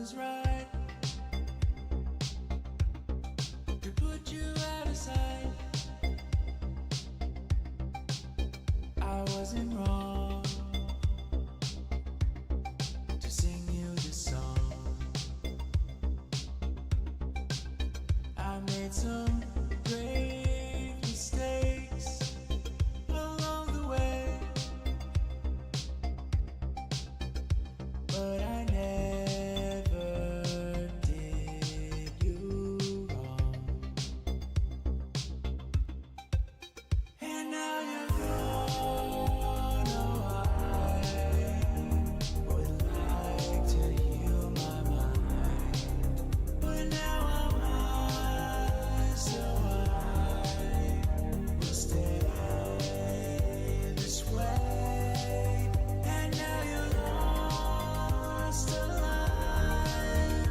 was right to put you out of sight. I wasn't wrong to sing you this song. I made some grave mistakes along the way, but I never did you wrong. And now you're gone. Oh, I would like to heal my mind, but now I'm high, so I will stay this way. And now you're lost alive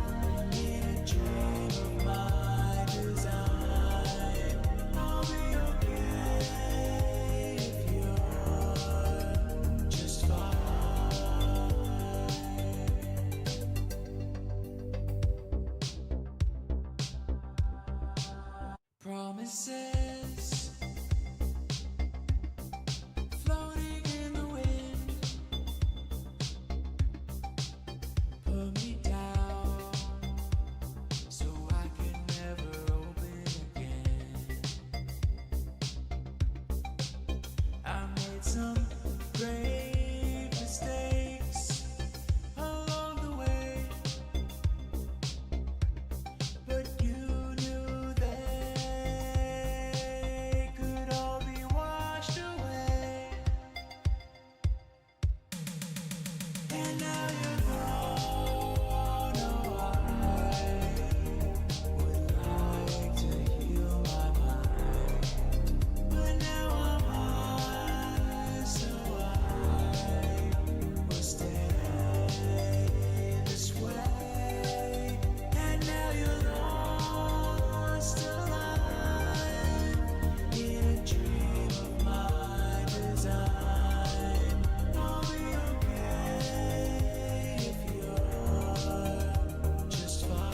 in a dream of my design. I'll be okay if you're just fine. Promises floating in the wind put me down so I can never open again. I made some grave mistakes along the way, but you knew they could all be washed away. And now you're gone. Oh, I would like to heal my mind, but now I'm high, so I will stay this way. And now you're lost alive in a dream of my design. I'll be okay if you're just fine.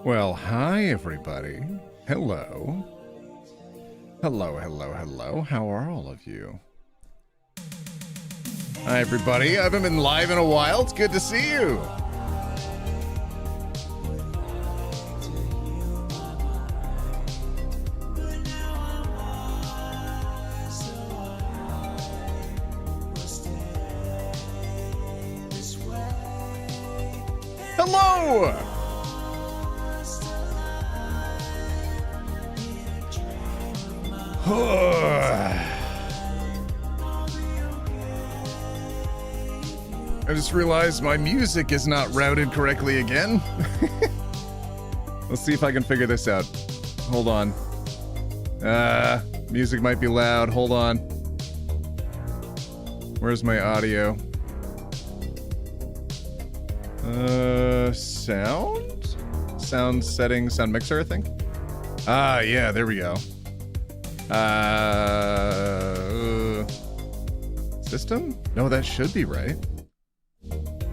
Well, hi everybody. Hello. Hello, hello, hello. How are all of you? Hi everybody. I haven't been live in a while. It's good to see you. Hello! I just realized my music is not routed correctly again. Let's see if I can figure this out. Hold on. Music might be loud. Hold on. Where's my audio? Sound? Sound settings, sound mixer, I think. Ah, yeah, there we go. System? No, that should be right.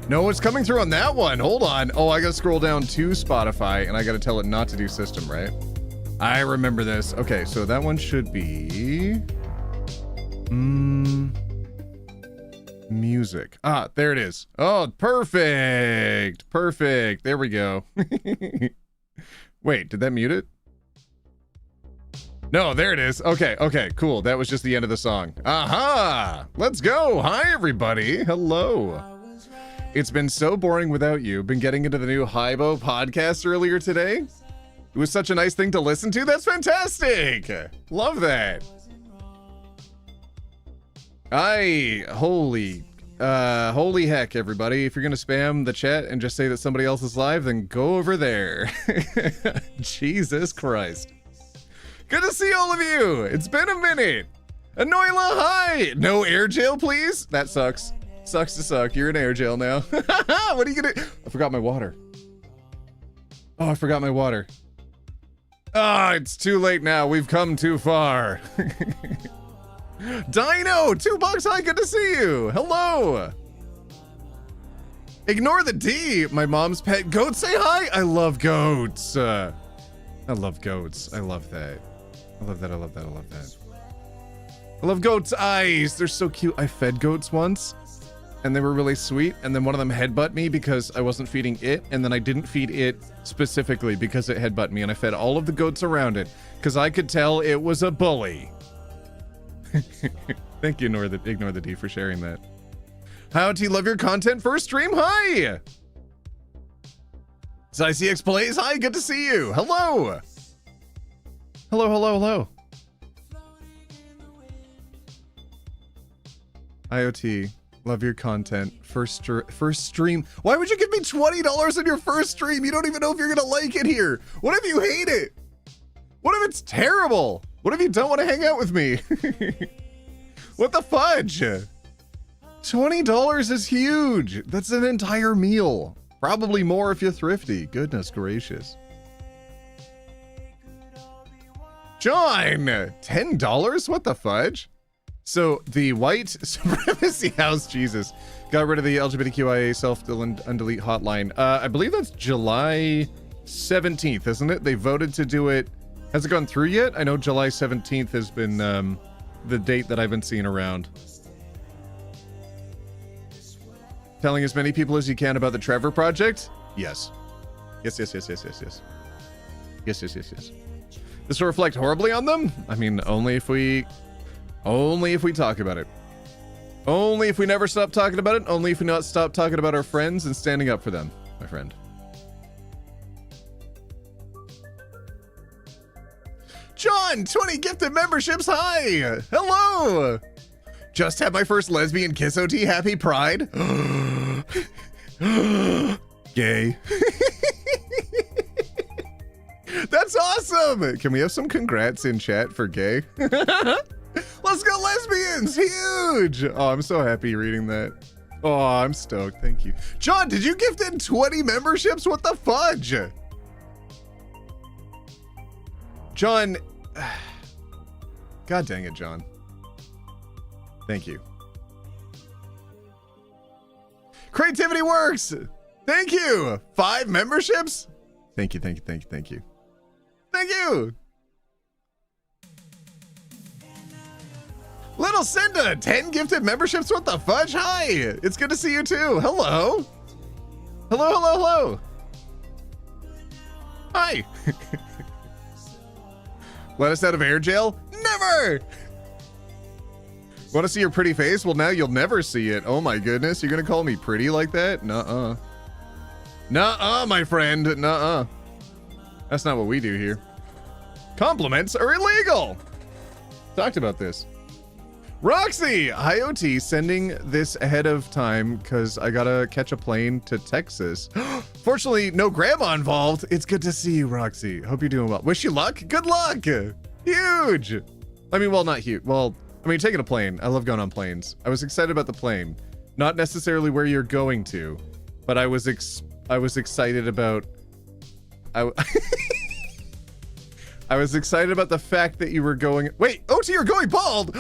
No, it's coming through on that one. Hold on. Oh, I gotta scroll down to Spotify and I gotta tell it not to do system, right? I remember this. Okay, so that one should be... music. Ah, there it is. Oh, perfect. Perfect. There we go. Wait, did that mute it? No, there it is. Okay, okay, cool. That was just the end of the song. Aha! Let's go. Hi, everybody. Hello. It's been so boring without you. Been getting into the new Hybo podcast earlier today. It was such a nice thing to listen to. That's fantastic. Love that. Holy heck, everybody. If you're going to spam the chat and just say that somebody else is live, then go over there. Jesus Christ. Good to see all of you. It's been a minute. Anoila, hi. No air jail, please. That sucks. Sucks to suck. You're in air jail now. What are you gonna... I forgot my water. Oh, I forgot my water. Ah, it's too late now. We've come too far. Dino, $2. Hi, good to see you. Hello. Ignore the D. My mom's pet goat. Say hi. I love goats. I love goats. I love that. I love that. I love that. I love that. I love goats' eyes. They're so cute. I fed goats once, and they were really sweet. And then one of them headbutt me because I wasn't feeding it, and then I didn't feed it specifically because it headbutt me, and I fed all of the goats around it because I could tell it was a bully. Thank you, Ignore the D, for sharing that. How do you love your content first stream? Hi. ZyCX Plays. Hi, good to see you. Hello. Hello, hello, hello. IoT, love your content. First stream. Why would you give me $20 on your first stream? You don't even know if you're gonna like it here. What if you hate it? What if it's terrible? What if you don't want to hang out with me? What the fudge? $20 is huge. That's an entire meal. Probably more if you're thrifty. Goodness gracious. John, $10? What the fudge? So the white supremacy house, Jesus, got rid of the LGBTQIA self-undelete hotline. I believe that's July 17th, isn't it? They voted to do it. Has it gone through yet? I know July 17th has been the date that I've been seeing around. Telling as many people as you can about the Trevor Project? Yes. Yes, yes, yes, yes, yes, yes. Yes, yes, yes, yes. This will reflect horribly on them? I mean, only if we talk about it. Only if we never stop talking about it. Only if we not stop talking about our friends and standing up for them, my friend. John, 20 gifted memberships. Hi. Hello. Just had my first lesbian kiss OT. Happy Pride. Gay. That's awesome. Can we have some congrats in chat for gay? Let's go lesbians. Huge. Oh, I'm so happy reading that. Oh, I'm stoked. Thank you. John, did you gift in 20 memberships? What the fudge? John. God dang it, John. Thank you. Creativity works. Thank you. 5 memberships. Thank you. Thank you. Thank you. Thank you. Thank you. Little Cinda, 10 gifted memberships. What the fudge? Hi. It's good to see you too. Hello. Hello, hello, hello. Hi. Let us out of air jail? Never. Want to see your pretty face? Well, now you'll never see it. Oh my goodness. You're going to call me pretty like that? Nuh-uh. Nuh-uh, my friend. Nuh-uh. That's not what we do here. Compliments are illegal. Talked about this. Roxy, IoT, sending this ahead of time because I gotta catch a plane to Texas. Fortunately, no grandma involved. It's good to see you, Roxy. Hope you're doing well. Wish you luck. Good luck. Huge. I mean, well, not huge. Well, I mean, taking a plane. I love going on planes. I was excited about the plane. Not necessarily where you're going to, but I was excited about... I was excited about the fact that you were going... Wait, OT, you're going bald!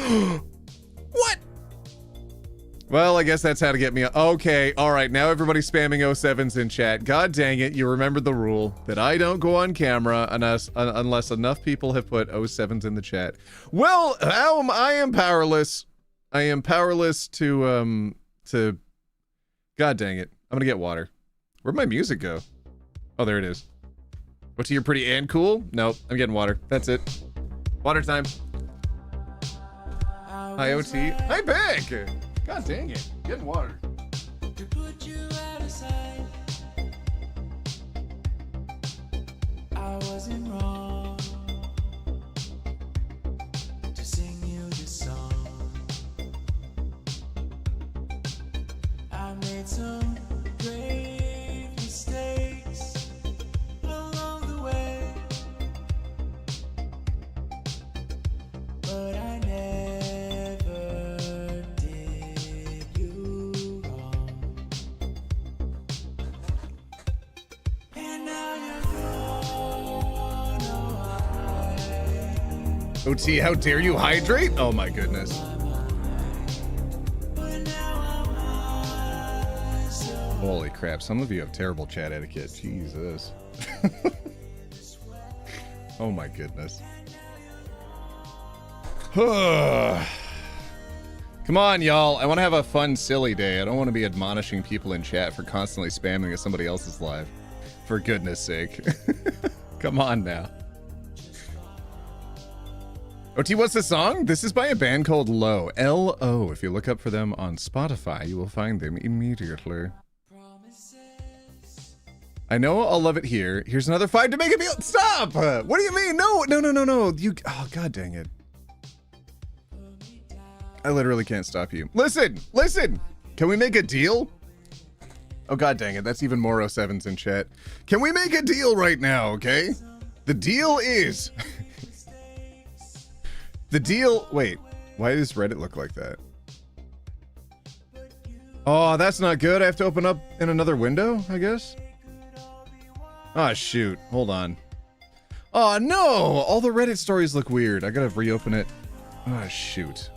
What? Well, I guess that's how to get me... Okay, all right, now everybody's spamming 07s in chat. God dang it, you remembered the rule that I don't go on camera unless enough people have put 07s in the chat. Well, I am powerless. I am powerless to... God dang it. I'm gonna get water. Where'd my music go? Oh, there it is. What's you're pretty and cool? Nope, I'm getting water. That's it. Water time. IoT. Hi, Big! God dang it. Getting water. sight. I wasn't wrong to sing you this song. I made some grave mistakes along the way, but I never did you wrong. And now you're gone away. OT, how dare you hydrate? Oh my goodness. But now I'm high, so Holy crap, some of you have terrible chat etiquette. Jesus. Oh my goodness. Come on, y'all. I want to have a fun, silly day. I don't want to be admonishing people in chat for constantly spamming at somebody else's live. For goodness sake. Come on now. OT, what's the song? This is by a band called Low. L-O. If you look up for them on Spotify, you will find them immediately. promises. I know I'll love it here. Here's another 5 to make it feel. Stop! What do you mean? No. You. Oh, god dang it. I literally can't stop you. Listen. Can we make a deal? Oh, god dang it. That's even more 07s in chat. Can we make a deal right now, okay? The deal is. The deal. Wait. Why does Reddit look like that? Oh, that's not good. I have to open up in another window, I guess. Ah, shoot. Hold on. Oh, no! All the Reddit stories look weird. I gotta reopen it. Ah, shoot.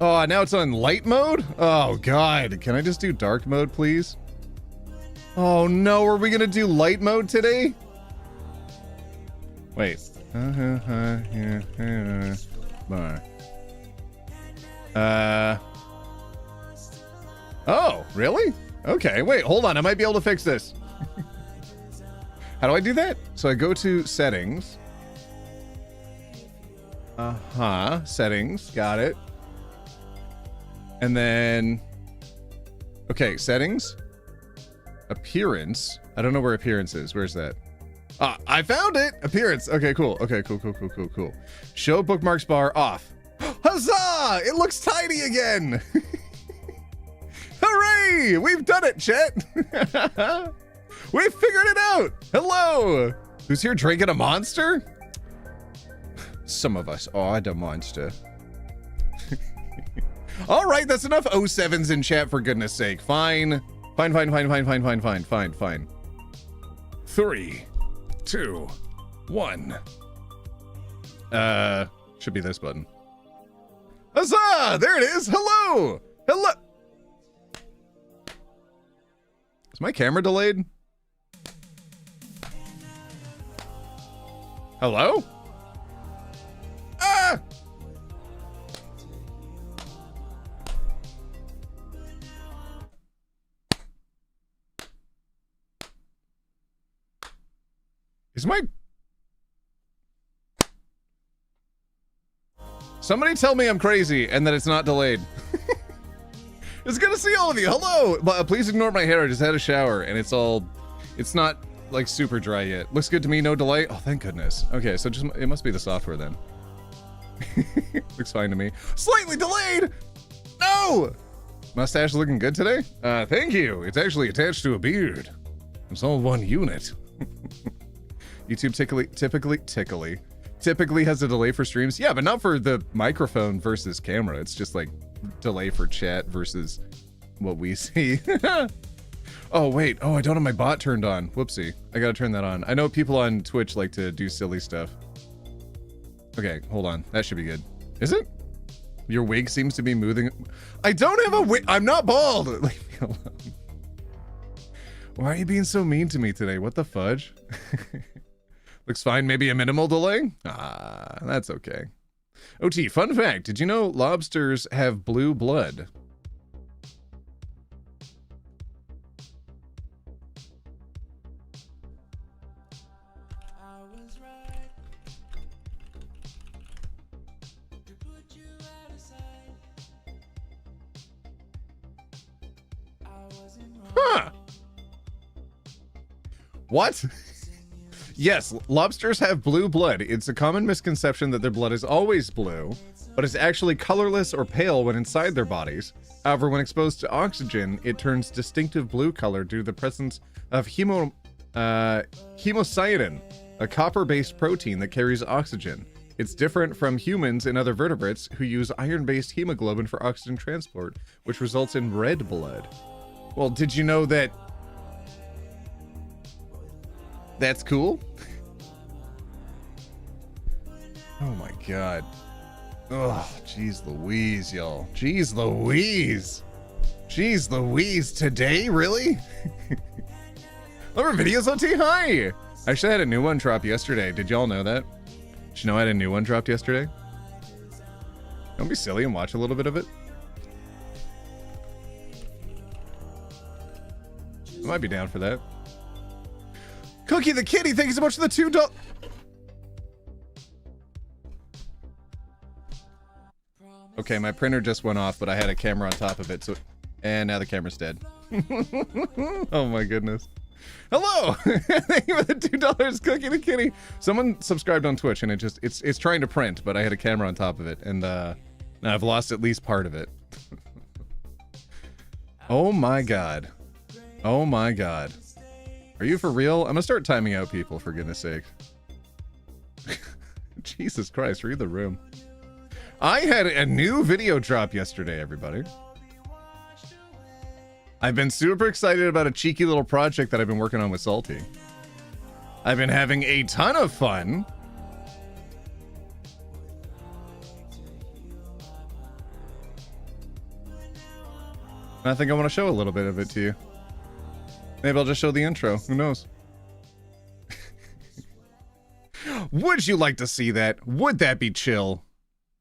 Oh, now it's on light mode? Oh, God. Can I just do dark mode, please? Oh, no. Are we gonna do light mode today? Wait. Oh, really? Okay, wait, hold on. I might be able to fix this. How do I do that? So I go to settings. Settings. Got it. And then... Okay, settings. Appearance. I don't know where appearance is. Where's that? Ah, I found it! Appearance. Okay, cool. Okay, cool. Show bookmarks bar off. Huzzah! It looks tiny again! Hooray! We've done it, chat! We figured it out! Hello! Who's here drinking a monster? Some of us are the monster. All right, that's enough 07s in chat, for goodness sake. Fine. 3, 2, 1. Should be this button. Huzzah! There it is! Hello! Is my camera delayed? Hello? Ah! Is my... Somebody tell me I'm crazy and that it's not delayed. It's good to see all of you. Hello. Please ignore my hair. I just had a shower and it's not like super dry yet. Looks good to me. No delay. Oh, thank goodness. Okay, so just it must be the software then. Looks fine to me. Slightly delayed. No. Mustache looking good today. Thank you. It's actually attached to a beard. It's all one unit. YouTube typically has a delay for streams. Yeah, but not for the microphone versus camera. It's just like delay for chat versus what we see. Oh, wait. Oh, I don't have my bot turned on. Whoopsie. I gotta turn that on. I know people on Twitch like to do silly stuff. Okay, hold on. That should be good. Is it? Your wig seems to be moving. I don't have a wig. I'm not bald. Leave me alone. Why are you being so mean to me today? What the fudge? Looks fine. Maybe a minimal delay? Ah, that's okay. OT, fun fact. Did you know lobsters have blue blood? Huh. What? Yes, lobsters have blue blood. It's a common misconception that their blood is always blue, but it's actually colorless or pale when inside their bodies. However, when exposed to oxygen, it turns distinctive blue color due to the presence of hemocyanin, a copper-based protein that carries oxygen. It's different from humans and other vertebrates who use iron-based hemoglobin for oxygen transport, which results in red blood. Well, did you know that that's cool? Oh my god. Oh, jeez Louise, y'all. Jeez Louise. Jeez Louise, today? Really? Over videos OT, hi! I actually had a new one drop yesterday. Did y'all know that? Did you know I had a new one dropped yesterday? Don't be silly and watch a little bit of it. I might be down for that. Cookie the Kitty, thank you so much for the $2. Okay, my printer just went off, but I had a camera on top of it, so... And now the camera's dead. Oh my goodness. Hello! Thank you for the $2, Cookie the Kitty. Someone subscribed on Twitch, and it's trying to print, but I had a camera on top of it, and now I've lost at least part of it. Oh my god. Oh my god. Are you for real? I'm gonna start timing out people, for goodness sake. Jesus Christ, read the room. I had a new video drop yesterday, everybody. I've been super excited about a cheeky little project that I've been working on with Salty. I've been having a ton of fun. I think I want to show a little bit of it to you. Maybe I'll just show the intro. Who knows? Would you like to see that? Would that be chill?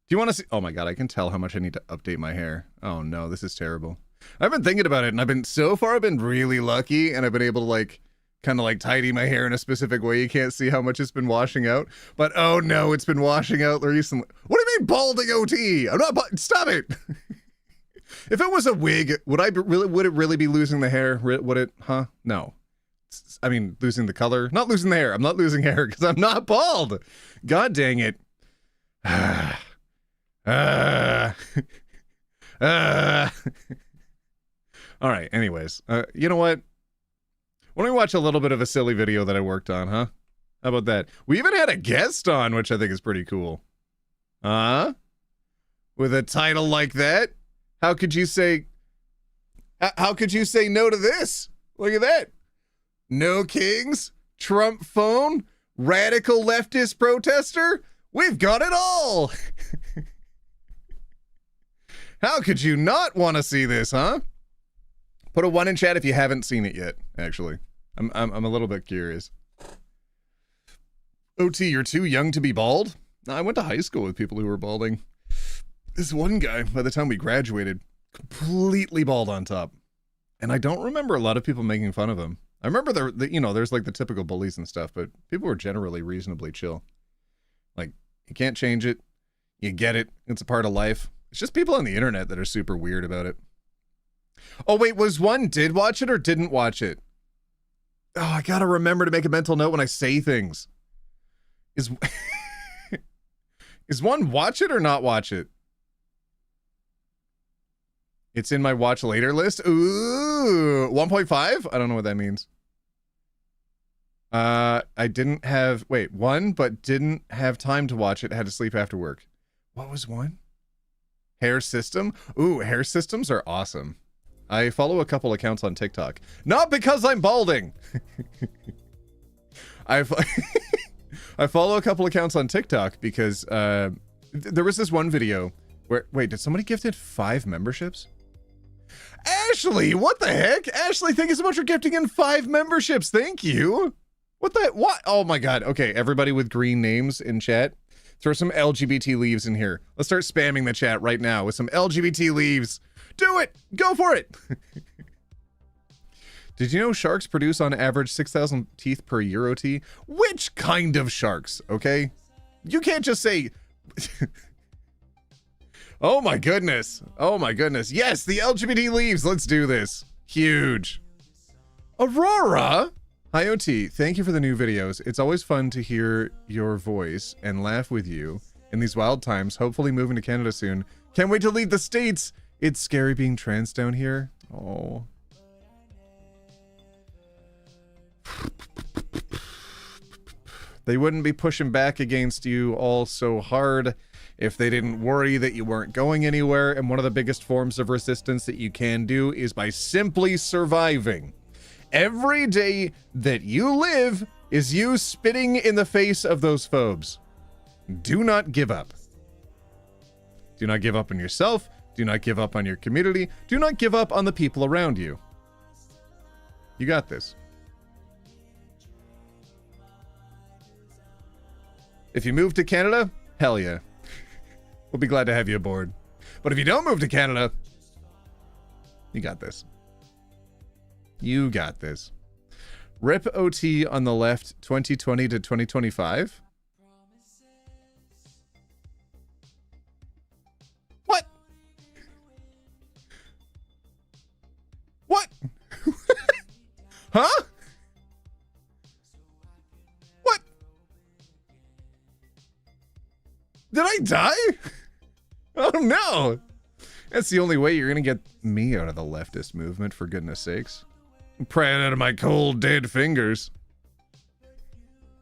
Do you want to see? Oh my god, I can tell how much I need to update my hair. Oh no, this is terrible. I've been thinking about it, and I've been really lucky, and I've been able to kind of tidy my hair in a specific way. You can't see how much it's been washing out, but oh no, it's been washing out recently. What do you mean balding OT? I'm not stop it. If it was a wig, would it really be losing the hair? Would it? Huh? No. I mean, losing the color, not losing the hair. I'm not losing hair because I'm not bald. God dang it. All right, anyways, you know what? Why don't we watch a little bit of a silly video that I worked on, huh? How about that? We even had a guest on, which I think is pretty cool. With a title like that? How could you say no to this? Look at that. No kings, Trump phone, radical leftist protester. We've got it all. How could you not want to see this, huh? Put a 1 in chat if you haven't seen it yet, actually. I'm a little bit curious. OT, you're too young to be bald? No, I went to high school with people who were balding. This one guy, by the time we graduated, completely bald on top. And I don't remember a lot of people making fun of him. I remember there's the typical bullies and stuff, but people were generally reasonably chill. You can't change it. You get it. It's a part of life. It's just people on the internet that are super weird about it. Oh, wait, did watch it or didn't watch it? Oh, I gotta remember to make a mental note when I say things. Is one watch it or not watch it? It's in my watch later list. Ooh, 1.5? I don't know what that means. I didn't have, but didn't have time to watch it. Had to sleep after work. What was one? Hair system? Ooh, hair systems are awesome. I follow a couple accounts on TikTok. Not because I'm balding. I follow a couple accounts on TikTok because there was this one video where, did somebody gifted 5 memberships? Ashley, what the heck? Ashley, thank you so much for gifting in 5 memberships. Thank you. What? Oh my god. Okay, everybody with green names in chat, throw some LGBT leaves in here. Let's start spamming the chat right now with some LGBT leaves. Do it! Go for it! Did you know sharks produce on average 6,000 teeth per year, OT? Which kind of sharks, okay? You can't just say... Oh my goodness. Oh my goodness. Yes, the LGBT leaves. Let's do this. Huge. Aurora! Hi, OT. Thank you for the new videos. It's always fun to hear your voice and laugh with you in these wild times. Hopefully moving to Canada soon. Can't wait to leave the States. It's scary being trans down here. Oh. They wouldn't be pushing back against you all so hard if they didn't worry that you weren't going anywhere. And one of the biggest forms of resistance that you can do is by simply surviving. Every day that you live is you spitting in the face of those phobes. Do not give up. Do not give up on yourself. Do not give up on your community. Do not give up on the people around you. You got this. If you move to Canada, hell yeah. We'll be glad to have you aboard. But if you don't move to Canada, you got this. You got this. Rip OT on the left 2020 to 2025. What? What? Huh? What? Did I die? Oh no. That's the only way you're gonna get me out of the leftist movement, for goodness sakes. I'm praying out of my cold, dead fingers.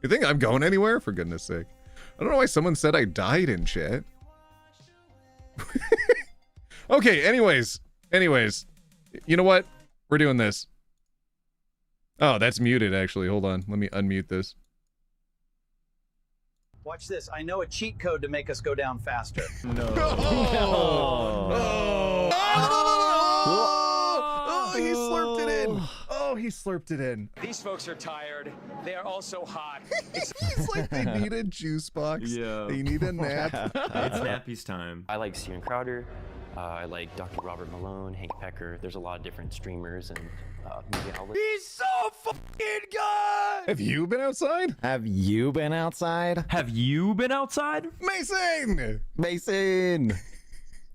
You think I'm going anywhere? For goodness sake. I don't know why someone said I died in chat. Okay, anyways. You know what? We're doing this. Oh, that's muted, actually. Hold on. Let me unmute this. Watch this. I know a cheat code to make us go down faster. No. Oh, he slurped it in. Oh, he slurped it in. These folks are tired. They are also hot. It's like they need a juice box. Yeah. They need a nap. It's nappies time. I like Steven Crowder. I like Dr. Robert Malone, Hank Pecker. There's a lot of different streamers and media outlets. He's so fucking good! Have you been outside? Have you been outside? Have you been outside? Mason! Mason!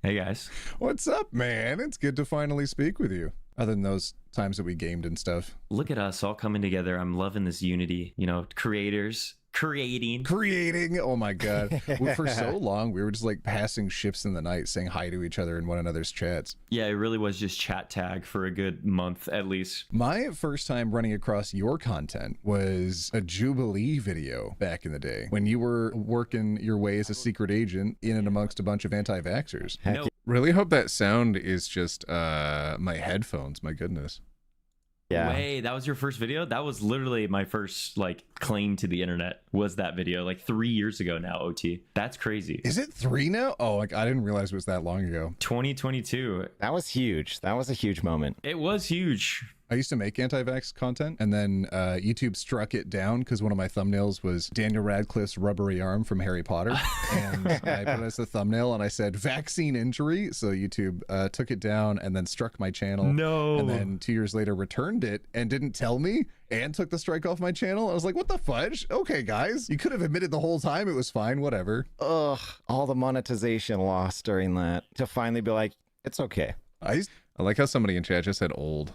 Hey guys. What's up, man? It's good to finally speak with you. Other than those times that we gamed and stuff. Look at us all coming together. I'm loving this unity. You know, creators. Creating. Oh my god. For so long, we were just like passing ships in the night, saying hi to each other in one another's chats. Yeah, it really was just chat tag for a good month at least. My first time running across your content was a Jubilee video back in the day when you were working your way as a secret agent in and amongst a bunch of anti-vaxxers. No. Really hope that sound is just my headphones. My goodness. Yeah. Way, that was your first video? That was literally my first like claim to the internet, was that video like 3 years ago now, OT. That's crazy. Is it 3 now? Oh, like I didn't realize it was that long ago. 2022. That was huge. That was a huge moment. It was huge. I used to make anti-vax content, and then YouTube struck it down because one of my thumbnails was Daniel Radcliffe's rubbery arm from Harry Potter, and I put it as the thumbnail, and I said vaccine injury, so YouTube took it down and then struck my channel. No. And then 2 years later returned it and didn't tell me and took the strike off my channel. I was like, what the fudge? Okay, guys, you could have admitted the whole time it was fine, whatever. Ugh, all the monetization lost during that to finally be like, it's okay. I like how somebody in chat just said old.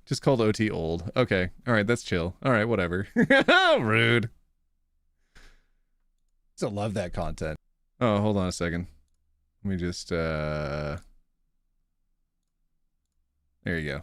Just called OT old. Okay. All right. That's chill. All right. Whatever. Rude. Still love that content. Oh, hold on a second. Let me just, there you go.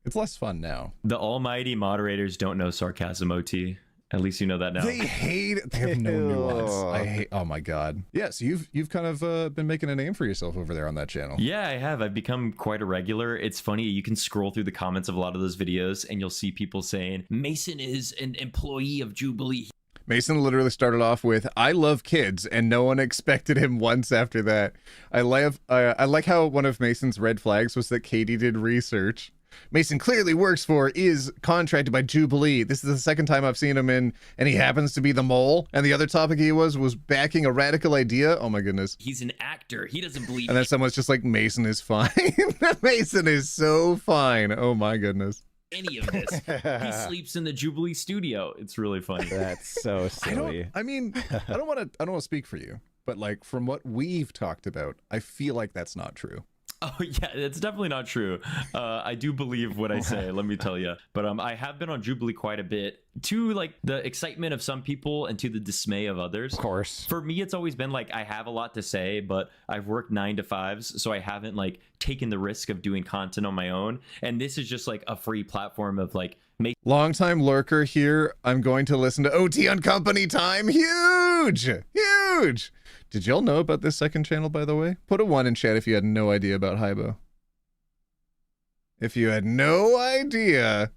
It's less fun now. The almighty moderators don't know sarcasm, OT. At least you know that now. They hate it. They have no nuance. I hate, oh my God. Yeah, so you've kind of been making a name for yourself over there on that channel. Yeah, I have. I've become quite a regular. It's funny, you can scroll through the comments of a lot of those videos and you'll see people saying, Mason is an employee of Jubilee. Mason literally started off with, I love kids, and no one expected him once after that. I like how one of Mason's red flags was that Katie did research. Mason clearly works for, is contracted by Jubilee. This is the second time I've seen him in, and he happens to be the mole. And the other topic he was backing a radical idea. Oh my goodness. He's an actor. He doesn't believe. And then someone's just like, Mason is fine. Mason is so fine. Oh my goodness. Any of this. He sleeps in the Jubilee studio. It's really funny. That's so silly. I don't want to speak for you, but like from what we've talked about, I feel like that's not true. Oh yeah, it's definitely not true. I do believe what I say, let me tell you. But I have been on Jubilee quite a bit, to like the excitement of some people and to the dismay of others. Of course. For me, it's always been like I have a lot to say, but I've worked 9 to 5s, so I haven't like taken the risk of doing content on my own. And this is just like a free platform of like Longtime lurker here. I'm going to listen to OT on company time. Huge! Huge! Did y'all know about this second channel, by the way? Put a 1 in chat if you had no idea about Hybo. If you had no idea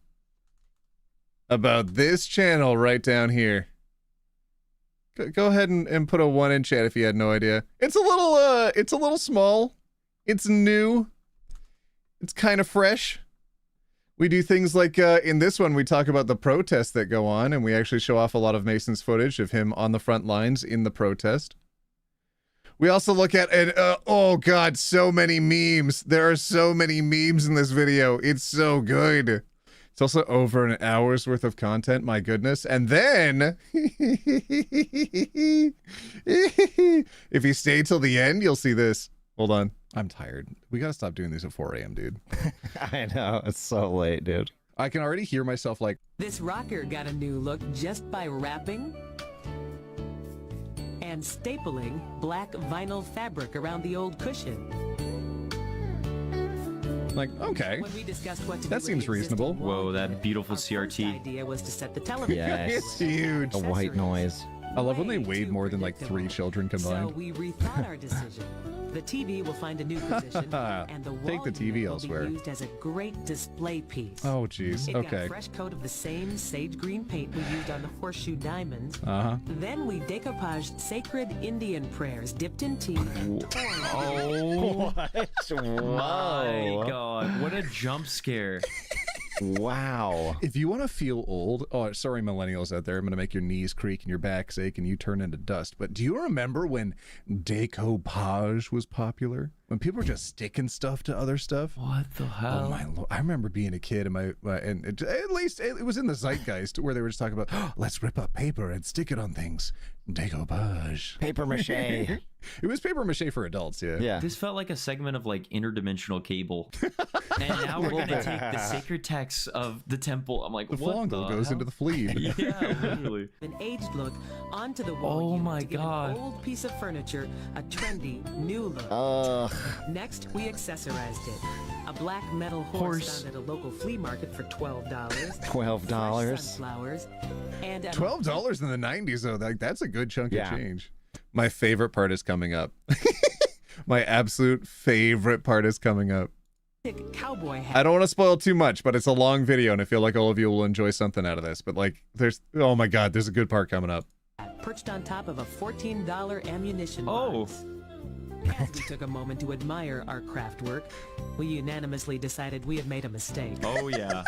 about this channel right down here. Go ahead and put a 1 in chat if you had no idea. It's a little small. It's new. It's kind of fresh. We do things like, in this one, we talk about the protests that go on, and we actually show off a lot of Mason's footage of him on the front lines in the protest. We also look at, and oh god, so many memes. There are so many memes in this video. It's so good. It's also over an hour's worth of content, my goodness. And then, if you stay till the end, you'll see this. Hold on. I'm tired. We gotta stop doing these at 4 a.m., dude. I know. It's so late, dude. I can already hear myself like, This rocker got a new look just by wrapping and stapling black vinyl fabric around the old cushion. like, okay. When we discussed what to That do seems with the existing reasonable. wall Whoa, that unit, beautiful our first CRT. idea was to set the television. Yes. It's huge. The white noise. I love when they Way weighed too more than like 3 predictable. children So combined. we rethought our decision. The TV will find a new position, and the Take wall the TV unit will elsewhere. be used as a great display piece. Oh, jeez. It got Okay. a fresh coat of the same sage green paint we used on the horseshoe diamonds. Uh-huh. Then we decoupaged sacred Indian prayers dipped in tea. Oh my Whoa. god, what a jump scare. Wow. If you want to feel old, oh, sorry, millennials out there, I'm going to make your knees creak and your backs ache and you turn into dust. But do you remember when decoupage was popular? When people were just sticking stuff to other stuff? What the hell? Oh my lord! I remember being a kid, and at least it was in the zeitgeist where they were just talking about, oh, let's rip up paper and stick it on things. Decoupage. Paper mache. It was paper mache for adults, yeah. Yeah. This felt like a segment of like interdimensional cable. And now we're gonna take the sacred texts of the temple. I'm like, The what flongle the goes hell? into the fleet. Yeah, literally. An aged look onto the wall Oh unit my to give God. an old piece of furniture a trendy new look. Ugh. Next, we accessorized it. A black metal horse found at a local flea market for $12. $12. Fresh sunflowers. And a $12 in the 90s, though. That's a good chunk Yeah. of change. My favorite part is coming up. My absolute favorite part is coming up. thick cowboy hat. I don't want to spoil too much, but it's a long video, and I feel like all of you will enjoy something out of this. But like, oh my god, there's a good part coming up. Perched on top of a $14 ammunition Oh. box. As we took a moment to admire our craft work, we unanimously decided we had made a mistake. Oh yeah.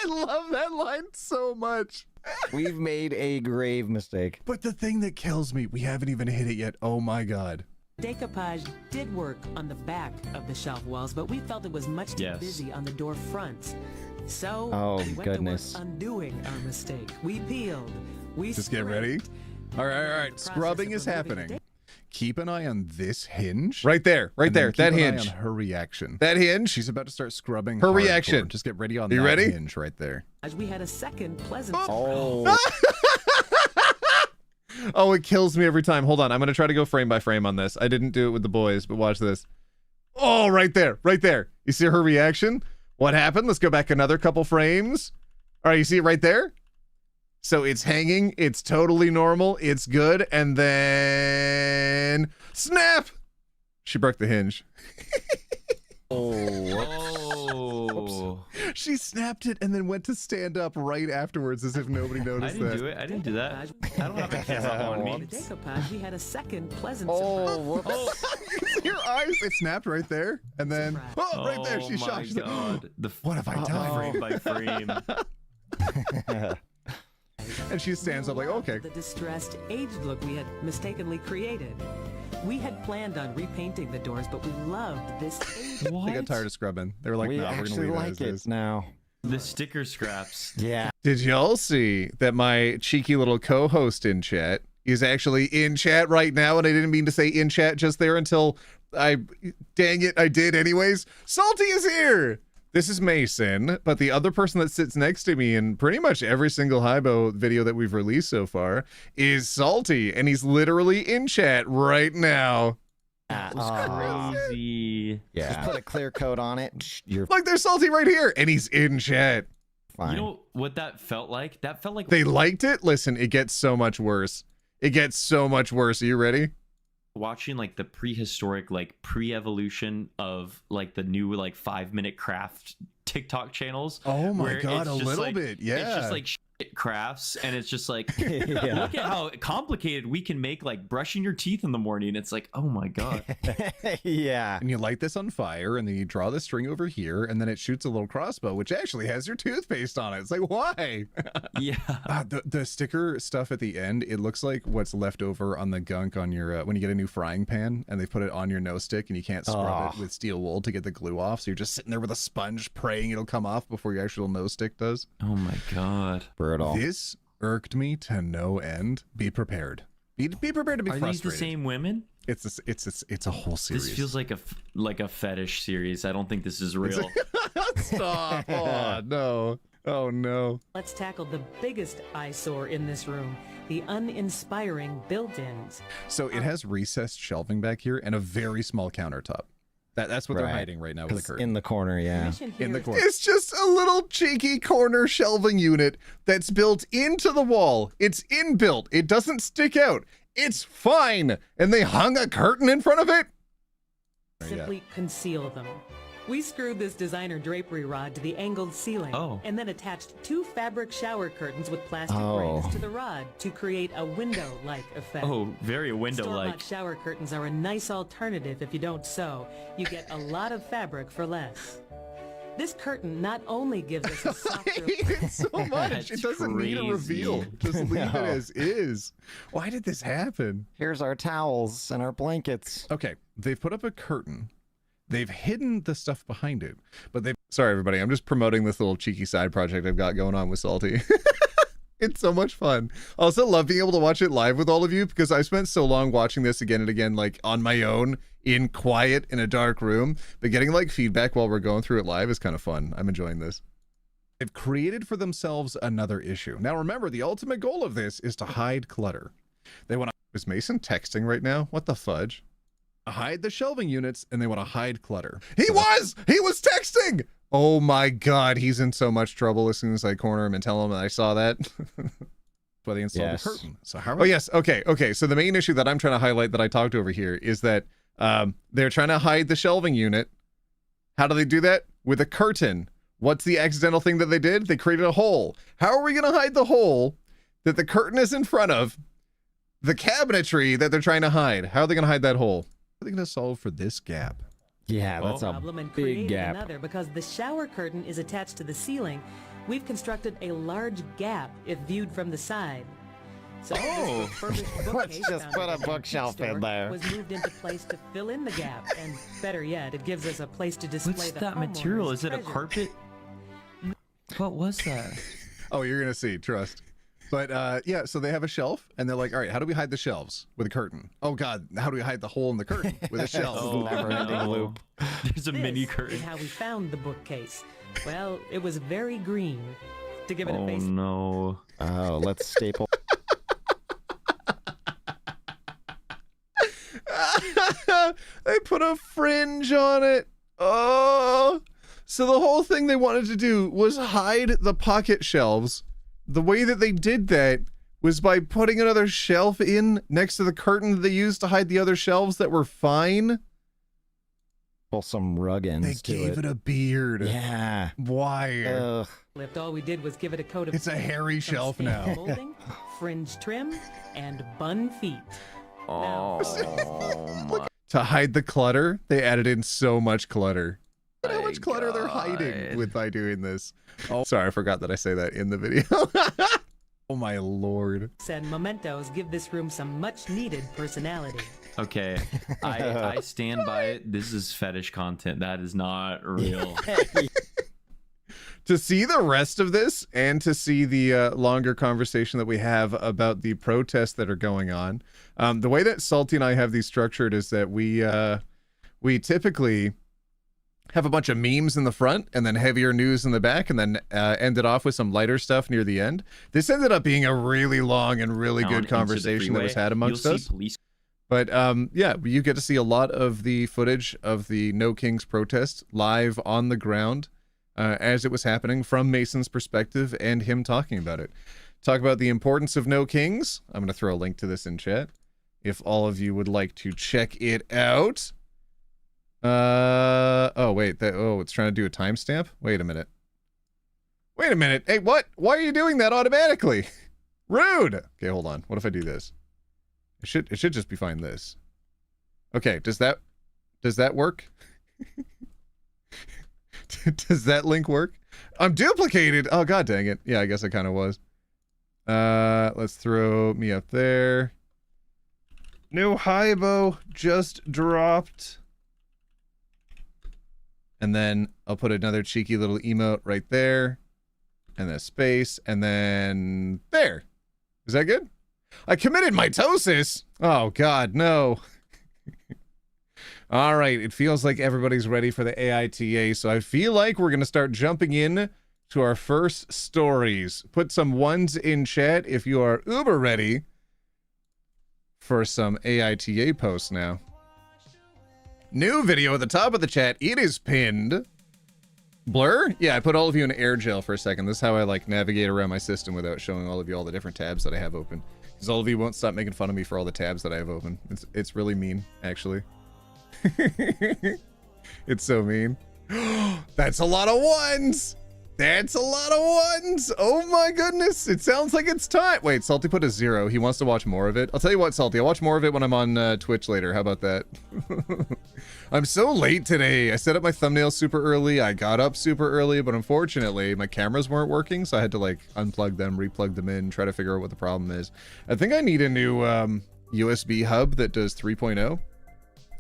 I love that line so much. We've made a grave mistake. But the thing that kills me, we haven't even hit it yet. Oh my god. Decoupage did work on the back of the shelf walls, but we felt it was much too Yes. busy on the door fronts. So Oh, we went goodness. to work undoing our mistake. We peeled. We Just get ready. scraped. All right, all In the right. process Scrubbing of is removing the happening. Keep an eye on this hinge. Right there, right there. That hinge. Her reaction. That hinge. She's about to start scrubbing. Her reaction. Just get ready on that ready? hinge right there. As we had a second pleasant Oh. Oh, it kills me every time. Hold on. I'm going to try to go frame by frame on this. I didn't do it with the boys, but watch this. Oh, right there. Right there. You see her reaction? What happened? Let's go back another couple frames. All right, you see it right there? So it's hanging. It's totally normal. It's good. And then snap. She broke the hinge. Oh. She snapped it and then went to stand up right afterwards as if nobody I noticed didn't that. do it. I didn't do that. I don't have a camera on the me. decoupage, we had a second pleasant Oh, surprise. whoops. You see her eyes? It snapped right there. And then, Surprise. oh, right there. Oh She my shot. She's like, god. The what have I done? frame by frame. And she stands up like, okay. The distressed, aged look we had mistakenly created. We had planned on repainting the doors, but we loved this aged They got tired of scrubbing. They were like, We no, we're going to actually leave it like as it is. now. The sticker scraps. Yeah. Did y'all see that my cheeky little co-host in chat is actually in chat right now? And I didn't mean to say in chat just there until Dang it, I did anyways. Salty is here. This is Mason, but the other person that sits next to me in pretty much every single Hybo video that we've released so far is Salty, and he's literally in chat right now. Crazy. Yeah. Just put a clear coat on it. You're Like, there's Salty right here, and he's in chat. fine. You know what that felt like? That felt like They liked it? Listen, it gets so much worse. It gets so much worse. Are you ready? watching like the prehistoric, like pre-evolution of like the new like 5-minute craft TikTok channels. Oh my where god, it's a just, little like, bit. Yeah. It's just like shit crafts, and it's just like look at how complicated we can make like brushing your teeth in the morning. It's like, oh my god. Yeah. And you light this on fire, and then you draw the string over here, and then it shoots a little crossbow, which actually has your toothpaste on it. It's like, why? Yeah. The sticker stuff at the end, it looks like what's left over on the gunk on your when you get a new frying pan, and they put it on your nose stick, and you can't scrub it with steel wool to get the glue off. So you're just sitting there with a sponge praying it'll come off before your actual nose stick does. Oh my god. Brutal. This irked me to no end. Be prepared. Be prepared to be Are frustrated. these the same women? It's a whole series. This feels like a fetish series. I don't think this is real. Stop. Oh no. Oh no. Let's tackle the biggest eyesore in this room, the uninspiring built-ins. So it has recessed shelving back here and a very small countertop. That's what they're hiding right now with the curtain. In the corner, yeah. In the corner. It's just a little cheeky corner shelving unit that's built into the wall. It's inbuilt. It doesn't stick out. It's fine. And they hung a curtain in front of it? Simply conceal them. We screwed this designer drapery rod to the angled ceiling and then attached 2 fabric shower curtains with plastic rings to the rod to create a window-like effect. Oh, very window-like. Store-bought shower curtains are a nice alternative if you don't sew. You get a lot of fabric for less. This curtain not only gives us a softer... I hate it so much. It doesn't need a reveal. Just leave it as is. Why did this happen? Here's our towels and our blankets. Okay, they've put up a curtain. They've hidden the stuff behind it, but they've... Sorry, everybody. I'm just promoting this little cheeky side project I've got going on with Salty. It's so much fun. I also love being able to watch it live with all of you because I spent so long watching this again and again, like on my own, in quiet, in a dark room. But getting like feedback while we're going through it live is kind of fun. I'm enjoying this. They've created for themselves another issue. Now, remember, the ultimate goal of this is to hide clutter. They want to... Is Mason texting right now? What the fudge? Hide the shelving units, and they want to hide clutter. He was texting. Oh my god, he's in so much trouble. As soon as I corner him and tell him that I saw that. That's why they installed the curtain. So how? Oh yes, okay. So the main issue that I'm trying to highlight that I talked over here is that they're trying to hide the shelving unit. How do they do that? With a curtain. What's the accidental thing that they did? They created a hole. How are we going to hide the hole that the curtain is in front of? The cabinetry that they're trying to hide. How are they going to hide that hole? Are they going to solve for this gap? Yeah, that's a problem and big create gap. another because the shower curtain is attached to the ceiling. We've constructed a large gap if viewed from the side. So this refurbished bookcase just found put at a the bookshelf in store there. was moved into place to fill in the gap, and better yet, it gives us a place to display What's the that material? homeowner's Is it a treasure. carpet? What was that? Oh, you're going to see. Trust. But yeah, so they have a shelf, and they're like, all right, how do we hide the shelves? With a curtain. Oh, God, how do we hide the hole in the curtain? With a shelf. Never-ending loop. There's a mini curtain. This is how we found the bookcase. Well, it was very green. To give it a face. No. Oh, let's staple. They put a fringe on it. Oh. So the whole thing they wanted to do was hide the pocket shelves. The way that they did that was by putting another shelf in next to the curtain that they used to hide the other shelves that were fine. Pull some rug ends They to gave it a beard. Yeah. Why? Ugh. Lift. All we did was give it a coat of It's a paint, hairy some shelf stamped now. molding, fringe trim, and bun feet. To hide the clutter, they added in so much clutter. Look at how much clutter they're hiding by doing this. Oh, sorry, I forgot that I say that in the video. Oh my lord. And mementos give this room some much-needed personality. Okay, I stand by it. This is fetish content. That is not real. To see the rest of this and to see the longer conversation that we have about the protests that are going on, the way that Salty and I have these structured is that we we typically have a bunch of memes in the front and then heavier news in the back, and then end it off with some lighter stuff near the end. This ended up being a really long and really good conversation that was had amongst us. But yeah, you get to see a lot of the footage of the No Kings protest live on the ground as it was happening from Mason's perspective and him talking about it. Talk about the importance of No Kings. I'm going to throw a link to this in chat if all of you would like to check it out. Oh, wait. It's trying to do a timestamp? Wait a minute. Wait a minute. Hey, what? Why are you doing that automatically? Rude. Okay, hold on. What if I do this? It should just be fine this. Okay, does that work? Does that link work? I'm duplicated. Oh, god dang it. Yeah, I guess I kind of was. Let's throw me up there. New Haibo just dropped. And then I'll put another cheeky little emote right there. And a space. And then there. Is that good? I committed mitosis. Oh, God, no. All right. It feels like everybody's ready for the AITA. So I feel like we're going to start jumping in to our first stories. Put some ones in chat if you are uber ready for some AITA posts now. New video at the top of the chat. It is pinned. Blur? Yeah, I put all of you in air gel for a second. This is how I like navigate around my system without showing all of you all the different tabs that I have open. Because all of you won't stop making fun of me for all the tabs that I have open. It's really mean, actually. It's so mean. That's a lot of ones! That's a lot of ones! Oh my goodness! It sounds like it's time! Wait, Salty put a 0. He wants to watch more of it. I'll tell you what, Salty, I'll watch more of it when I'm on Twitch later. How about that? I'm so late today. I set up my thumbnails super early. I got up super early, but unfortunately, my cameras weren't working, so I had to, like, unplug them, replug them in, try to figure out what the problem is. I think I need a new USB hub that does 3.0.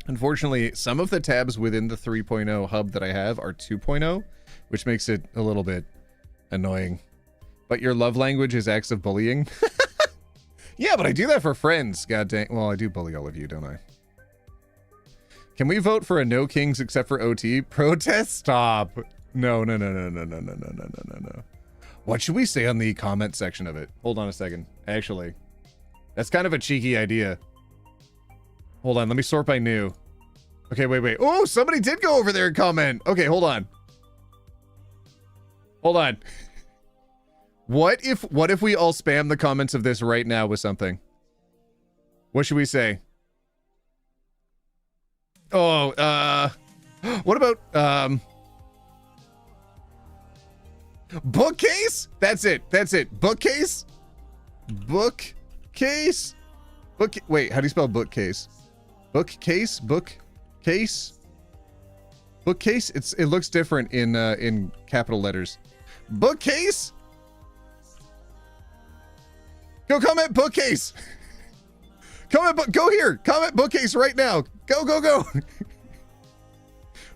Unfortunately, some of the tabs within the 3.0 hub that I have are 2.0, which makes it a little bit annoying. But your love language is acts of bullying? Yeah, but I do that for friends. God dang. Well, I do bully all of you, don't I? Can we vote for a no kings except for OT? Protest? Stop. No. What should we say on the comment section of it? Hold on a second. Actually, that's kind of a cheeky idea. Hold on, let me sort by new. Okay, wait. Oh, somebody did go over there and comment. Okay, hold on. Hold on. What if we all spam the comments of this right now with something? What should we say? Oh, what about, bookcase? That's it. Bookcase? Bookcase? Wait, how do you spell bookcase? Bookcase? Bookcase? Bookcase? It looks different in capital letters. Bookcase? Go comment bookcase. Go here. Comment bookcase right now. Go.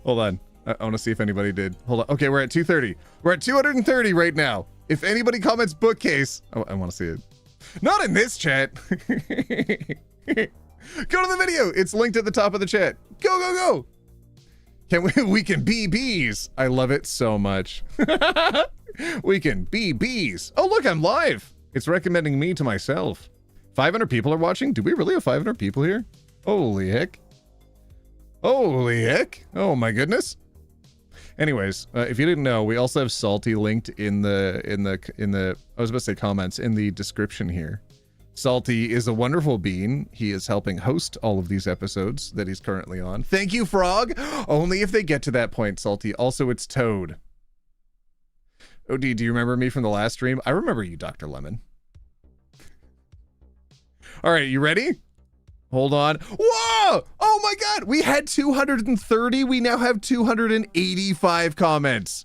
Hold on. I want to see if anybody did. Hold on. Okay, we're at 230. We're at 230 right now. If anybody comments bookcase, I want to see it. Not in this chat. Go to the video. It's linked at the top of the chat. Go. We can be bees. I love it so much. We can be bees. Oh, look, I'm live. It's recommending me to myself. 500 people are watching. Do we really have 500 people here? Holy heck. Oh my goodness. Anyways, if you didn't know, we also have Salty linked in the I was about to say comments, in the description here. Salty is a wonderful being. He is helping host all of these episodes that he's currently on. Thank you, Frog. Only if they get to that point, Salty. Also, it's Toad. OD, do you remember me from the last stream? I remember you, Dr. Lemon. All right, you ready? Hold on. Whoa! Oh my god! We had 230. We now have 285 comments.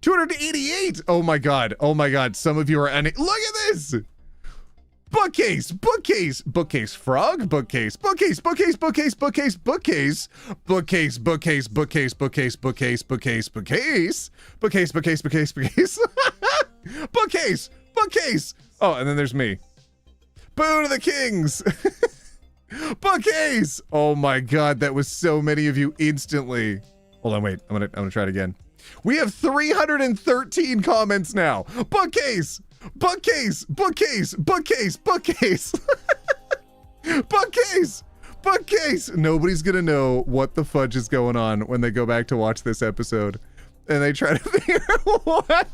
288! Oh my god. Some of you are... Look at this! Bookcase, frog, bookcase, bookcase, Oh, and then there's me. Boo to the kings. Bookcase! Oh my god, that was so many of you instantly. Hold on, wait. I'm gonna try it again. We have 313 comments now. Bookcase! Bookcase! Bookcase! Bookcase! Bookcase! Bookcase! Bookcase! Nobody's gonna know what the fudge is going on when they go back to watch this episode and they try to figure out what.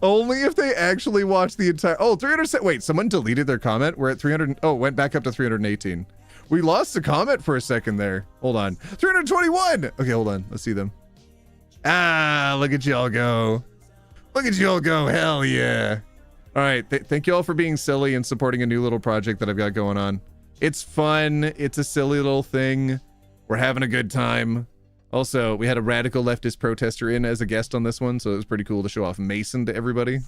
Only if they actually watch the entire. Oh, 300. Wait, someone deleted their comment. We're at 300. Oh, went back up to 318. We lost the comment for a second there. Hold on. 321. Okay, hold on. Let's see them. Ah, look at y'all go. Look at y'all go. Hell yeah. All right. Thank you all for being silly and supporting a new little project that I've got going on. It's fun. It's a silly little thing. We're having a good time. Also, we had a radical leftist protester in as a guest on this one, so it was pretty cool to show off Mason to everybody.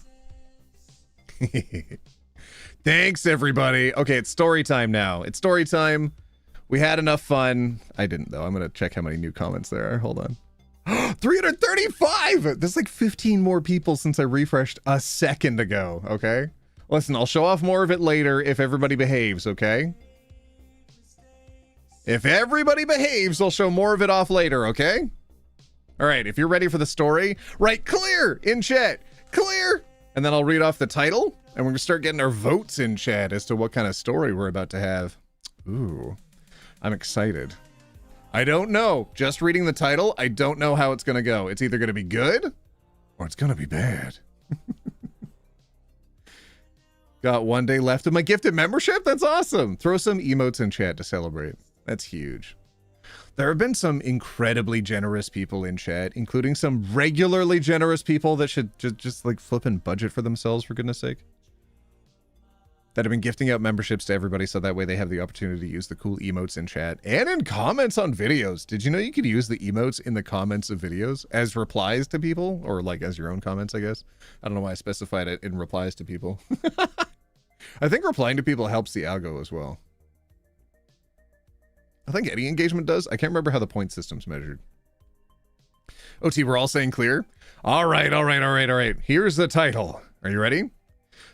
Thanks, everybody. Okay, it's story time now. It's story time. We had enough fun. I didn't, though. I'm going to check how many new comments there are. Hold on. 335! There's like 15 more people since I refreshed a second ago, okay? Listen, I'll show off more of it later if everybody behaves, okay? If everybody behaves, I'll show more of it off later, okay? All right, if you're ready for the story, write clear in chat. Clear! And then I'll read off the title, and we're going to start getting our votes in chat as to what kind of story we're about to have. Ooh, I'm excited. I don't know. Just reading the title, I don't know how it's going to go. It's either going to be good or it's going to be bad. Got 1 day left of my gifted membership? That's awesome. Throw some emotes in chat to celebrate. That's huge. There have been some incredibly generous people in chat, including some regularly generous people that should just like flip and budget for themselves, for goodness sake. That have been gifting out memberships to everybody so that way they have the opportunity to use the cool emotes in chat and in comments on videos. Did you know you could use the emotes in the comments of videos as replies to people, or like as your own comments, I guess? I don't know why I specified it in replies to people. I think replying to people helps the algo as well. I think any engagement does. I can't remember how the point system's measured. OT, we're all saying clear? All right. Here's the title. Are you ready?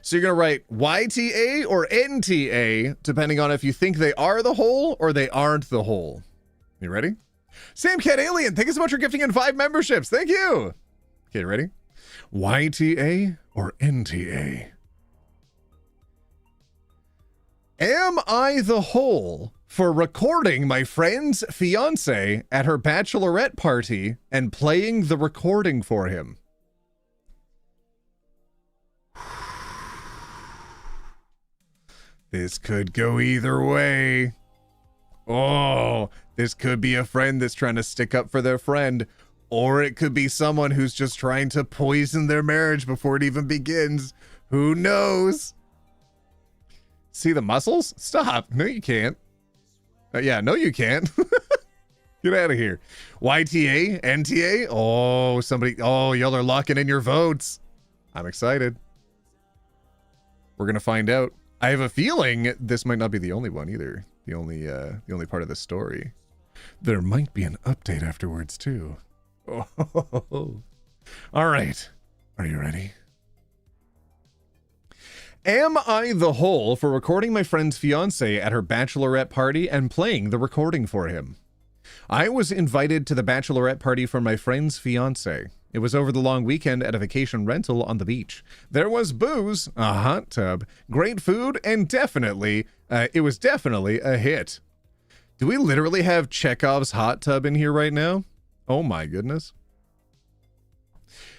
So you're going to write YTA or NTA, depending on if you think they are the whole or they aren't the whole. You ready? Sam Cat Alien, thank you so much for gifting in 5 memberships. Thank you. Okay, ready? YTA or NTA? Am I the whole for recording my friend's fiance at her bachelorette party and playing the recording for him? This could go either way. Oh, this could be a friend that's trying to stick up for their friend, or it could be someone who's just trying to poison their marriage before it even begins. Who knows? See the muscles? Stop. No, you can't. Yeah, no, you can't. Get out of here. YTA, NTA. Oh, somebody. Oh, y'all are locking in your votes. I'm excited. We're going to find out. I have a feeling this might not be the only one either. The only part of the story. There might be an update afterwards too. Oh. All right. Are you ready? Am I the whole for recording my friend's fiance at her bachelorette party and playing the recording for him? I was invited to the bachelorette party for my friend's fiance. It was over the long weekend at a vacation rental on the beach. There was booze, a hot tub, great food, and it was definitely a hit. Do we literally have Chekhov's hot tub in here right now? Oh my goodness.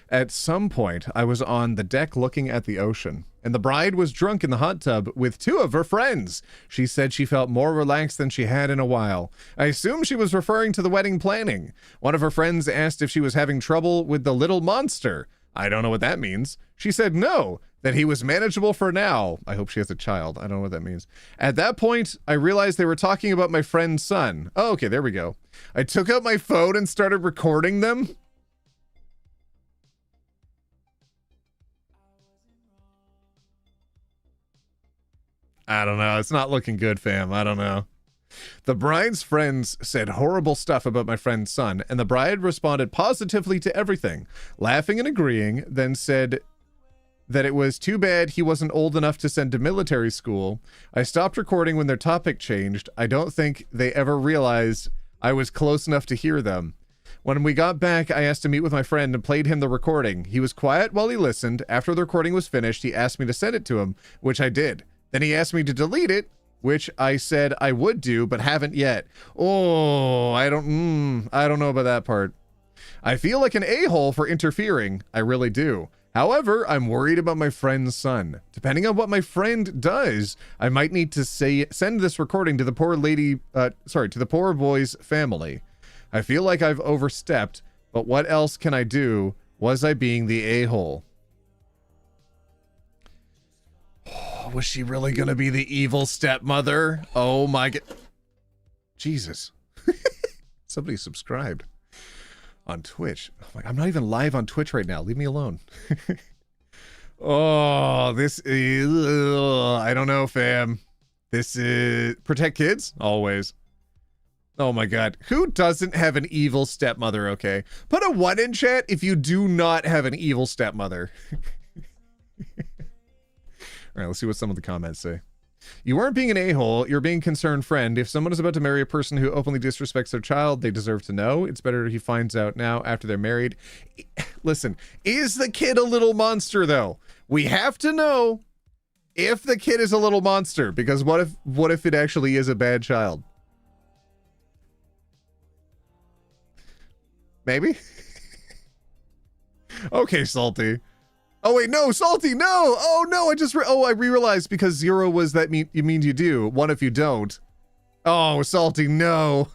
At some point, I was on the deck looking at the ocean, and the bride was drunk in the hot tub with 2 of her friends. She said she felt more relaxed than she had in a while. I assume she was referring to the wedding planning. One of her friends asked if she was having trouble with the little monster. I don't know what that means. She said no, that he was manageable for now. I hope she has a child. I don't know what that means. At that point, I realized they were talking about my friend's son. Oh, okay, there we go. I took out my phone and started recording them. I don't know. It's not looking good, fam. I don't know. The bride's friends said horrible stuff about my friend's son, and the bride responded positively to everything, laughing and agreeing, then said that it was too bad he wasn't old enough to send to military school. I stopped recording when their topic changed. I don't think they ever realized I was close enough to hear them. When we got back, I asked to meet with my friend and played him the recording. He was quiet while he listened. After the recording was finished, he asked me to send it to him, which I did. Then he asked me to delete it, which I said I would do, but haven't yet. Oh, I don't know about that part. I feel like an a-hole for interfering. I really do. However, I'm worried about my friend's son. Depending on what my friend does, I might need to send this recording to the poor to the poor boy's family. I feel like I've overstepped, but what else can I do? Was I being the a-hole? Oh, was she really gonna be the evil stepmother? Oh my god. Jesus. Somebody subscribed on Twitch. Oh my, I'm not even live on Twitch right now. Leave me alone. Oh, this is... I don't know, fam. This is... Protect kids? Always. Oh my god. Who doesn't have an evil stepmother, okay? Put a 1 in chat if you do not have an evil stepmother. Alright, let's see what some of the comments say. You weren't being an a-hole, you're being a concerned friend. If someone is about to marry a person who openly disrespects their child, they deserve to know. It's better he finds out now after they're married. Listen, is the kid a little monster, though? We have to know if the kid is a little monster, because what if it actually is a bad child? Maybe? Okay, Salty. Oh wait, no, Salty, no! Oh no, I re-realized because 0 was that you mean you do. 1 if you don't. Oh, Salty, no.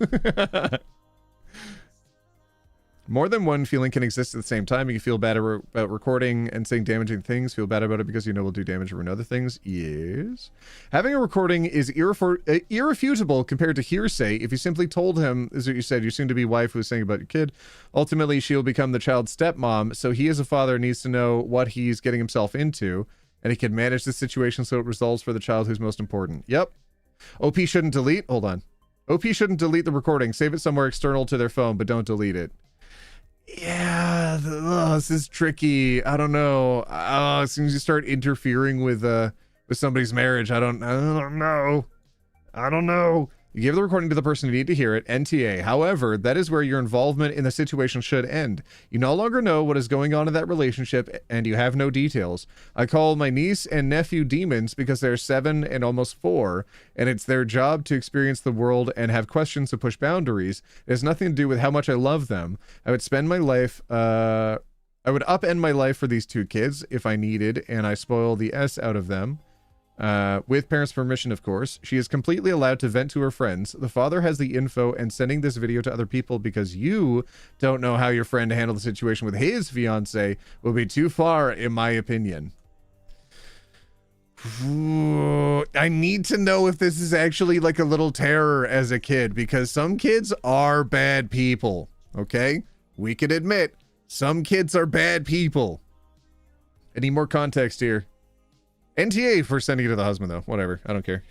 More than one feeling can exist at the same time. You can feel bad about recording and saying damaging things. Feel bad about it because you know will do damage or ruin other things. Yes. Having a recording is irrefutable compared to hearsay. If you simply told him, is what you said, your soon-to-be wife who was saying about your kid, ultimately she'll become the child's stepmom. So he as a father needs to know what he's getting himself into, and he can manage the situation so it resolves for the child who's most important. Yep. OP shouldn't delete. Hold on. OP shouldn't delete the recording. Save it somewhere external to their phone, but don't delete it. Yeah, this is tricky. I don't know. As soon as you start interfering with somebody's marriage, I don't know. You give the recording to the person who need to hear it, NTA. However, that is where your involvement in the situation should end. You no longer know what is going on in that relationship, and you have no details. I call my niece and nephew demons because they're 7 and almost 4, and it's their job to experience the world and have questions to push boundaries. It has nothing to do with how much I love them. I would spend my life, I would upend my life for these 2 kids if I needed, and I spoil the S out of them. With parents' permission, of course. She is completely allowed to vent to her friends. The father has the info and sending this video to other people because you don't know how your friend handled the situation with his fiance will be too far, in my opinion. Ooh, I need to know if this is actually like a little terror as a kid, because some kids are bad people, okay? We can admit some kids are bad people. I need more context here. NTA for sending it to the husband, though. Whatever. I don't care.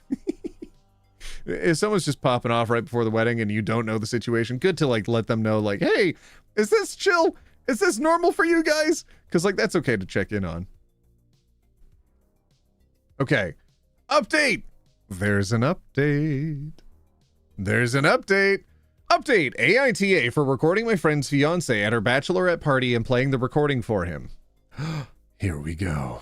If someone's just popping off right before the wedding and you don't know the situation, good to, like, let them know, like, hey, is this chill? Is this normal for you guys? Because, like, that's okay to check in on. Okay. Update! There's an update. There's an update. Update! AITA for recording my friend's fiance at her bachelorette party and playing the recording for him. Here we go.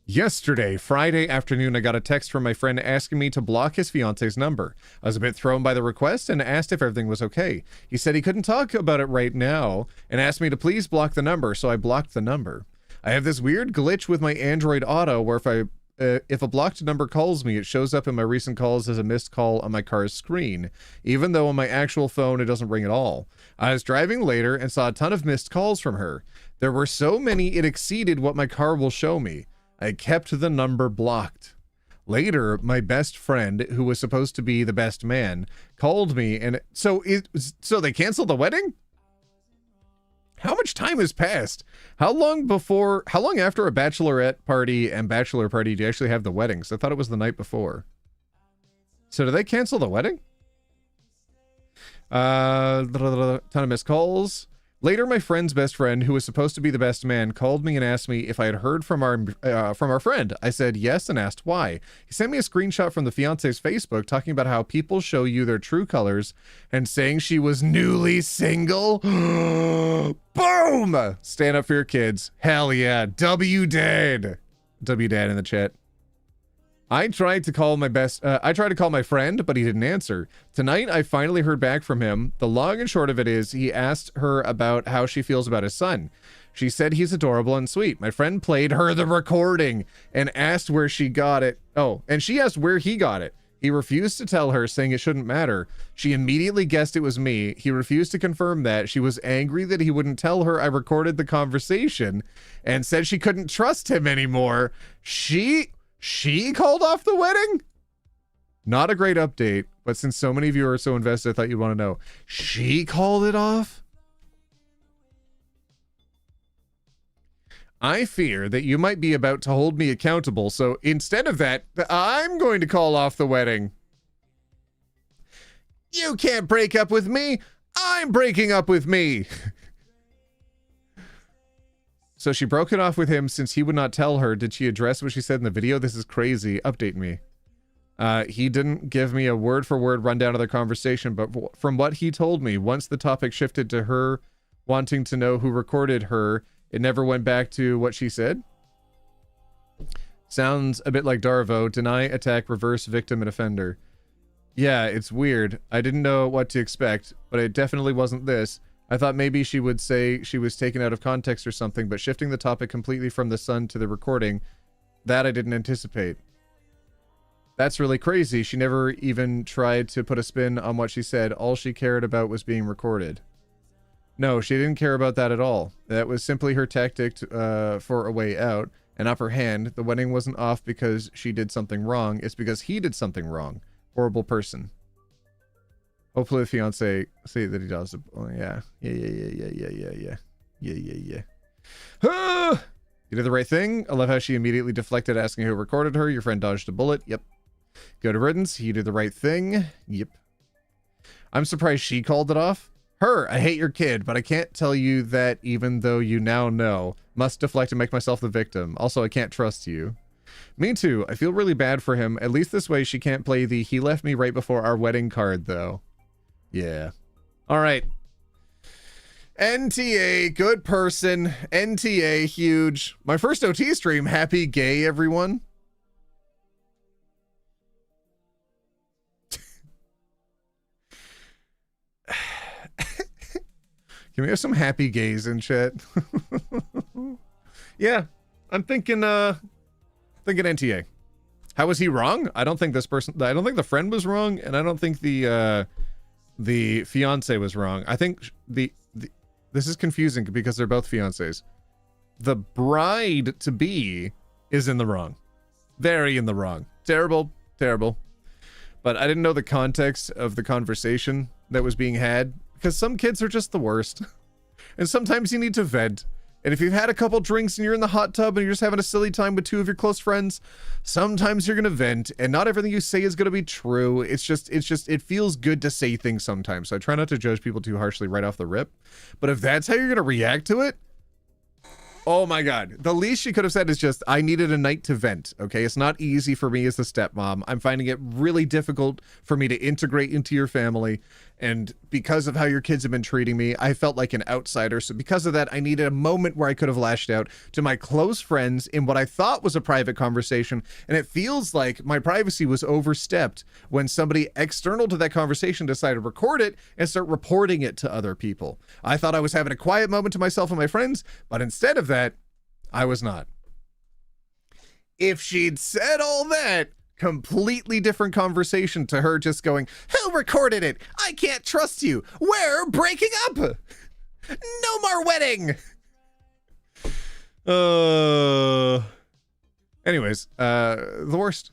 Yesterday, Friday afternoon, I got a text from my friend asking me to block his fiance's number. I was a bit thrown by the request and asked if everything was okay. He said he couldn't talk about it right now and asked me to please block the number, so I blocked the number. I have this weird glitch with my Android Auto where if a blocked number calls me, it shows up in my recent calls as a missed call on my car's screen, even though on my actual phone it doesn't ring at all. I was driving later and saw a ton of missed calls from her. There were so many it exceeded what my car will show me. I kept the number blocked. Later, my best friend, who was supposed to be the best man, called me and so they canceled the wedding? How much time has passed? How long after a bachelorette party and bachelor party do you actually have the weddings? I thought it was the night before. So did they cancel the wedding? Ton of missed calls. Later, my friend's best friend, who was supposed to be the best man, called me and asked me if I had heard from our friend. I said yes and asked why. He sent me a screenshot from the fiance's Facebook talking about how people show you their true colors and saying she was newly single. Boom! Stand up for your kids. Hell yeah. W dad. W dad in the chat. I tried to call my friend, but he didn't answer. Tonight, I finally heard back from him. The long and short of it is he asked her about how she feels about his son. She said he's adorable and sweet. My friend played her the recording and asked where she got it. Oh, and she asked where he got it. He refused to tell her, saying it shouldn't matter. She immediately guessed it was me. He refused to confirm that. She was angry that he wouldn't tell her I recorded the conversation and said she couldn't trust him anymore. She called off the wedding? Not a great update, but since so many of you are so invested, I thought you'd want to know. She called it off? I fear that you might be about to hold me accountable, so instead of that, I'm going to call off the wedding. You can't break up with me. I'm breaking up with me. So she broke it off with him since he would not tell her. Did she address what she said in the video? This is crazy. Update me. He didn't give me a word-for-word rundown of their conversation, but from what he told me, once the topic shifted to her wanting to know who recorded her, it never went back to what she said. Sounds a bit like Darvo. Deny, attack, reverse, victim, and offender. Yeah, it's weird. I didn't know what to expect, but it definitely wasn't this. I thought maybe she would say she was taken out of context or something, but shifting the topic completely from the son to the recording, that I didn't anticipate. That's really crazy. She never even tried to put a spin on what she said. All she cared about was being recorded. No, she didn't care about that at all. That was simply her tactic for a way out, an upper hand. The wedding wasn't off because she did something wrong. It's because he did something wrong. Horrible person. Hopefully the fiance see that he does. Oh, yeah. Yeah. Ah! You did the right thing. I love how she immediately deflected, asking who recorded her. Your friend dodged a bullet. Yep. Go to riddance. You did the right thing. Yep. I'm surprised she called it off. Her, I hate your kid, but I can't tell you that even though you now know. Must deflect and make myself the victim. Also, I can't trust you. Me too. I feel really bad for him. At least this way she can't play the he left me right before our wedding card, though. Yeah. All right. NTA, good person. NTA, huge. My first OT stream. Happy gay, everyone. Can we have some happy gays in chat? Yeah, I'm thinking NTA. How was he wrong? I don't think the friend was wrong, and I don't think the fiance was wrong. I think this is confusing because they're both fiancés. The bride to be is in the wrong. Very in the wrong. Terrible. But I didn't know the context of the conversation that was being had, because some kids are just the worst. And sometimes you need to vent. And if you've had a couple drinks and you're in the hot tub and you're just having a silly time with two of your close friends, sometimes you're going to vent, and not everything you say is going to be true. It feels good to say things sometimes. So I try not to judge people too harshly right off the rip. But if that's how you're going to react to it, oh my God. The least she could have said is just, I needed a night to vent. Okay. It's not easy for me as the stepmom. I'm finding it really difficult for me to integrate into your family. And because of how your kids have been treating me, I felt like an outsider. So because of that, I needed a moment where I could have lashed out to my close friends in what I thought was a private conversation. And it feels like my privacy was overstepped when somebody external to that conversation decided to record it and start reporting it to other people. I thought I was having a quiet moment to myself and my friends, but instead of that, I was not. If she'd said all that, completely different conversation to her just going, who recorded it? I can't trust you. We're breaking up. No more wedding. Anyways, the worst.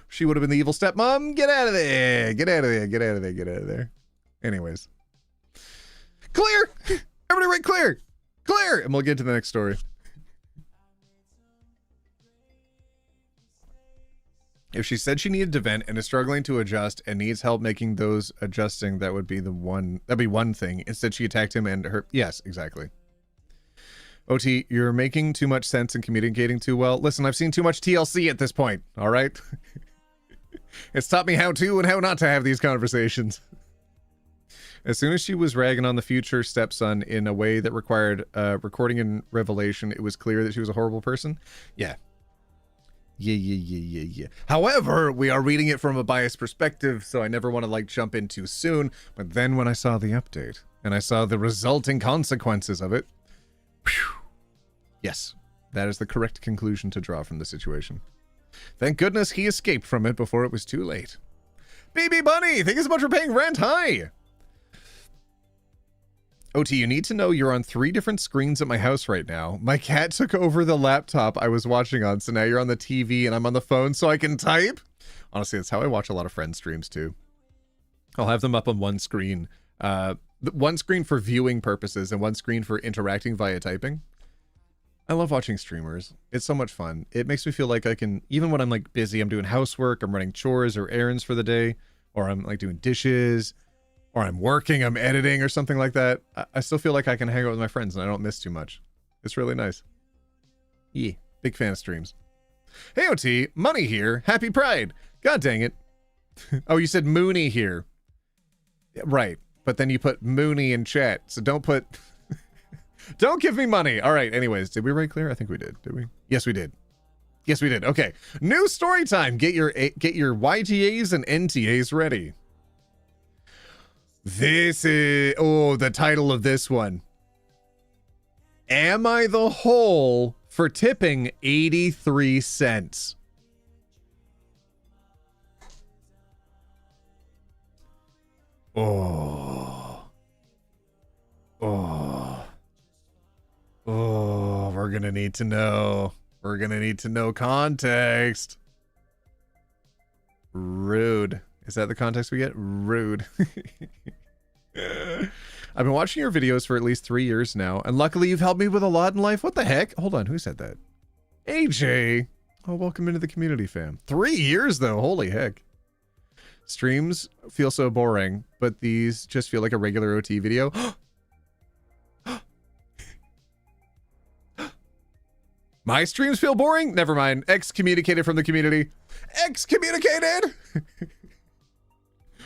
She would have been the evil stepmom. Get out of there. Get out of there. Get out of there. Get out of there. Anyways. Clear. Everybody write clear. Clear. And we'll get to the next story. If she said she needed to vent and is struggling to adjust and needs help making those adjusting, that'd be one thing. Instead, she attacked him and her. Yes, exactly. OT, you're making too much sense and communicating too well. Listen, I've seen too much TLC at this point, all right? It's taught me how to and how not to have these conversations. As soon as she was ragging on the future stepson in a way that required recording and revelation, it was clear that she was a horrible person. Yeah. Yeah. However, we are reading it from a biased perspective, so I never want to like jump in too soon. But then when I saw the update and I saw the resulting consequences of it, whew, yes, that is the correct conclusion to draw from the situation. Thank goodness he escaped from it before it was too late. BB Bunny, thank you so much for paying rent. Hi. OT, you need to know you're on 3 different screens at my house right now. My cat took over the laptop I was watching on, so now you're on the TV and I'm on the phone so I can type. Honestly, that's how I watch a lot of friend streams too. I'll have them up on one screen. One screen for viewing purposes and one screen for interacting via typing. I love watching streamers. It's so much fun. It makes me feel like I can, even when I'm like busy, I'm doing housework, I'm running chores or errands for the day, or I'm like doing dishes, or I'm working, I'm editing or something like that. I still feel like I can hang out with my friends and I don't miss too much. It's really nice. Yeah, big fan of streams. Hey OT, Money here. Happy Pride. God dang it. Oh, you said Mooney here. Right, but then you put Mooney in chat, so don't put... Don't give me money. All right, anyways, did we write clear? I think we did we? Yes, we did. Yes, we did. Okay, new story time. Get your YTAs and NTAs ready. This is, oh, the title of this one. Am I the Hole for tipping 83 cents? Oh, we're gonna need to know. We're gonna need to know context. Rude. Is that the context we get? Rude. I've been watching your videos for at least 3 years now, and luckily you've helped me with a lot in life. What the heck? Hold on, who said that? AJ. Oh, welcome into the community, fam. 3 years, though. Holy heck. Streams feel so boring, but these just feel like a regular OT video. My streams feel boring? Never mind. Excommunicated from the community. Excommunicated!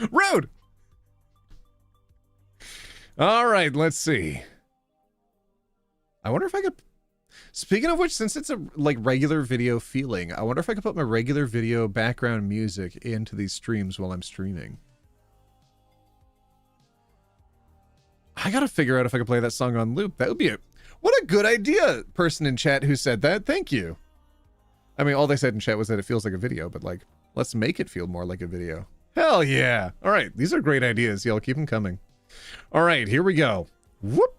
Rude! All right, let's see. I wonder if I could... Speaking of which, since it's a like regular video feeling, I wonder if I could put my regular video background music into these streams while I'm streaming. I gotta figure out if I could play that song on loop. That would be a... What a good idea, person in chat who said that. Thank you. I mean, all they said in chat was that it feels like a video, but like, let's make it feel more like a video. Hell yeah. All right, these are great ideas. Y'all keep them coming. All right, here we go. Whoop.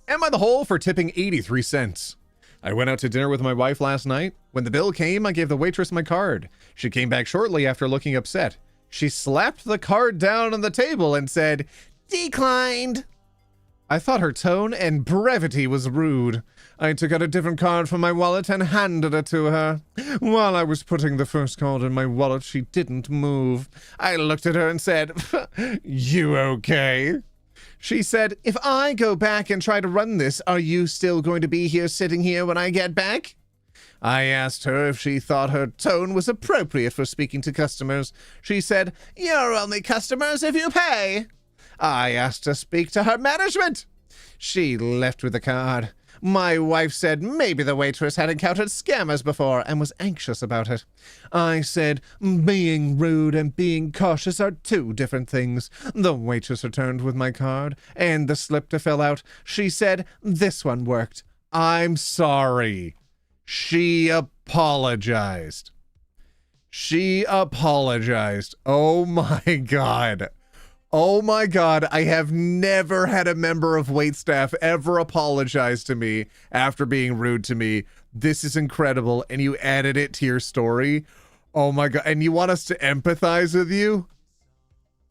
Am I the hole for tipping 83 cents? I went out to dinner with my wife last night. When the bill came, I gave the waitress my card. She came back shortly after looking upset. She slapped the card down on the table and said, "Declined." I thought her tone and brevity was rude. I took out a different card from my wallet and handed it to her. While I was putting the first card in my wallet, she didn't move. I looked at her and said, "You okay?" She said, "If I go back and try to run this, are you still going to be here sitting here when I get back?" I asked her if she thought her tone was appropriate for speaking to customers. She said, "You're only customers if you pay." I asked to speak to her management. She left with the card. My wife said maybe the waitress had encountered scammers before and was anxious about it. I said being rude and being cautious are 2 different things. The waitress returned with my card and the slip to fill out. She said this one worked. I'm sorry. She apologized. She apologized. Oh my God. Oh my God, I have never had a member of waitstaff ever apologize to me after being rude to me. This is incredible, and you added it to your story. Oh my God, and you want us to empathize with you?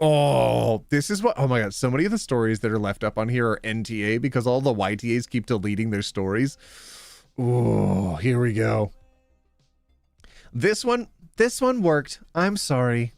Oh, this is what, oh my God, so many of the stories that are left up on here are NTA because all the YTAs keep deleting their stories. Oh, here we go. This one this one worked. I'm sorry.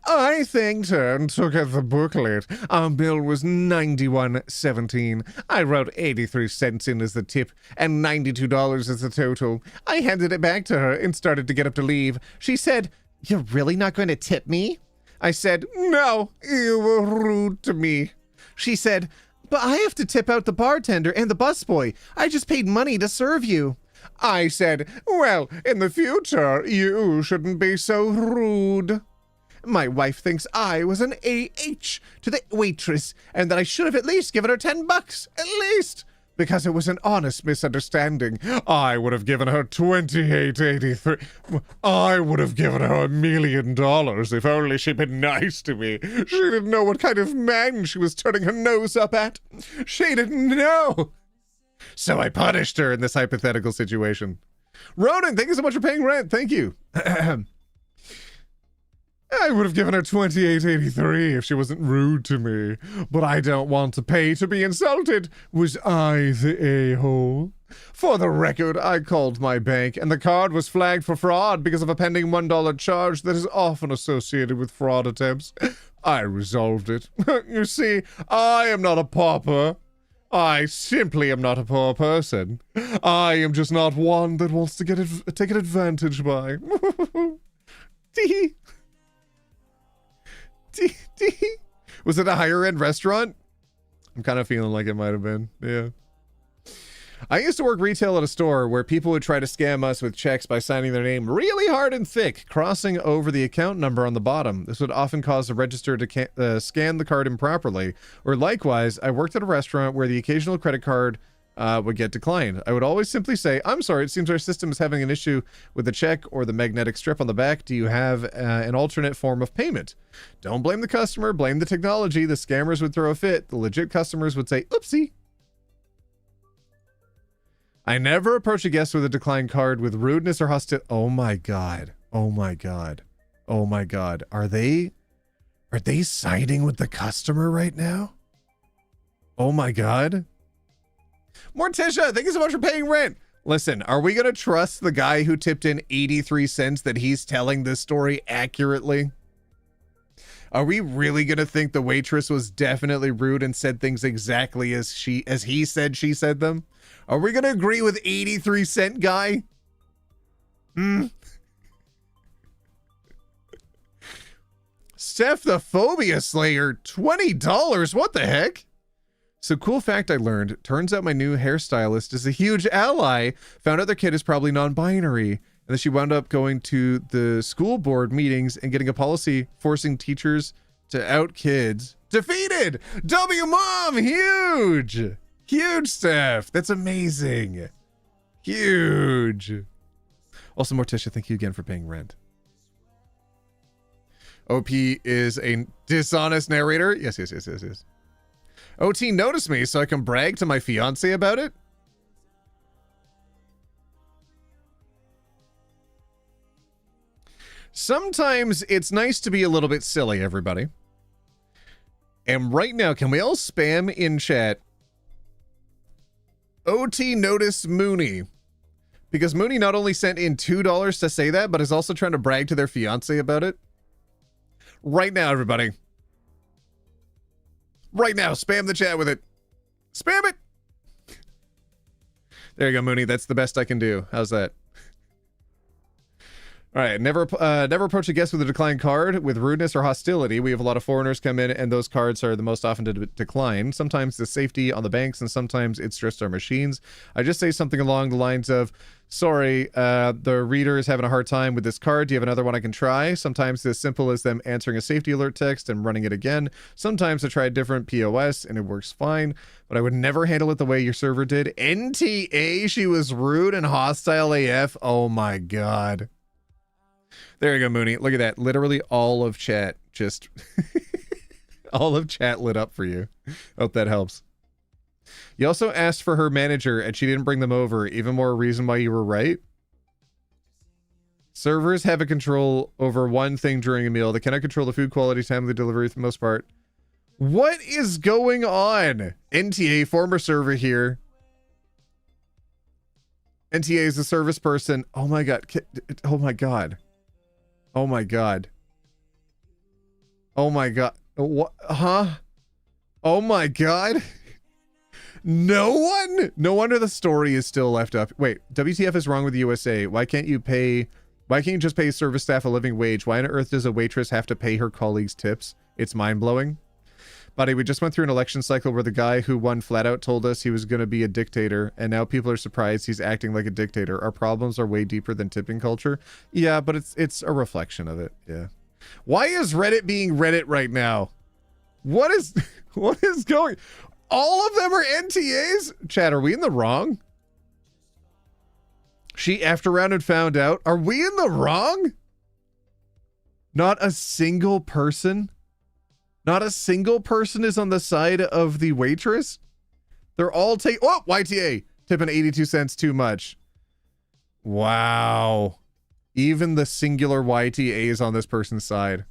I thanked her and took out the booklet. Our bill was $91.17. I wrote 83 cents in as the tip and $92 as the total. I handed it back to her and started to get up to leave. She said, "You're really not going to tip me?" I said, "No, you were rude to me." She said, "But I have to tip out the bartender and the busboy. I just paid money to serve you." I said, "Well, in the future, you shouldn't be so rude." My wife thinks I was an AH to the waitress and that I should have at least given her $10, at least, because it was an honest misunderstanding. I would have given her $28.83. I would have given her $1 million if only she'd been nice to me. She didn't know what kind of man she was turning her nose up at. She didn't know. So I punished her in this hypothetical situation. Ronan, thank you so much for paying rent. Thank you. I would have given her $28.83 if she wasn't rude to me, but I don't want to pay to be insulted. Was I the a-hole? For the record, I called my bank, and the card was flagged for fraud because of a pending $1 charge that is often associated with fraud attempts. I resolved it. You see, I am not a pauper. I simply am not a poor person. I am just not one that wants to get taken advantage by. Tee. Was it a higher end restaurant? I'm kind of feeling like it might have been. Yeah. I used to work retail at a store where people would try to scam us with checks by signing their name really hard and thick, crossing over the account number on the bottom. This would often cause the register to scan the card improperly. Or likewise, I worked at a restaurant where the occasional credit card would get declined. I would always simply say, "I'm sorry, it seems our system is having an issue with the check or the magnetic strip on the back. Do you have an alternate form of payment?" Don't blame the customer, blame the technology. The scammers would throw a fit. The legit customers would say, "Oopsie." I never approach a guest with a declined card with rudeness or hostility. Oh my god. Oh my god. Oh my god. Are they siding with the customer right now? Oh my god. Morticia, thank you so much for paying rent. Listen, are we going to trust the guy who tipped in 83 cents that he's telling this story accurately? Are we really going to think the waitress was definitely rude and said things exactly as he said she said them? Are we going to agree with 83 cent guy? Steph the Phobia Slayer, $20. What the heck? So cool fact I learned, turns out my new hairstylist is a huge ally. Found out their kid is probably non-binary. And then she wound up going to the school board meetings and getting a policy forcing teachers to out kids. Defeated! W Mom! Huge! Huge, Steph! That's amazing. Huge. Also, Morticia, thank you again for paying rent. OP is a dishonest narrator. Yes. OT noticed me so I can brag to my fiance about it? Sometimes it's nice to be a little bit silly, everybody. And right now, can we all spam in chat? OT noticed Mooney. Because Mooney not only sent in $2 to say that, but is also trying to brag to their fiance about it. Right now, everybody. Right now, spam the chat with it. Spam it! There you go, Mooney. That's the best I can do. How's that? All right, never approach a guest with a declined card with rudeness or hostility. We have a lot of foreigners come in, and those cards are the most often to decline. Sometimes it's safety on the banks, and sometimes it's just our machines. I just say something along the lines of, "Sorry, the reader is having a hard time with this card. Do you have another one I can try?" Sometimes it's as simple as them answering a safety alert text and running it again. Sometimes I try a different POS, and it works fine. But I would never handle it the way your server did. NTA, she was rude and hostile AF. Oh my god. There you go, Mooney. Look at that. Literally all of chat just... all of chat lit up for you. Hope that helps. You also asked for her manager and she didn't bring them over. Even more reason why you were right. Servers have a control over one thing during a meal. They cannot control the food quality, time of the delivery for the most part. What is going on? NTA, former server here. NTA is a service person. Oh my god. Oh my god. Oh my god. Oh my god. What? Huh? Oh my god. No one? No wonder the story is still left up. Wait, WTF is wrong with the USA? Why can't you just pay service staff a living wage? Why on earth does a waitress have to pay her colleagues tips? It's mind-blowing. Buddy, we just went through an election cycle where the guy who won flat out told us he was going to be a dictator, and now people are surprised he's acting like a dictator. Our problems are way deeper than tipping culture. Yeah, but it's a reflection of it. Yeah. Why is Reddit being Reddit right now? What is going? All of them are NTAs? Chat, are we in the wrong? She effed around and found out. Are we in the wrong? Not a single person? Not a single person is on the side of the waitress? They're all oh, YTA, tipping 82 cents too much. Wow. Even the singular YTA is on this person's side.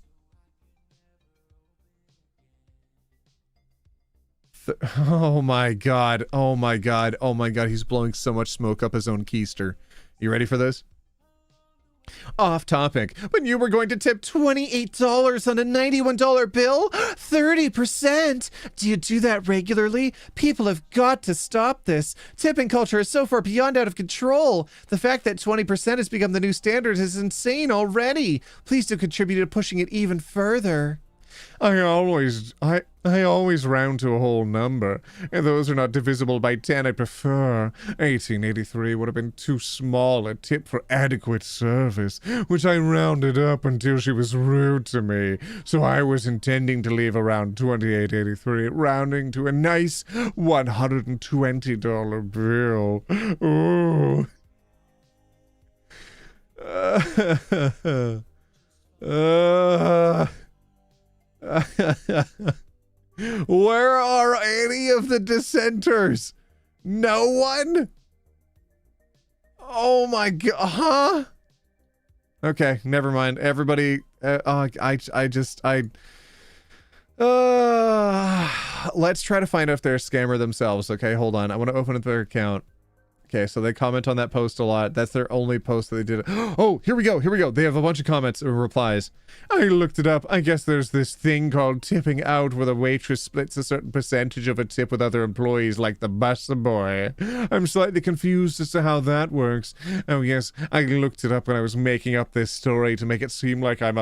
Oh my god. Oh my god. Oh my god. He's blowing so much smoke up his own keister. You ready for this? Off topic, but you were going to tip $28 on a $91 bill? 30%? Do you do that regularly? People have got to stop this. Tipping culture is so far beyond out of control. The fact that 20% has become the new standard is insane already. Please do contribute to pushing it even further. I always round to a whole number, and those are not divisible by 10. I prefer 1883 would have been too small a tip for adequate service, which I rounded up until she was rude to me. So I was intending to leave around 28.83, rounding to a nice $120 bill. Ooh. Where are any of the dissenters? No one? Oh my god, huh? Okay, never mind. Everybody, let's try to find out if they're a scammer themselves. Okay, hold on. I want to open up their account. Okay, so they comment on that post a lot. That's their only post that they did. Oh, here we go. Here we go. They have a bunch of comments or replies. I looked it up. I guess there's this thing called tipping out where the waitress splits a certain percentage of a tip with other employees like the busboy. I'm slightly confused as to how that works. Oh, yes, I looked it up when I was making up this story to make it seem like I'm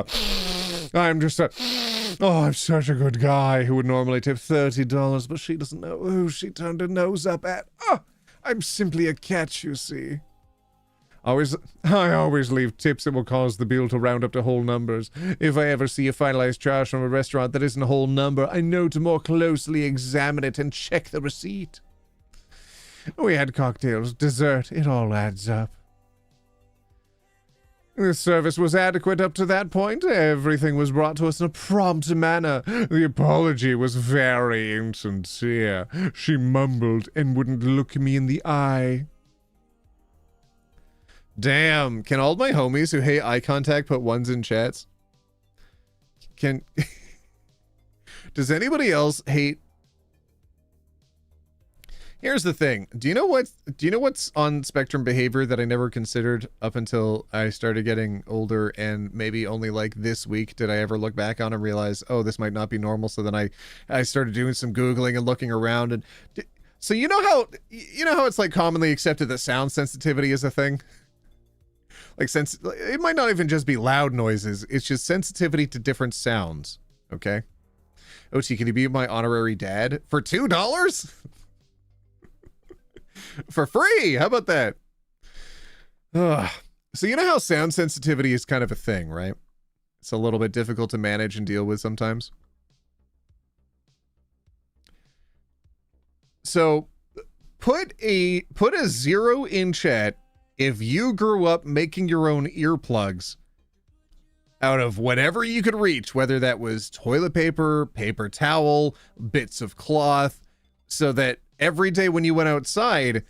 such a good guy who would normally tip $30, but she doesn't know who she turned her nose up at. I'm simply a catch, you see. I always leave tips that will cause the bill to round up to whole numbers. If I ever see a finalized charge from a restaurant that isn't a whole number, I know to more closely examine it and check the receipt. We had cocktails, dessert, it all adds up. The service was adequate up to that point. Everything was brought to us in a prompt manner. The apology was very insincere. She mumbled and wouldn't look me in the eye. Damn, can all my homies who hate eye contact put ones in chats? Does anybody else hate... Here's the thing. Do you know what's on spectrum behavior that I never considered up until I started getting older, and maybe only like this week did I ever look back on and realize, oh, this might not be normal. So then I started doing some Googling and looking around, and so you know how it's like commonly accepted that sound sensitivity is a thing? Like it might not even just be loud noises. It's just sensitivity to different sounds. Okay. OT, can you be my honorary dad for $2? For free. How about that? So you know how sound sensitivity is kind of a thing, right? It's a little bit difficult to manage and deal with sometimes. So put a 0 in chat if you grew up making your own earplugs out of whatever you could reach, whether that was toilet paper, paper towel, bits of cloth, so that every day when you went outside,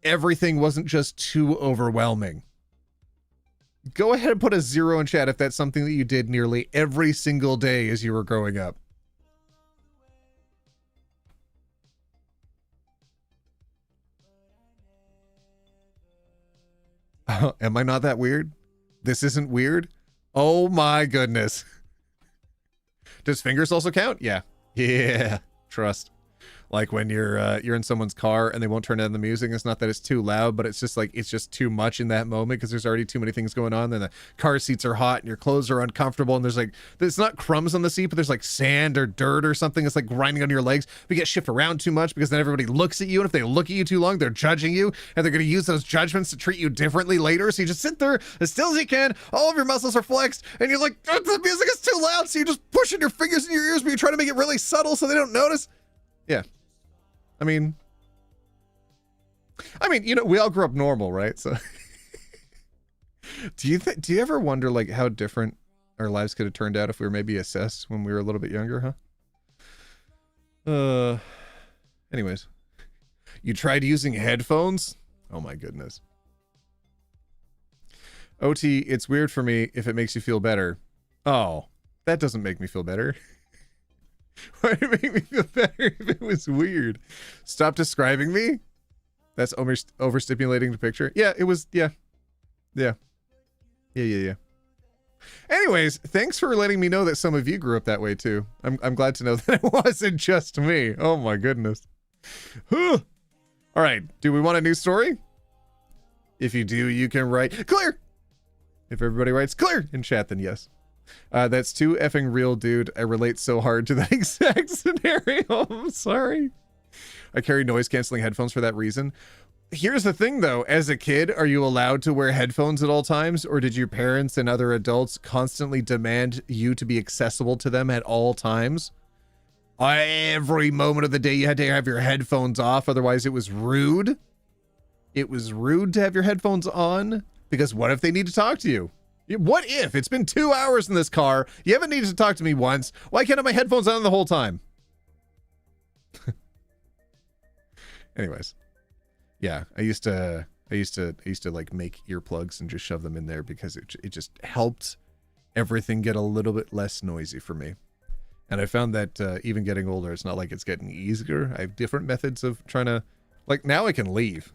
everything wasn't just too overwhelming. Go ahead and put a 0 in chat if that's something that you did nearly every single day as you were growing up. Am I not that weird? This isn't weird? Oh my goodness. Does fingers also count? Yeah. Yeah. Trust. Like when you're in someone's car and they won't turn down the music. It's not that it's too loud, but it's just like it's just too much in that moment because there's already too many things going on. Then the car seats are hot and your clothes are uncomfortable and there's like there's not crumbs on the seat, but there's like sand or dirt or something. It's like grinding on your legs. We get shifted around too much because then everybody looks at you, and if they look at you too long, they're judging you, and they're going to use those judgments to treat you differently later. So you just sit there as still as you can. All of your muscles are flexed, and you're like, oh, the music is too loud. So you're just pushing your fingers in your ears, but you're trying to make it really subtle so they don't notice. Yeah. I mean, you know, we all grew up normal, right? So do you ever wonder like how different our lives could have turned out if we were maybe assessed when we were a little bit younger, huh? Anyways, you tried using headphones? Oh my goodness. OT, it's weird for me if it makes you feel better. Oh, that doesn't make me feel better. Why did it make me feel better if it was weird? Stop describing me? That's overstimulating the picture. Yeah, it was. Yeah. Anyways, thanks for letting me know that some of you grew up that way too. I'm glad to know that it wasn't just me. Oh my goodness. All right. Do we want a new story? If you do, you can write clear. If everybody writes clear in chat, then yes. That's too effing real, dude. I relate so hard to that exact scenario. I'm sorry. I carry noise canceling headphones for that reason. Here's the thing though, as a kid, are you allowed to wear headphones at all times, or did your parents and other adults constantly demand you to be accessible to them at all times? Every moment of the day you had to have your headphones off, otherwise it was rude. It was rude to have your headphones on, because what if they need to talk to you? What if it's been 2 hours in this car, you haven't needed to talk to me once, why can't I have my headphones on the whole time? Anyways, yeah, I used to like make earplugs and just shove them in there because it just helped everything get a little bit less noisy for me. And I found that even getting older, it's not like it's getting easier. I have different methods of trying to, like, now I can leave.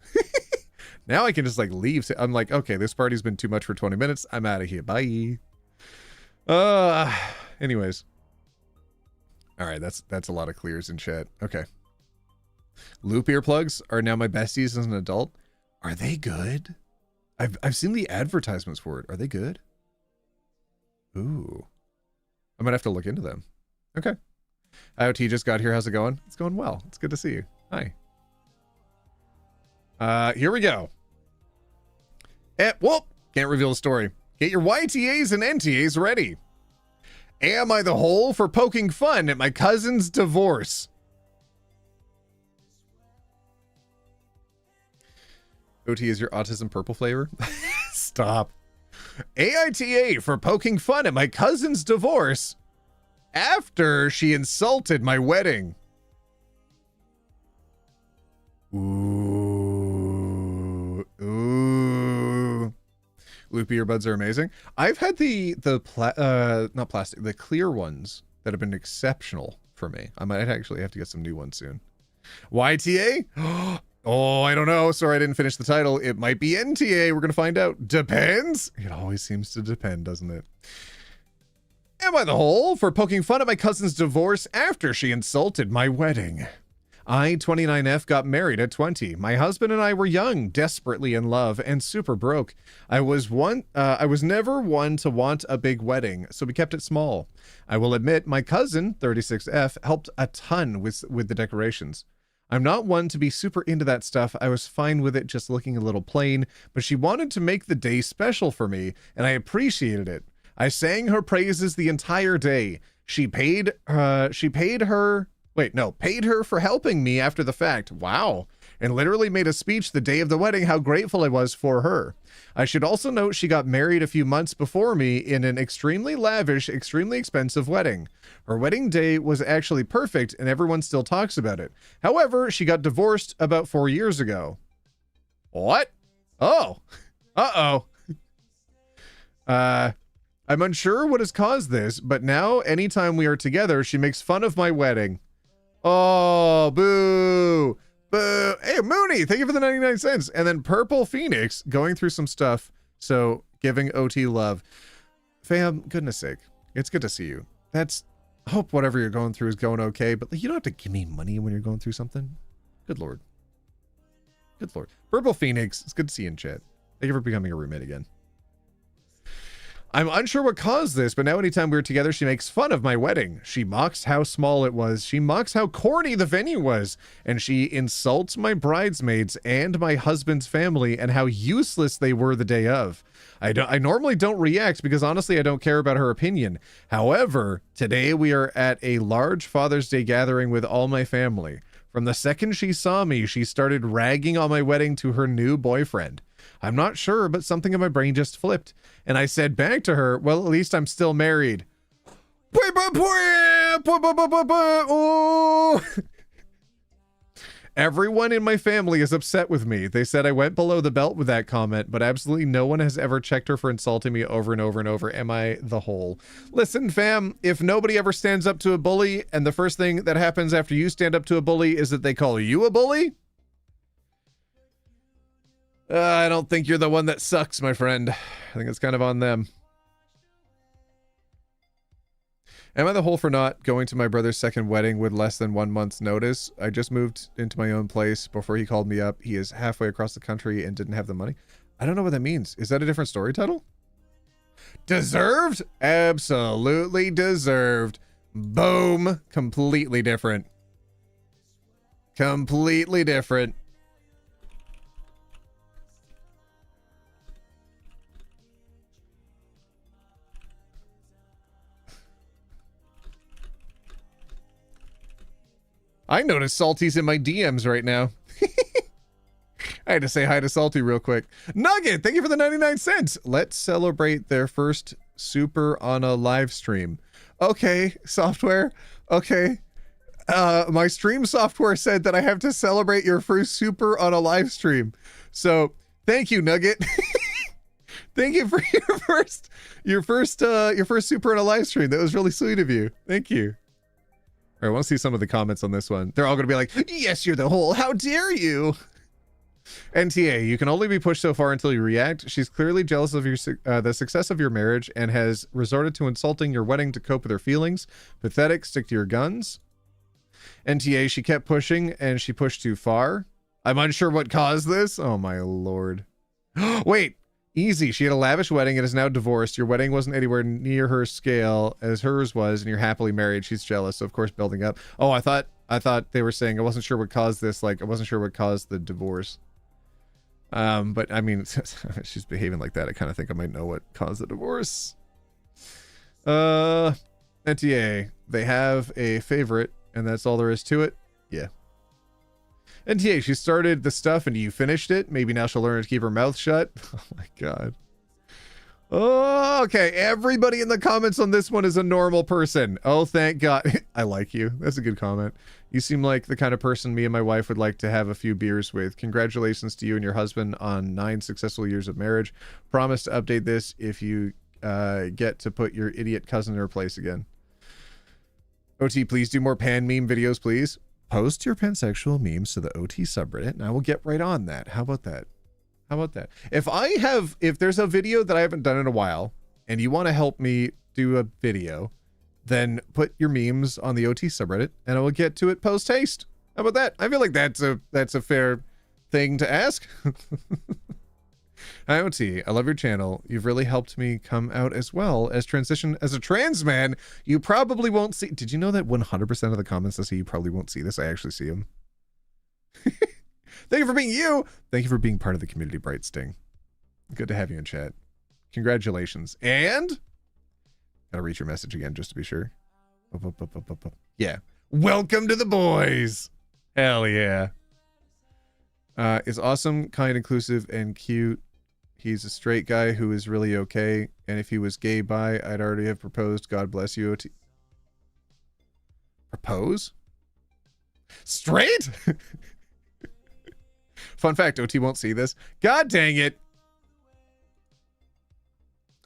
Now I can just like leave. I'm like, okay, this party's been too much for 20 minutes. I'm out of here. Bye. Anyways. All right, that's a lot of clears in chat. Okay. Loop earplugs are now my besties as an adult. Are they good? I've seen the advertisements for it. Are they good? Ooh. I might have to look into them. Okay. IoT just got here. How's it going? It's going well. It's good to see you. Hi. Here we go. Whoop! Can't reveal the story. Get your YTAs and NTAs ready. Am I the hole for poking fun at my cousin's divorce? OT, is your autism purple flavor? Stop. AITA for poking fun at my cousin's divorce after she insulted my wedding. Ooh. Loopy earbuds are amazing. I've had the clear ones that have been exceptional for me. I might actually have to get some new ones soon. YTA? Oh, I don't know. Sorry, I didn't finish the title. It might be NTA. We're going to find out. Depends. It always seems to depend, doesn't it? Am I the hole for poking fun at my cousin's divorce after she insulted my wedding? I, 29F, got married at 20. My husband and I were young, desperately in love, and super broke. I was never one to want a big wedding, so we kept it small. I will admit, my cousin, 36F, helped a ton with the decorations. I'm not one to be super into that stuff. I was fine with it just looking a little plain, but she wanted to make the day special for me, and I appreciated it. I sang her praises the entire day. Paid her for helping me after the fact. Wow. And literally made a speech the day of the wedding how grateful I was for her. I should also note she got married a few months before me in an extremely lavish, extremely expensive wedding. Her wedding day was actually perfect and everyone still talks about it. However, she got divorced about 4 years ago. What? Oh. Uh-oh. I'm unsure what has caused this, but now anytime we are together, she makes fun of my wedding. Oh, boo. Boo. Hey, Mooney, thank you for the 99 cents. And then Purple Phoenix going through some stuff. So giving OT love. fam, goodness sake, it's good to see you. That's, I hope whatever you're going through is going okay, but you don't have to give me money when you're going through something. Good Lord. Good Lord. Purple Phoenix, it's good to see you in chat. Thank you for becoming a roommate again. I'm unsure what caused this, but now anytime we're together, she makes fun of my wedding. She mocks how small it was. She mocks how corny the venue was. And she insults my bridesmaids and my husband's family and how useless they were the day of. I normally don't react because honestly, I don't care about her opinion. However, today we are at a large Father's Day gathering with all my family. From the second she saw me, she started ragging on my wedding to her new boyfriend. I'm not sure, but something in my brain just flipped. And I said back to her, well, at least I'm still married. Oh. Everyone in my family is upset with me. They said I went below the belt with that comment, but absolutely no one has ever checked her for insulting me over and over and over. Am I the whole? Listen, fam, if nobody ever stands up to a bully and the first thing that happens after you stand up to a bully is that they call you a bully, I don't think you're the one that sucks, my friend. I think it's kind of on them. Am I the whole for not going to my brother's second wedding with less than 1 month's notice? I just moved into my own place before he called me up. He is halfway across the country and didn't have the money. I don't know what that means. Is that a different story title? Deserved? Absolutely deserved. Boom. Completely different. Completely different. I noticed Salty's in my DMs right now. I had to say hi to Salty real quick. Nugget, thank you for the 99 cents. Let's celebrate their first super on a live stream. Okay, software. Okay. My stream software said that I have to celebrate your first super on a live stream. So thank you, Nugget. Thank you for your first super on a live stream. That was really sweet of you. Thank you. All right, I want to see some of the comments on this one. They're all going to be like, yes, you're the whole. How dare you? NTA, you can only be pushed so far until you react. She's clearly jealous of your the success of your marriage and has resorted to insulting your wedding to cope with her feelings. Pathetic, stick to your guns. NTA, she kept pushing and she pushed too far. I'm unsure what caused this. Oh, my Lord. Wait. Easy. She had a lavish wedding and is now divorced. Your wedding wasn't anywhere near her scale as hers was, and you're happily married. She's jealous, so of course building up. Oh, I thought they were saying I wasn't sure what caused this. Like I wasn't sure what caused the divorce. But I mean, she's behaving like that. I kind of think I might know what caused the divorce. NTA, they have a favorite, and that's all there is to it. Yeah. NTA, she started the stuff and you finished it. Maybe now she'll learn to keep her mouth shut. Oh my God. Oh, okay. Everybody in the comments on this one is a normal person. Oh, thank God. I like you. That's a good comment. You seem like the kind of person me and my wife would like to have a few beers with. Congratulations to you and your husband on 9 successful years of marriage. Promise to update this if you get to put your idiot cousin in her place again. OT, please do more pan meme videos, please. Post your pansexual memes to the OT subreddit and I will get right on that. How about that? How about that? If there's a video that I haven't done in a while and you want to help me do a video, then put your memes on the OT subreddit and I will get to it post haste. How about that? I feel like that's a fair thing to ask. Hi OT, I love your channel. You've really helped me come out as well as transition as a trans man. You probably won't see. Did you know that 100% of the comments I see, you probably won't see this? I actually see them. Thank you for being you. Thank you for being part of the community, Bright Sting. Good to have you in chat. Congratulations. And gotta read your message again just to be sure. Yeah. Welcome to the boys. Hell yeah. Is awesome, kind, inclusive, and cute. He's a straight guy who is really okay. And if he was gay bi, I'd already have proposed. God bless you, OT. Propose? Straight? Fun fact, OT won't see this. God dang it.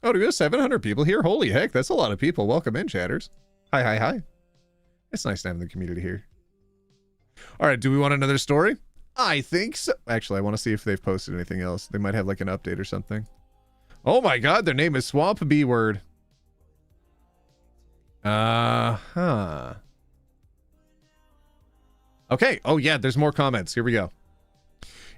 Oh, do we have 700 people here? Holy heck, that's a lot of people. Welcome in, chatters. Hi, hi, hi. It's nice to have the community here. All right, do we want another story? I think so. Actually, I want to see if they've posted anything else. They might have like an update or something. Oh my God, their name is Swamp B Word. Uh-huh. Okay. Oh, yeah, there's more comments. Here we go.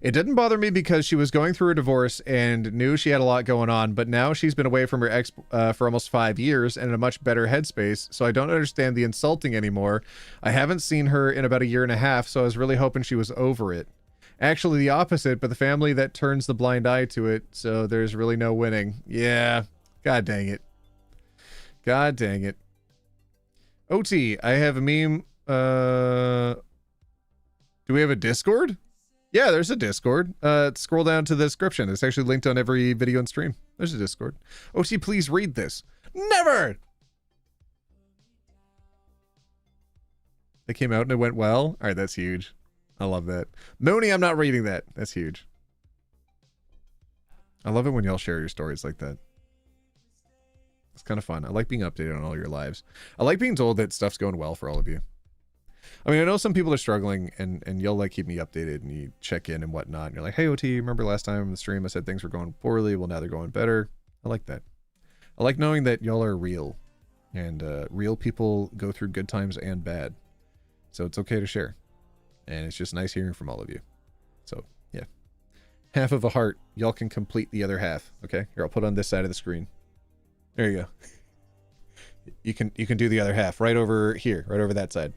It didn't bother me because she was going through a divorce and knew she had a lot going on, but now she's been away from her ex for almost 5 years and in a much better headspace, so I don't understand the insulting anymore. I haven't seen her in about 1.5 years, so I was really hoping she was over it. Actually, the opposite, but the family that turns the blind eye to it, so there's really no winning. Yeah. God dang it. God dang it. OT, I have a meme. Do we have a Discord? Yeah, there's a Discord. Scroll down to the description. It's actually linked on every video and stream. There's a Discord. OT, please read this. Never! It came out and it went well. All right, that's huge. I love that. Mooney, I'm not reading that. That's huge. I love it when y'all share your stories like that. It's kind of fun. I like being updated on all your lives. I like being told that stuff's going well for all of you. I mean, I know some people are struggling and you'll like keep me updated and you check in and whatnot. And you're like, hey, OT, remember last time on the stream I said things were going poorly? Well, now they're going better. I like that. I like knowing that y'all are real and real people go through good times and bad. So it's okay to share. And it's just nice hearing from all of you. So, yeah. Half of a heart. Y'all can complete the other half. Okay? Here, I'll put it on this side of the screen. There you go. You can do the other half right over here, right over that side.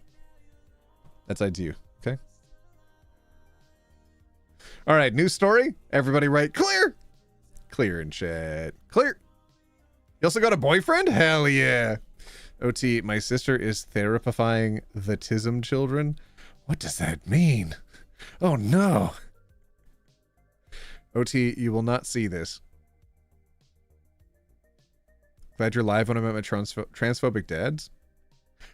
That side's you. Okay? All right, new story. Everybody write clear. Clear in chat. Clear. You also got a boyfriend? Hell yeah. OT, my sister is therapifying the TISM children. What does that mean? Oh no. OT, you will not see this. Glad you're live when I'm at my transphobic dads.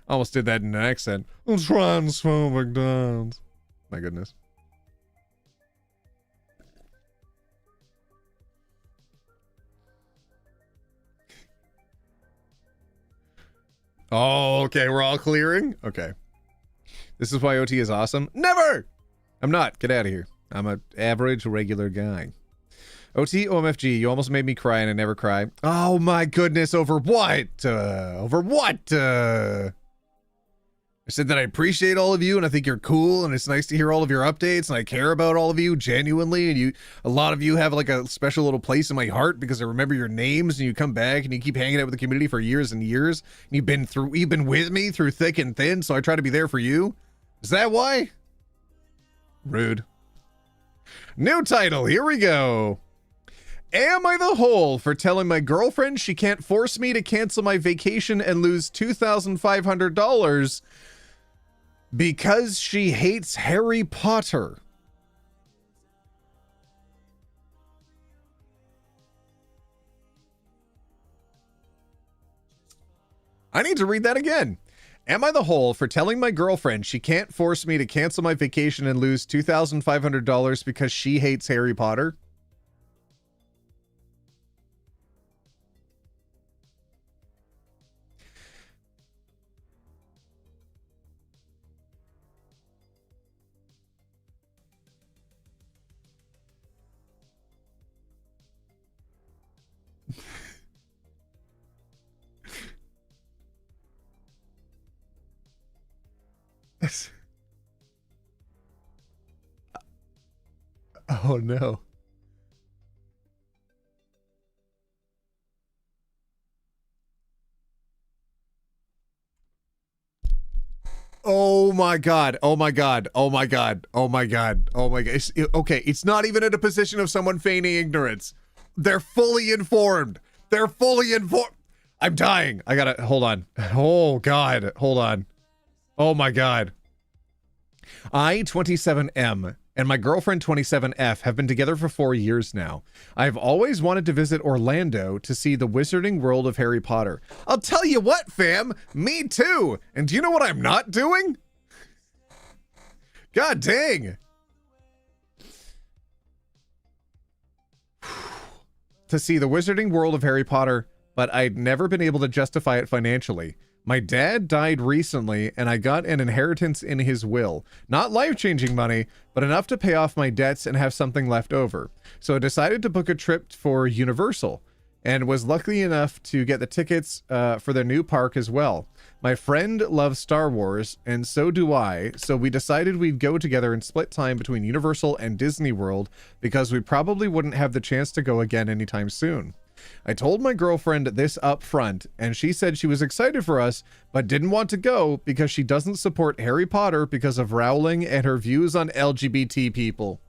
Almost did that in an accent. Transphobic dads. My goodness. Oh, okay. We're all clearing? Okay. This is why OT is awesome? Never! I'm not. Get out of here. I'm an average, regular guy. OT, OMFG, you almost made me cry and I never cry. Oh my goodness, over what? Over what? I said that I appreciate all of you and I think you're cool and it's nice to hear all of your updates and I care about all of you genuinely and a lot of you have like a special little place in my heart because I remember your names and you come back and you keep hanging out with the community for years and years. And you've been with me through thick and thin, so I try to be there for you. Is that why? Rude. New title, here we go. Am I the hole for telling my girlfriend she can't force me to cancel my vacation and lose $2,500 because she hates Harry Potter? I need to read that again. Am I the hole for telling my girlfriend she can't force me to cancel my vacation and lose $2,500 because she hates Harry Potter? Oh no. Oh my god. Oh my god. Oh my god. Oh my god. Oh my god. Okay, it's not even in a position of someone feigning ignorance. They're fully informed. They're fully informed. I'm dying. I gotta hold on. Oh god. Hold on. Oh my god. I, 27M, and my girlfriend, 27F, have been together for 4 years now. I've always wanted to visit Orlando to see the Wizarding World of Harry Potter. I'll tell you what, fam, me too. And do you know what I'm not doing? God dang. To see the Wizarding World of Harry Potter, but I'd never been able to justify it financially. My dad died recently, and I got an inheritance in his will. Not life-changing money, but enough to pay off my debts and have something left over. So I decided to book a trip for Universal, and was lucky enough to get the tickets for their new park as well. My friend loves Star Wars, and so do I, so we decided we'd go together and split time between Universal and Disney World because we probably wouldn't have the chance to go again anytime soon. I told my girlfriend this up front, and she said she was excited for us, but didn't want to go because she doesn't support Harry Potter because of Rowling and her views on LGBT people.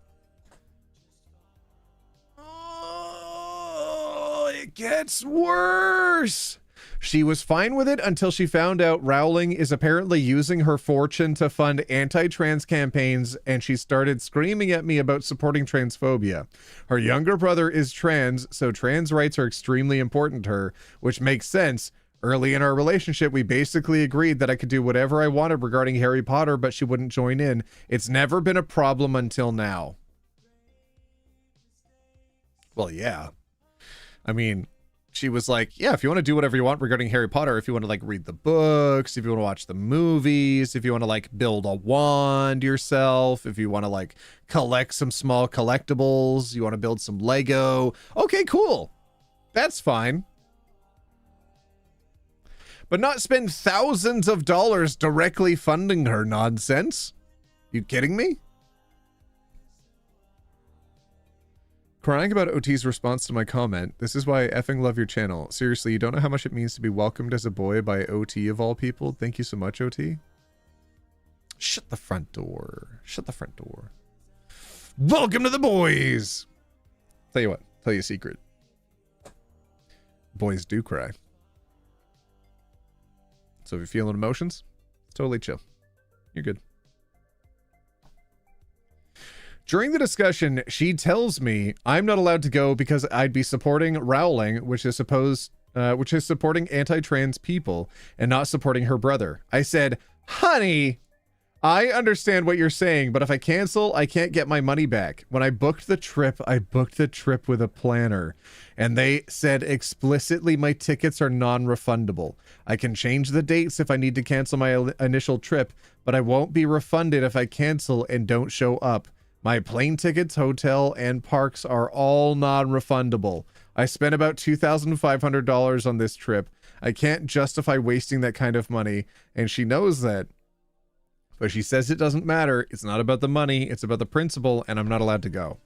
Oh, it gets worse. She was fine with it until she found out Rowling is apparently using her fortune to fund anti-trans campaigns, and she started screaming at me about supporting transphobia. Her younger brother is trans, so trans rights are extremely important to her, which makes sense. Early in our relationship, we basically agreed that I could do whatever I wanted regarding Harry Potter, but she wouldn't join in. It's never been a problem until now. Well, yeah. I mean, she was like, yeah, if you want to do whatever you want regarding Harry Potter, if you want to like read the books, if you want to watch the movies, if you want to like build a wand yourself, if you want to like collect some small collectibles, you want to build some Lego. Okay, cool. That's fine. But not spend thousands of dollars directly funding her nonsense. You kidding me? Crying about OT's response to my comment. This is why I effing love your channel. Seriously, you don't know how much it means to be welcomed as a boy by OT of all people. Thank you so much, OT. Shut the front door. Shut the front door. Welcome to the boys. Tell you what, tell you a secret. Boys do cry. So if you're feeling emotions, totally chill. You're good. During the discussion, she tells me I'm not allowed to go because I'd be supporting Rowling, which is supporting anti-trans people and not supporting her brother. I said, honey, I understand what you're saying, but if I cancel, I can't get my money back. When I booked the trip, I booked the trip with a planner, and they said explicitly my tickets are non-refundable. I can change the dates if I need to cancel my initial trip, but I won't be refunded if I cancel and don't show up. My plane tickets, hotel, and parks are all non-refundable. I spent about $2,500 on this trip. I can't justify wasting that kind of money, and she knows that. But she says it doesn't matter. It's not about the money. It's about the principle, and I'm not allowed to go.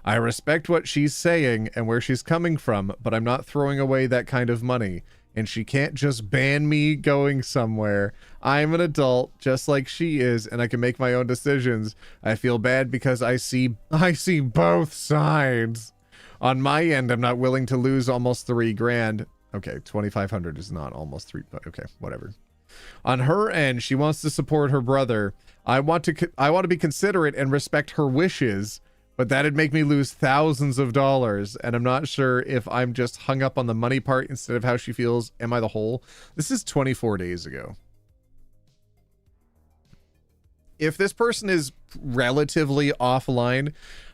I respect what she's saying and where she's coming from, but I'm not throwing away that kind of money. And she can't just ban me going somewhere. I'm an adult, just like she is, and I can make my own decisions. I feel bad because I see both sides. On my end, I'm not willing to lose almost $3,000. Okay, 2,500 is not almost three, but okay, whatever. On her end, she wants to support her brother. I want to be considerate and respect her wishes, but that'd make me lose thousands of dollars, and I'm not sure if I'm just hung up on the money part instead of how she feels. Am I the whole? This is 24 days ago. If this person is relatively offline,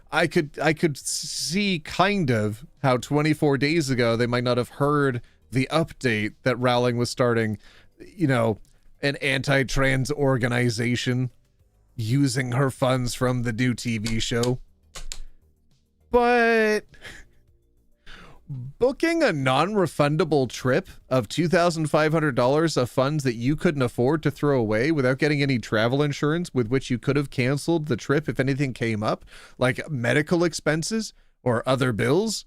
I could see kind of how 24 days ago they might not have heard the update that Rowling was starting, you know, an anti-trans organization using her funds from the new TV show. But booking a non-refundable trip of $2,500 of funds that you couldn't afford to throw away without getting any travel insurance with which you could have canceled the trip if anything came up, like medical expenses or other bills?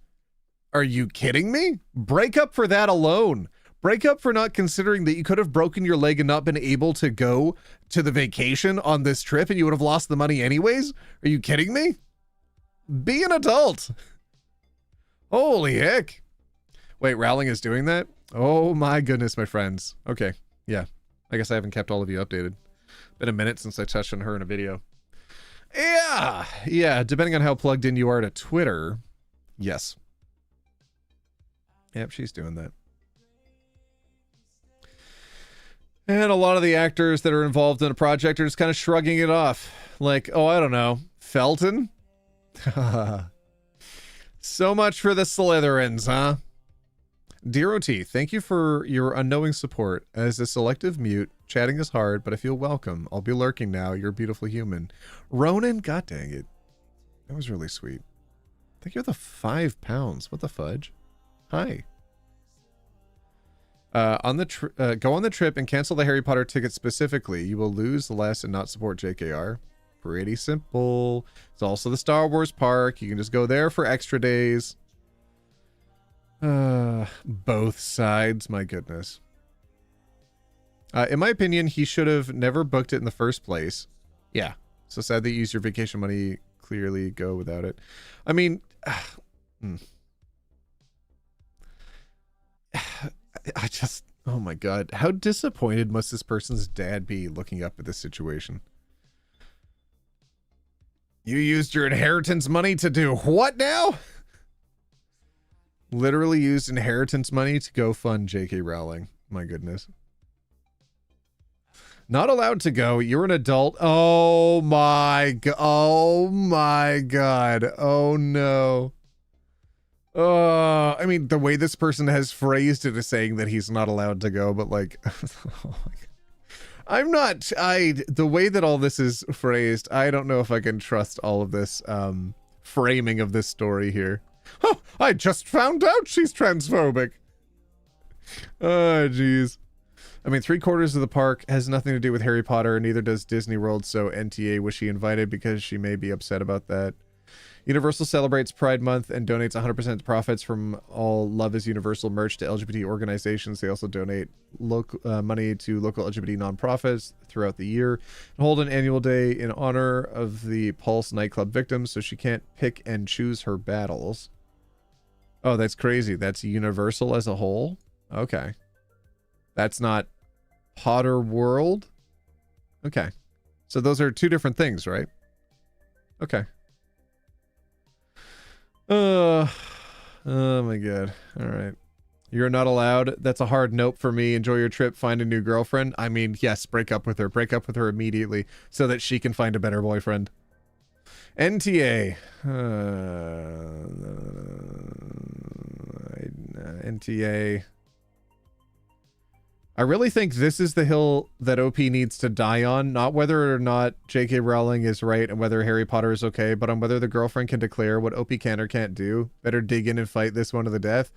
Are you kidding me? Break up for that alone. Break up for not considering that you could have broken your leg and not been able to go to the vacation on this trip and you would have lost the money anyways? Are you kidding me? Be an adult. Holy heck. Wait, Rowling is doing that? Oh my goodness, my friends. Okay, yeah. I guess I haven't kept all of you updated. Been a minute since I touched on her in a video. Yeah, depending on how plugged in you are to Twitter. Yes. Yep, she's doing that. And a lot of the actors that are involved in a project are just kind of shrugging it off. Like, oh, I don't know, Felton? So much for the Slytherins, huh? Dear OT, thank you for your unknowing support. As a selective mute, chatting is hard, but I feel welcome. I'll be lurking now. You're a beautiful human. Ronan, god dang it. That was really sweet. Thank you for the £5. What the fudge? Hi. Go on the trip and cancel the Harry Potter ticket specifically. You will lose less and not support JKR. Pretty simple. It's also the Star Wars park. You can just go there for extra days. Both sides, my goodness. In my opinion, he should have never booked it in the first place. Yeah. So sad that you used your vacation money. Clearly go without it. I mean, I just, oh my God. How disappointed must this person's dad be looking up at this situation? You used your inheritance money to do what now? Literally used inheritance money to go fund J.K. Rowling. My goodness. Not allowed to go. You're an adult. Oh my God. Oh my God. Oh no. I mean, the way this person has phrased it is saying that he's not allowed to go, but like, oh my God. The way that all this is phrased, I don't know if I can trust all of this framing of this story here. Oh, I just found out she's transphobic. Oh, jeez. I mean, 3/4 of the park has nothing to do with Harry Potter, and neither does Disney World, so NTA was she invited because she may be upset about that. Universal celebrates Pride Month and donates 100% of profits from all Love is Universal merch to LGBT organizations. They also donate money to local LGBT nonprofits throughout the year and hold an annual day in honor of the Pulse nightclub victims, so she can't pick and choose her battles. Oh, that's crazy. That's Universal as a whole? Okay. That's not Potter World? Okay. So those are two different things, right? Okay. Oh my God. All right. You're not allowed. That's a hard nope for me. Enjoy your trip. Find a new girlfriend. I mean, yes, break up with her. Break up with her immediately so that she can find a better boyfriend. NTA. NTA. I really think this is the hill that OP needs to die on, not whether or not J.K. Rowling is right and whether Harry Potter is okay, but on whether the girlfriend can declare what OP can or can't do. Better dig in and fight this one to the death.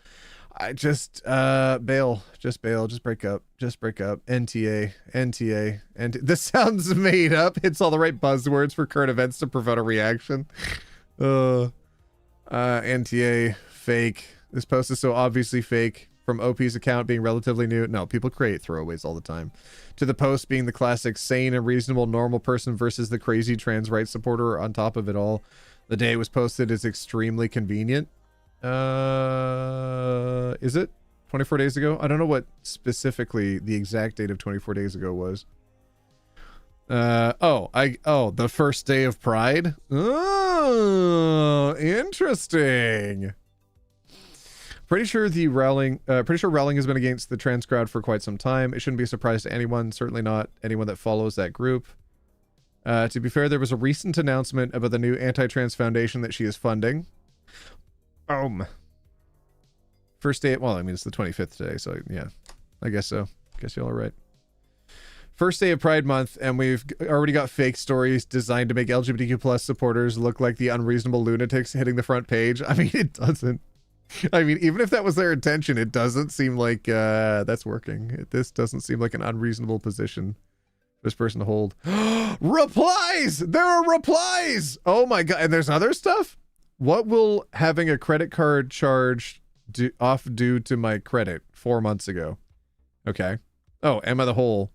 I just, bail. Just bail. Just break up. Just break up. NTA. NTA. And this sounds made up. It's all the right buzzwords for current events to provoke a reaction. NTA. Fake. This post is so obviously fake. From OP's account being relatively new. No, people create throwaways all the time. To the post being the classic sane and reasonable normal person versus the crazy trans rights supporter on top of it all. The day it was posted is extremely convenient. Is it 24 days ago? I don't know what specifically the exact date of 24 days ago was. The first day of Pride. Oh, interesting. Pretty sure Rowling has been against the trans crowd for quite some time. It shouldn't be a surprise to anyone, certainly not anyone that follows that group. To be fair, there was a recent announcement about the new anti-trans foundation that she is funding. First day, well, I mean, it's the 25th today, so yeah, I guess so. Guess y'all are right. First day of Pride Month, and we've already got fake stories designed to make LGBTQ plus supporters look like the unreasonable lunatics hitting the front page. I mean, it doesn't. I mean, even if that was their intention, it doesn't seem like that's working. This doesn't seem like an unreasonable position for this person to hold. Replies! There are replies! Oh my God. And there's other stuff? What will having a credit card charge do to my credit 4 months ago? Okay. Oh, Emma the Whole.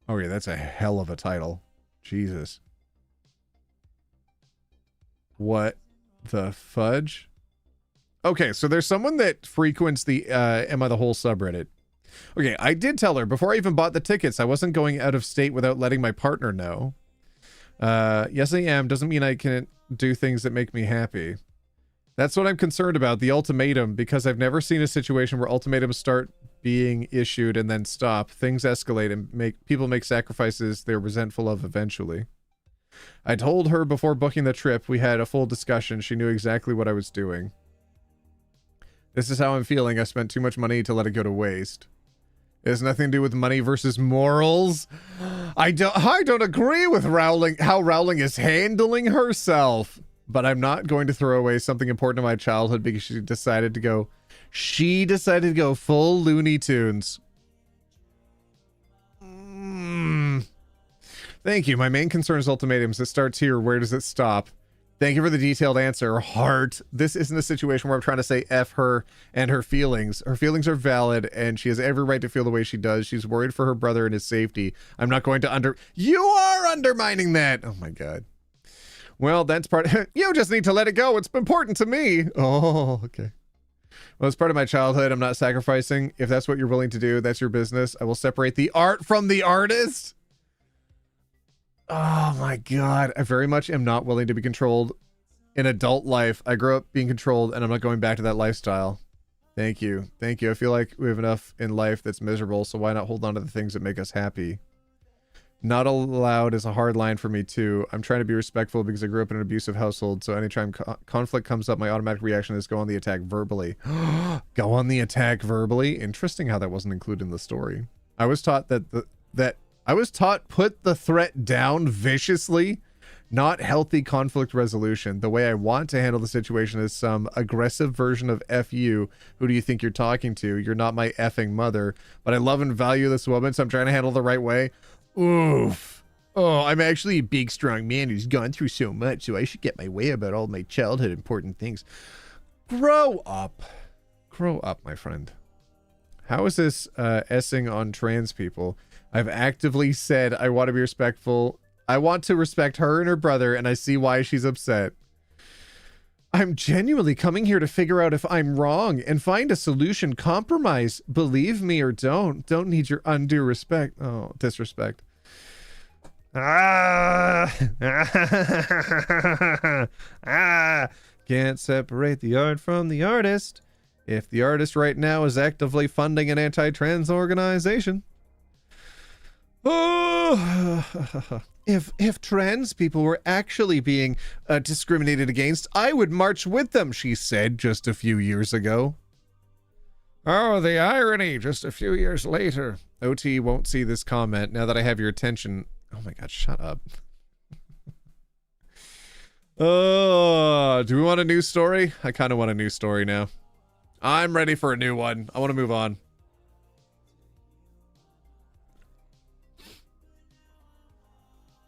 Oh yeah, that's a hell of a title. Jesus. What the fudge? Okay, so there's someone that frequents the Am I the Whole subreddit. Okay, I did tell her before I even bought the tickets, I wasn't going out of state without letting my partner know. Yes, I am. Doesn't mean I can't do things that make me happy. That's what I'm concerned about, the ultimatum, because I've never seen a situation where ultimatums start being issued and then stop. Things escalate and people make sacrifices they're resentful of eventually. I told her before booking the trip, we had a full discussion. She knew exactly what I was doing. This is how I'm feeling. I spent too much money to let it go to waste. It has nothing to do with money versus morals. I don't agree with Rowling, how Rowling is handling herself. but I'm not going to throw away something important in my childhood because she decided to go full Looney Tunes. Thank you. My main concern is ultimatums. It starts here. Where does it stop? Thank you for the detailed answer. Heart. This isn't a situation where I'm trying to say F her and her feelings. Her feelings are valid, and she has every right to feel the way she does. She's worried for her brother and his safety. I'm not going to You are undermining that! Oh my god. Well, that's part... You just need to let it go. It's important to me. Oh, okay. Well, it's part of my childhood. I'm not sacrificing. If that's what you're willing to do, that's your business. I will separate the art from the artist. Oh my god. I very much am not willing to be controlled in adult life. I grew up being controlled and I'm not going back to that lifestyle. Thank you. Thank you. I feel like we have enough in life that's miserable, so why not hold on to the things that make us happy? Not allowed is a hard line for me too. I'm trying to be respectful because I grew up in an abusive household, so anytime conflict comes up, my automatic reaction is go on the attack verbally. Go on the attack verbally? Interesting how that wasn't included in the story. I was taught put the threat down viciously, not healthy conflict resolution. The way I want to handle the situation is some aggressive version of F you. Who do you think you're talking to? You're not my effing mother. But I love and value this woman, so I'm trying to handle the right way. Oof. Oh, I'm actually a big, strong man who's gone through so much, so I should get my way about all my childhood important things. Grow up. Grow up, my friend. How is this S-ing on trans people? I've actively said I want to be respectful. I want to respect her and her brother, and I see why she's upset. I'm genuinely coming here to figure out if I'm wrong and find a solution. Compromise. Believe me or don't. Don't need your undue respect. Oh, disrespect. Can't separate the art from the artist. If the artist right now is actively funding an anti-trans organization. Oh, if trans people were actually being discriminated against, I would march with them, she said just a few years ago. Oh, the irony, just a few years later. OT won't see this comment now that I have your attention. Oh my god, shut up. Oh, do we want a new story? I kind of want a new story now. I'm ready for a new one. I want to move on.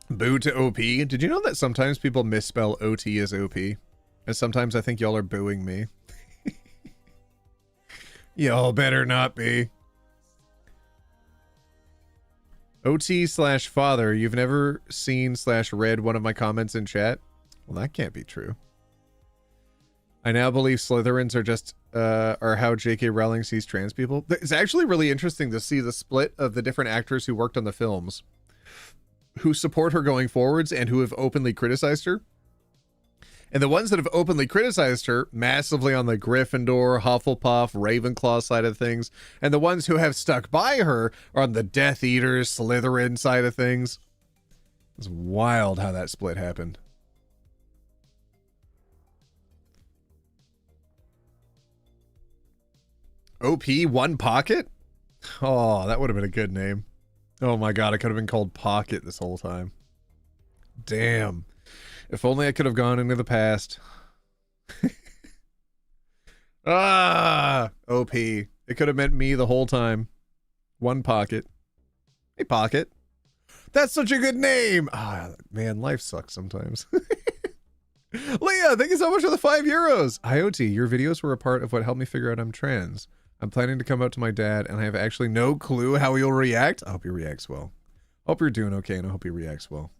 Boo to OP. Did you know that sometimes people misspell OT as OP? And sometimes I think y'all are booing me. Y'all better not be. OT/father, you've never seen/read one of my comments in chat? Well, that can't be true. I now believe Slytherins are just, are how J.K. Rowling sees trans people. It's actually really interesting to see the split of the different actors who worked on the films, who support her going forwards and who have openly criticized her. And the ones that have openly criticized her massively on the Gryffindor, Hufflepuff, Ravenclaw side of things, and the ones who have stuck by her are on the Death Eaters, Slytherin side of things. It's wild how that split happened. OP One Pocket? Oh, that would have been a good name. Oh my god, I could have been called Pocket this whole time. Damn. If only I could have gone into the past. OP. It could have meant me the whole time. One Pocket. Hey, Pocket. That's such a good name! Ah, man, life sucks sometimes. Leah, thank you so much for the €5. IoT, your videos were a part of what helped me figure out I'm trans. I'm planning to come out to my dad, and I have actually no clue how he'll react. I hope he reacts well. Hope you're doing okay, and I hope he reacts well.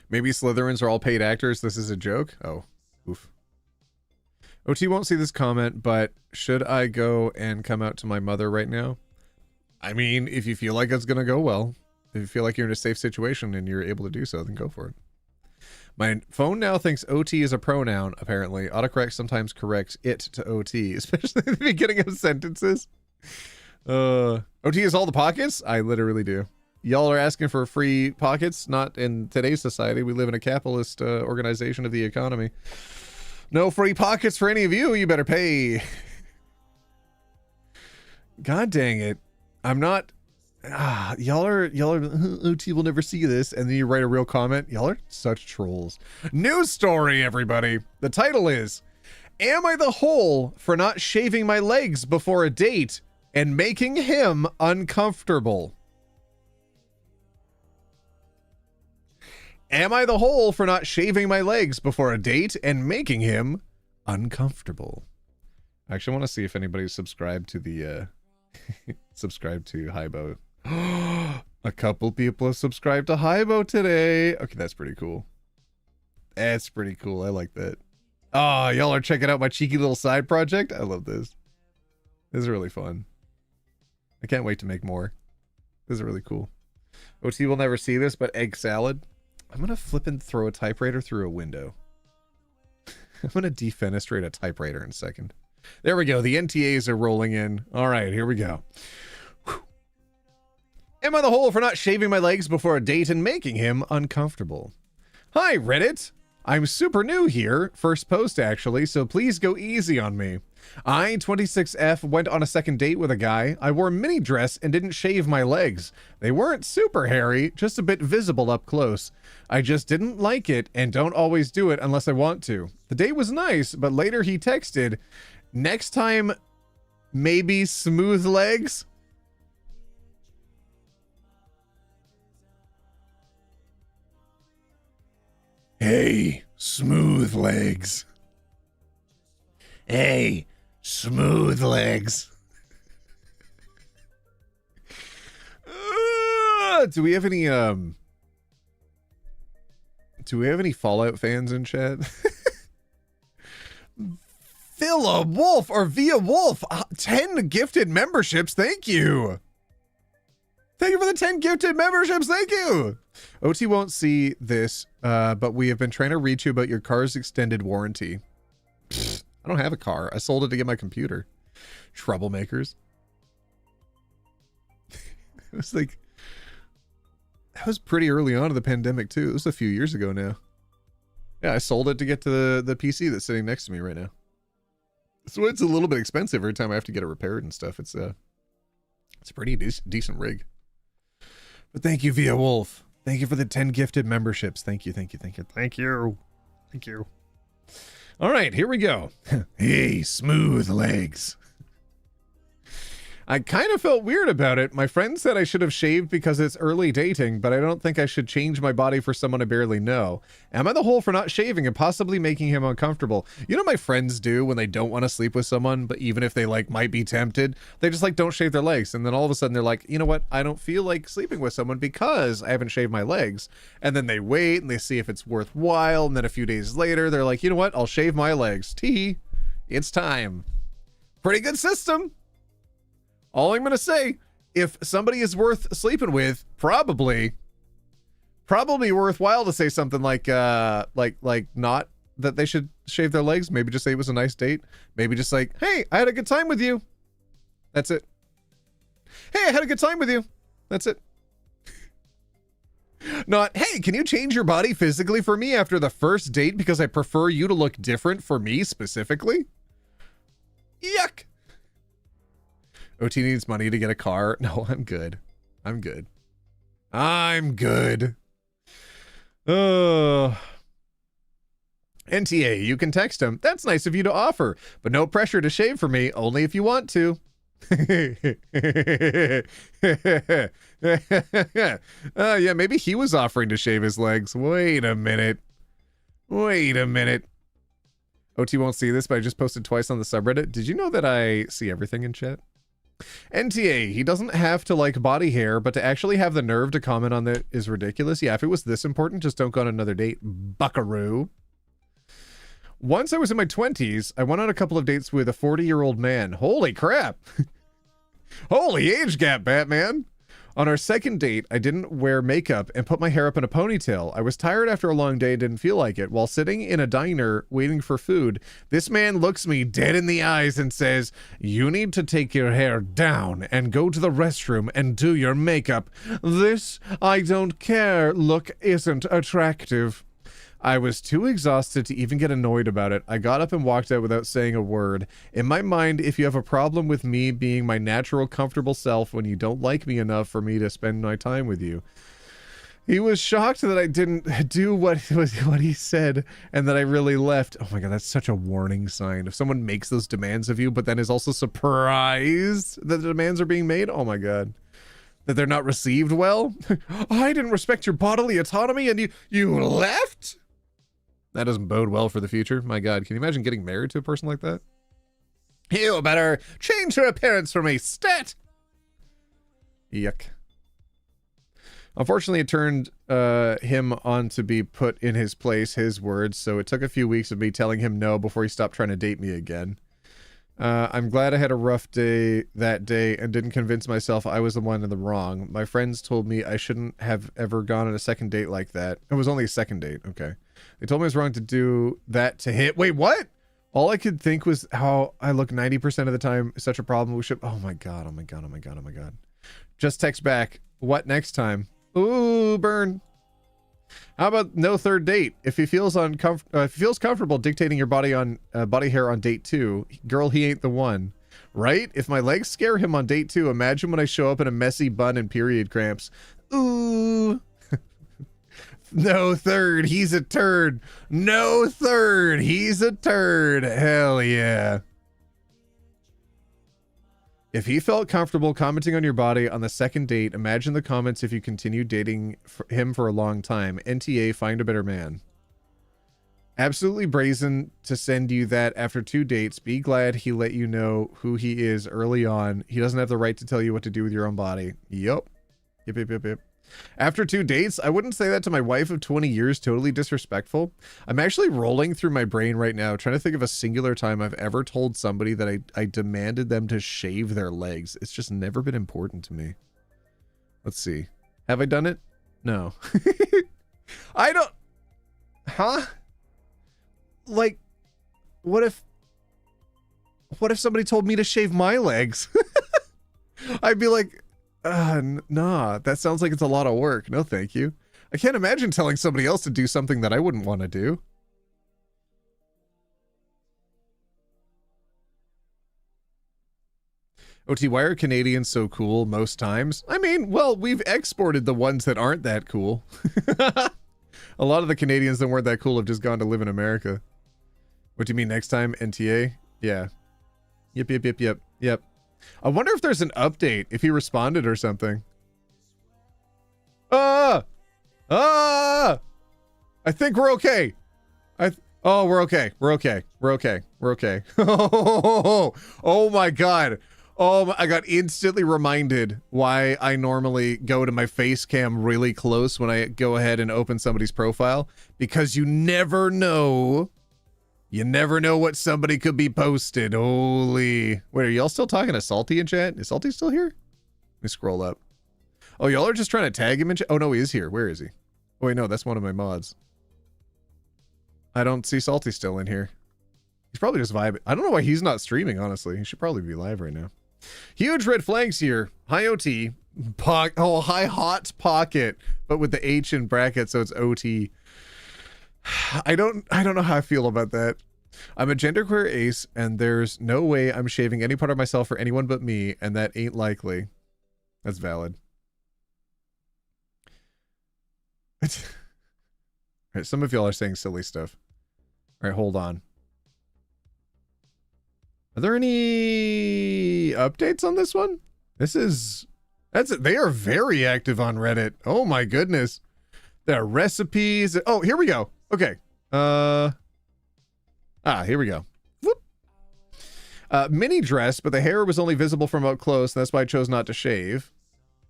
Maybe Slytherins are all paid actors. This is a joke? Oh, oof. OT won't see this comment, but should I go and come out to my mother right now? I mean, if you feel like it's going to go well, if you feel like you're in a safe situation and you're able to do so, then go for it. My phone now thinks OT is a pronoun, apparently. Autocorrect sometimes corrects it to OT, especially at the beginning of sentences. OT is all the pockets? I literally do. Y'all are asking for free pockets? Not in today's society. We live in a capitalist organization of the economy. No free pockets for any of you. You better pay. God dang it. I'm not... y'all are OT will never see this, and then you write a real comment. Y'all are such trolls. News story, everybody. The title is, am I the hole for not shaving my legs before a date and making him uncomfortable? Am I the hole for not shaving my legs before a date and making him uncomfortable? I actually want to see if anybody's subscribed to the subscribed to Hybo. A couple people have subscribed to Hybo today. Okay, that's pretty cool. That's pretty cool. I like that. Oh, y'all are checking out my cheeky little side project. I love this. This is really fun. I can't wait to make more. This is really cool. OT will never see this, but egg salad. I'm gonna flip and throw a typewriter through a window. I'm gonna defenestrate a typewriter in a second. There we go. The NTAs are rolling in. All right, here we go. Whew. Am I the hole for not shaving my legs before a date and making him uncomfortable? Hi, Reddit. I'm super new here. First post, actually, so please go easy on me. I, 26F, went on a second date with a guy. I wore a mini dress and didn't shave my legs. They weren't super hairy, just a bit visible up close. I just didn't like it and don't always do it unless I want to. The date was nice, but later he texted, next time, maybe smooth legs? Hey, smooth legs. Hey, smooth legs. Do we have any Fallout fans in chat? Phila Wolf or Via Wolf, 10 gifted memberships. Thank you. Thank you for the 10 gifted memberships. Thank you. OT won't see this, but we have been trying to reach you about your car's extended warranty. Pfft, I don't have a car. I sold it to get my computer. Troublemakers. It was like, that was pretty early on in the pandemic too. It was a few years ago now. Yeah, I sold it to get to the PC that's sitting next to me right now. So it's a little bit expensive every time I have to get it repaired and stuff. It's a pretty decent rig. But thank you, Via Wolf. Thank you for the 10 gifted memberships. Thank you, thank you, thank you, thank you. Thank you. All right, here we go. Hey, smooth legs. I kind of felt weird about it. My friend said I should have shaved because it's early dating, but I don't think I should change my body for someone I barely know. Am I the hole for not shaving and possibly making him uncomfortable? You know what my friends do when they don't want to sleep with someone, but even if they like might be tempted, they just like don't shave their legs. And then all of a sudden they're like, you know what? I don't feel like sleeping with someone because I haven't shaved my legs. And then they wait and they see if it's worthwhile. And then a few days later, they're like, you know what? I'll shave my legs. It's time. Pretty good system. All I'm going to say, if somebody is worth sleeping with, probably worthwhile to say something like not that they should shave their legs. Maybe just say it was a nice date. Maybe just like, hey, I had a good time with you. That's it. Hey, I had a good time with you. That's it. Not, hey, can you change your body physically for me after the first date because I prefer you to look different for me specifically? Yuck. OT needs money to get a car. No, I'm good. I'm good. I'm good. NTA, you can text him. That's nice of you to offer, but no pressure to shave for me, only if you want to. Yeah, maybe he was offering to shave his legs. Wait a minute. Wait a minute. OT won't see this, but I just posted twice on the subreddit. Did you know that I see everything in chat? NTA, he doesn't have to like body hair, but to actually have the nerve to comment on that is ridiculous. Yeah, if it was this important, just don't go on another date, buckaroo. Once I was in my 20s, I went on a couple of dates with a 40-year-old man. Holy crap. Holy age gap, Batman. On our second date, I didn't wear makeup and put my hair up in a ponytail. I was tired after a long day and didn't feel like it. While sitting in a diner waiting for food, this man looks me dead in the eyes and says, "You need to take your hair down and go to the restroom and do your makeup. This I don't care look isn't attractive." I was too exhausted to even get annoyed about it. I got up and walked out without saying a word. In my mind, if you have a problem with me being my natural, comfortable self when you don't like me enough for me to spend my time with you. He was shocked that I didn't do what he said and that I really left. Oh my god, that's such a warning sign. If someone makes those demands of you, but then is also surprised that the demands are being made, oh my god. That they're not received well. I didn't respect your bodily autonomy and you left? That doesn't bode well for the future. My god, can you imagine getting married to a person like that? You better change your appearance for me, stat! Yuck. Unfortunately, it turned him on to be put in his place, his words, so it took a few weeks of me telling him no before he stopped trying to date me again. I'm glad I had a rough day that day and didn't convince myself I was the one in the wrong. My friends told me I shouldn't have ever gone on a second date like that. It was only a second date, okay. They told me I was wrong to do that to him. Wait, what? All I could think was how I look 90% of the time is such a problem. We should, oh my god, oh my god, oh my god, oh my god. Just text back, what next time? Ooh, burn. How about no third date? If he feels comfortable dictating your body hair on date 2, girl, he ain't the one, right? If my legs scare him on date 2, imagine when I show up in a messy bun and period cramps. Ooh. No third, he's a turd. No third, he's a turd. Hell yeah. If he felt comfortable commenting on your body on the second date, imagine the comments if you continue dating him for a long time. NTA, find a better man. Absolutely brazen to send you that after 2 dates. Be glad he let you know who he is early on. He doesn't have the right to tell you what to do with your own body. Yup. Yep. After 2 dates, I wouldn't say that to my wife of 20 years, totally disrespectful. I'm actually rolling through my brain right now, trying to think of a singular time I've ever told somebody that I demanded them to shave their legs. It's just never been important to me. Let's see. Have I done it? No. I don't... Huh? Like, what if somebody told me to shave my legs? I'd be like... nah, that sounds like it's a lot of work. No, thank you. I can't imagine telling somebody else to do something that I wouldn't want to do. OT, why are Canadians so cool most times? I mean, well, we've exported the ones that aren't that cool. A lot of the Canadians that weren't that cool have just gone to live in America. What do you mean next time? NTA? Yeah. Yep. I wonder if there's an update, if he responded or something. I think we're okay. Oh, we're okay. We're okay. Oh my god. Oh, I got instantly reminded why I normally go to my face cam really close when I go ahead and open somebody's profile. Because you never know. You never know what somebody could be posted. Holy. Wait, are y'all still talking to Salty in chat? Is Salty still here? Let me scroll up. Oh, y'all are just trying to tag him in chat? Oh, no, he is here. Where is he? Oh, wait, no, that's one of my mods. I don't see Salty still in here. He's probably just vibing. I don't know why he's not streaming, honestly. He should probably be live right now. Huge red flags here. High OT. High hot pocket, but with the H in brackets, so it's OT. I don't know how I feel about that. I'm a genderqueer ace, and there's no way I'm shaving any part of myself for anyone but me, and that ain't likely. That's valid. Alright, some of y'all are saying silly stuff. Alright, hold on. Are there any updates on this one? They are very active on Reddit. Oh my goodness. There are recipes. Oh, here we go. Okay. Here we go. Whoop. Mini dress, but the hair was only visible from up close. That's why I chose not to shave.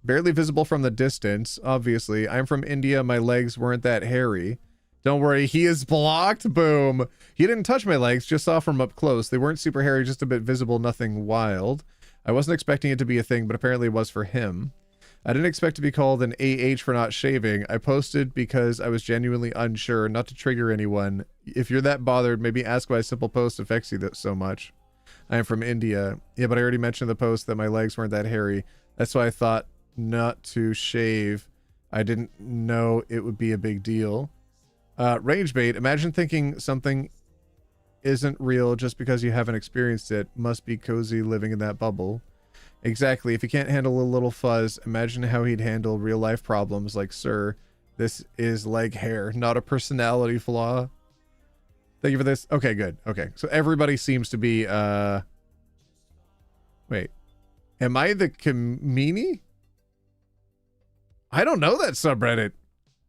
Barely visible from the distance, obviously. I'm from India. My legs weren't that hairy. Don't worry, he is blocked. Boom. He didn't touch my legs, just saw from up close. They weren't super hairy, just a bit visible, nothing wild. I wasn't expecting it to be a thing, but apparently it was for him. I didn't expect to be called an AH for not shaving. I posted because I was genuinely unsure, not to trigger anyone. If you're that bothered, maybe ask why a simple post affects you so much. I am from India. Yeah, but I already mentioned in the post that my legs weren't that hairy. That's why I thought not to shave. I didn't know it would be a big deal. Rage bait. Imagine thinking something isn't real just because you haven't experienced it. Must be cozy living in that bubble. Exactly. If you can't handle a little fuzz, imagine how he'd handle real life problems like, sir, this is leg hair, not a personality flaw. Thank you for this. Okay, good. Okay. So everybody seems to be, wait. Am I the Kamini? I don't know that subreddit.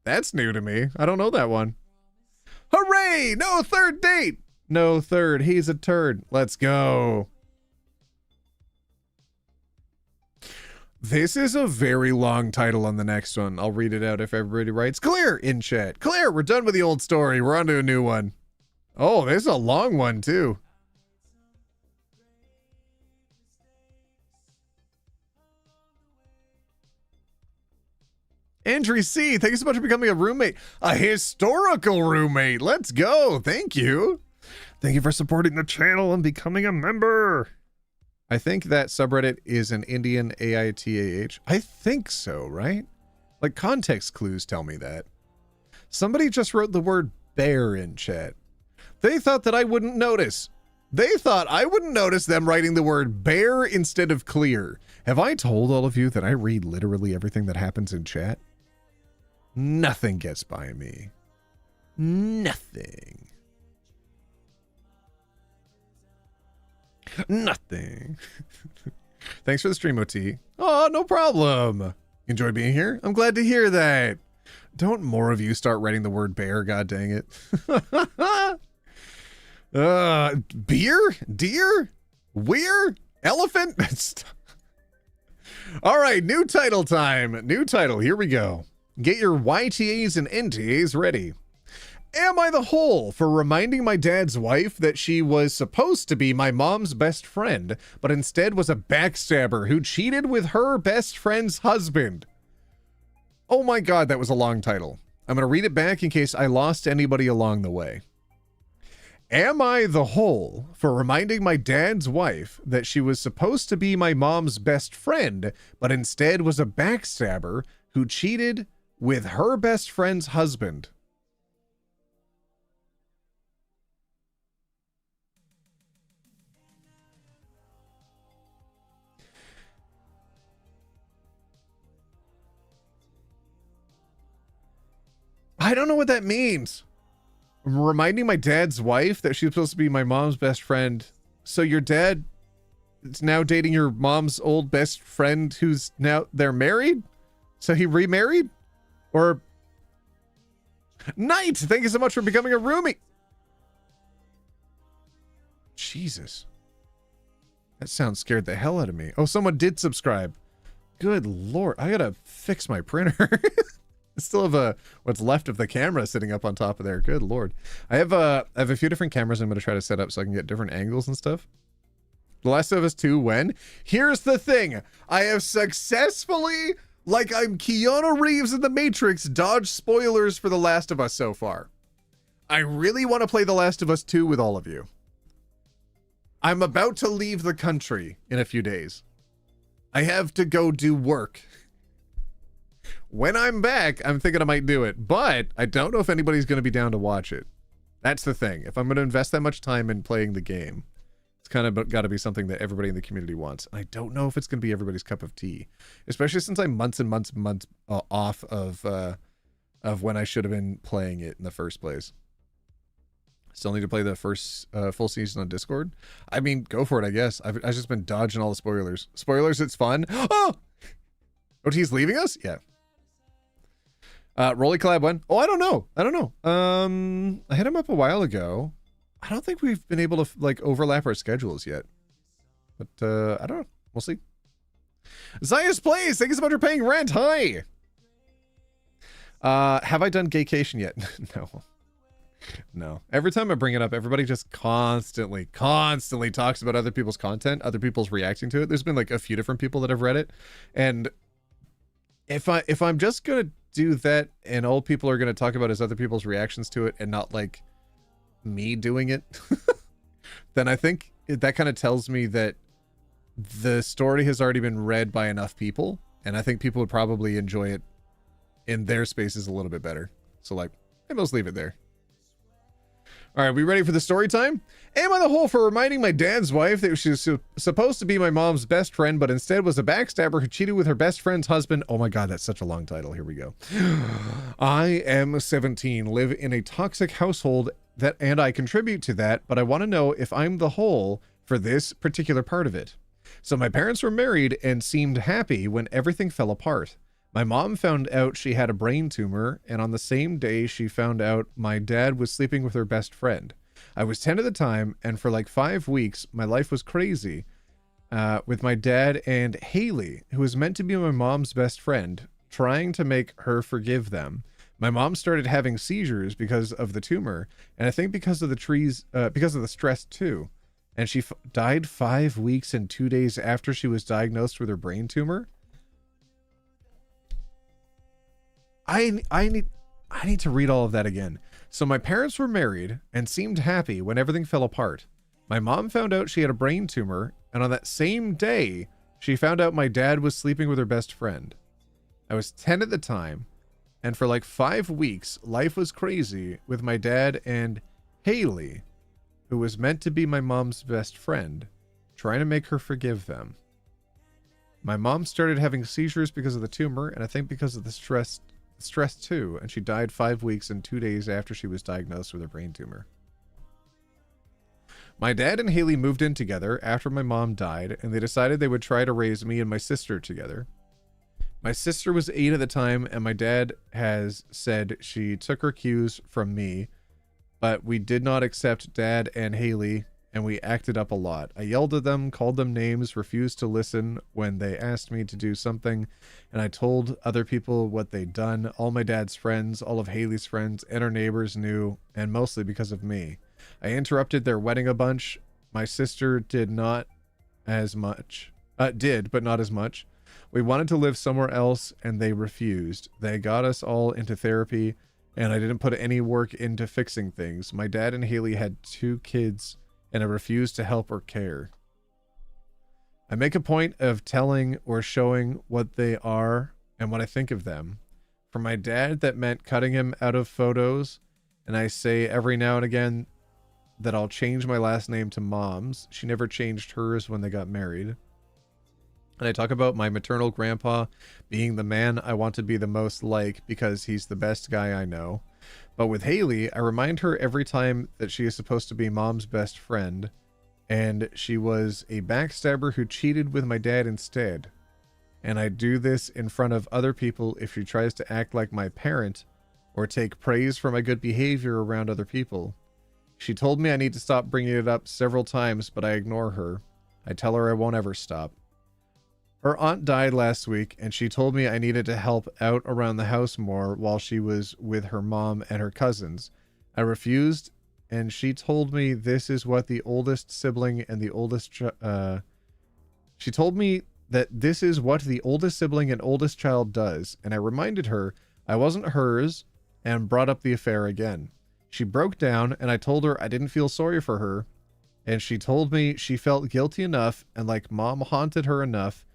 That's new to me. I don't know that one. Hooray! No third date! No third. He's a turd. Let's go. This is a very long title on the next one. I'll read it out if everybody writes. Clear in chat. Clear. We're done with the old story. We're on to a new one. Oh, this is a long one too. Andrew C, thank you so much for becoming a roommate. A historical roommate. Let's go. Thank you. Thank you for supporting the channel and becoming a member. I think that subreddit is an Indian AITA. I think so, right? Like context clues tell me that. Somebody just wrote the word bear in chat. They thought that I wouldn't notice. They thought I wouldn't notice them writing the word bear instead of clear. Have I told all of you that I read literally everything that happens in chat? Nothing gets by me. Nothing. Nothing. Thanks for the stream, OT. Oh, no problem. Enjoy being here? I'm glad to hear that. Don't more of you start writing the word bear, god dang it. Beer? Deer? Weir? Elephant? All right, new title time. New title. Here we go. Get your YTAs and NTAs ready. Am I the hole for reminding my dad's wife that she was supposed to be my mom's best friend, but instead was a backstabber who cheated with her best friend's husband? Oh my god, that was a long title. I'm going to read it back in case I lost anybody along the way. Am I the hole for reminding my dad's wife that she was supposed to be my mom's best friend, but instead was a backstabber who cheated with her best friend's husband? I don't know what that means. I'm reminding my dad's wife that she's supposed to be my mom's best friend. So your dad is now dating your mom's old best friend who's now, they're married? So he remarried? Or... Knight, thank you so much for becoming a roomie. Jesus. That sound scared the hell out of me. Oh, someone did subscribe. Good lord. I gotta fix my printer. I still have what's left of the camera sitting up on top of there. Good lord. I have a few different cameras I'm going to try to set up so I can get different angles and stuff. The Last of Us 2 when? Here's the thing. I have successfully, like I'm Keanu Reeves in The Matrix, dodged spoilers for The Last of Us so far. I really want to play The Last of Us 2 with all of you. I'm about to leave the country in a few days. I have to go do work. When I'm back, I'm thinking I might do it, but I don't know if anybody's going to be down to watch it. That's the thing. If I'm going to invest that much time in playing the game, it's kind of got to be something that everybody in the community wants. I don't know if it's going to be everybody's cup of tea, especially since I'm months and months and months off of when I should have been playing it in the first place. Still need to play the first full season on Discord. I mean, go for it, I guess. I've just been dodging all the spoilers. Spoilers, it's fun. Oh! OT's leaving us? Yeah. Rolly Collab one. Oh, I don't know. I hit him up a while ago. I don't think we've been able to like overlap our schedules yet. But I don't know. We'll see. Zayas Plays, thank you so much for paying rent. Hi. Have I done Gaycation yet? No. Every time I bring it up, everybody just constantly talks about other people's content, other people's reacting to it. There's been like a few different people that have read it. And if I'm just gonna do that and all people are gonna talk about is other people's reactions to it and not like me doing it, then I think that kind of tells me that the story has already been read by enough people, and I think people would probably enjoy it in their spaces a little bit better. So like, Maybe let's leave it there. All right, we ready for the story time? Am I the hole for reminding my dad's wife that she was supposed to be my mom's best friend, but instead was a backstabber who cheated with her best friend's husband? Oh my God, that's such a long title. Here we go. I am 17, live in a toxic household and I contribute to that, but I want to know if I'm the hole for this particular part of it. So my parents were married and seemed happy when everything fell apart. My mom found out she had a brain tumor, and on the same day she found out my dad was sleeping with her best friend. I was 10 at the time, and for like 5 weeks, my life was crazy with my dad and Haley, who was meant to be my mom's best friend, trying to make her forgive them. My mom started having seizures because of the tumor, and I think because of the stress too. And she died 5 weeks and 2 days after she was diagnosed with her brain tumor. I need to read all of that again. So my parents were married and seemed happy when everything fell apart. My mom found out she had a brain tumor, and on that same day, she found out my dad was sleeping with her best friend. I was 10 at the time, and for like 5 weeks, life was crazy with my dad and Haley, who was meant to be my mom's best friend, trying to make her forgive them. My mom started having seizures because of the tumor, and I think because of the stress too, and she died 5 weeks and 2 days after she was diagnosed with a brain tumor. My dad and Haley moved in together after my mom died, and they decided they would try to raise me and my sister together. My sister was 8 at the time, and my dad has said she took her cues from me, but we did not accept Dad and Haley, and we acted up a lot. I yelled at them, called them names, refused to listen when they asked me to do something, and I told other people what they'd done. All my dad's friends, all of Haley's friends, and our neighbors knew, and mostly because of me. I interrupted their wedding a bunch. My sister did not as much. Did, but not as much. We wanted to live somewhere else, and they refused. They got us all into therapy, and I didn't put any work into fixing things. My dad and Haley had 2 kids, and I refuse to help or care. I make a point of telling or showing what they are and what I think of them. For my dad, that meant cutting him out of photos, and I say every now and again that I'll change my last name to Mom's. She never changed hers when they got married. And I talk about my maternal grandpa being the man I want to be the most like because he's the best guy I know. But with Haley, I remind her every time that she is supposed to be Mom's best friend, and she was a backstabber who cheated with my dad instead. And I do this in front of other people if she tries to act like my parent or take praise for my good behavior around other people. She told me I need to stop bringing it up several times, but I ignore her. I tell her I won't ever stop. Her aunt died last week, and she told me I needed to help out around the house more while she was with her mom and her cousins. I refused, and she told me this is what the oldest sibling and the oldest she told me that this is what the oldest sibling and oldest child does, and I reminded her I wasn't hers and brought up the affair again. She broke down, and I told her I didn't feel sorry for her, and she told me she felt guilty enough and like Mom haunted her enough.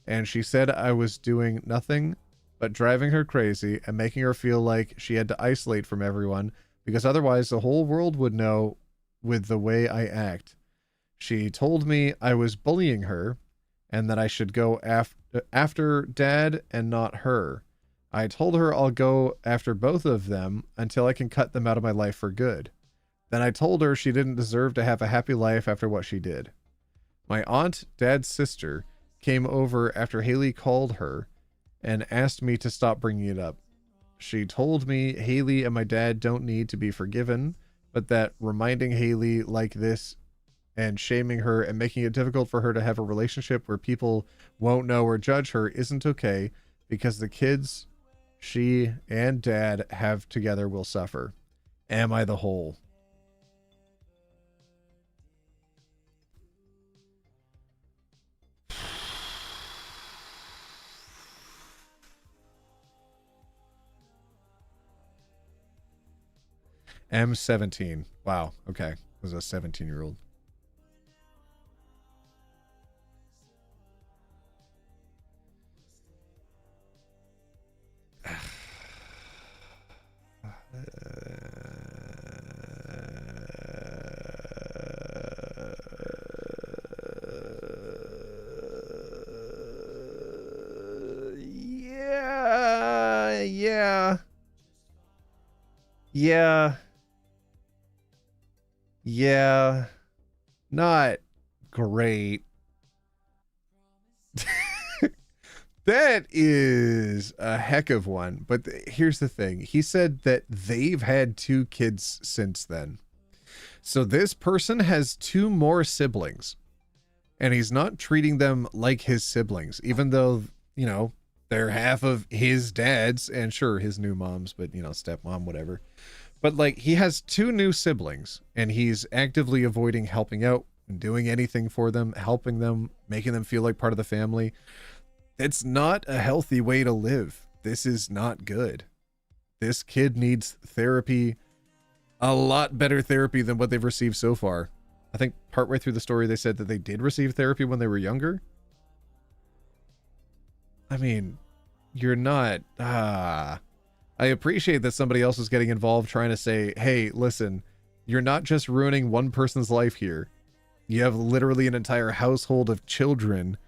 And she said I was doing nothing but driving her crazy and making her feel like she had to isolate from everyone because otherwise the whole world would know with the way I act. She told me I was bullying her and that I should go after Dad and not her. I told her I'll go after both of them until I can cut them out of my life for good. Then I told her she didn't deserve to have a happy life after what she did. My aunt, Dad's sister, came over after Haley called her and asked me to stop bringing it up. She told me Haley and my dad don't need to be forgiven, but that reminding Haley like this and shaming her and making it difficult for her to have a relationship where people won't know or judge her isn't okay because the kids she and Dad have together will suffer. Am I the whole? M17. Wow. Okay. Was a 17-year-old. Yeah. Yeah. Not great. That is a heck of one. But here's the thing. He said that they've had 2 kids since then. So this person has 2 more siblings. And he's not treating them like his siblings, even though, you know, they're half of his dad's and sure, his new mom's, but, you know, stepmom, whatever. But like, he has 2 new siblings and he's actively avoiding helping out and doing anything for them, helping them, making them feel like part of the family. It's not a healthy way to live. This is not good. This kid needs therapy, a lot better therapy than what they've received so far. I think partway through the story, they said that they did receive therapy when they were younger. I mean, you're not, I appreciate that somebody else is getting involved trying to say, hey, listen, you're not just ruining one person's life here. You have literally an entire household of children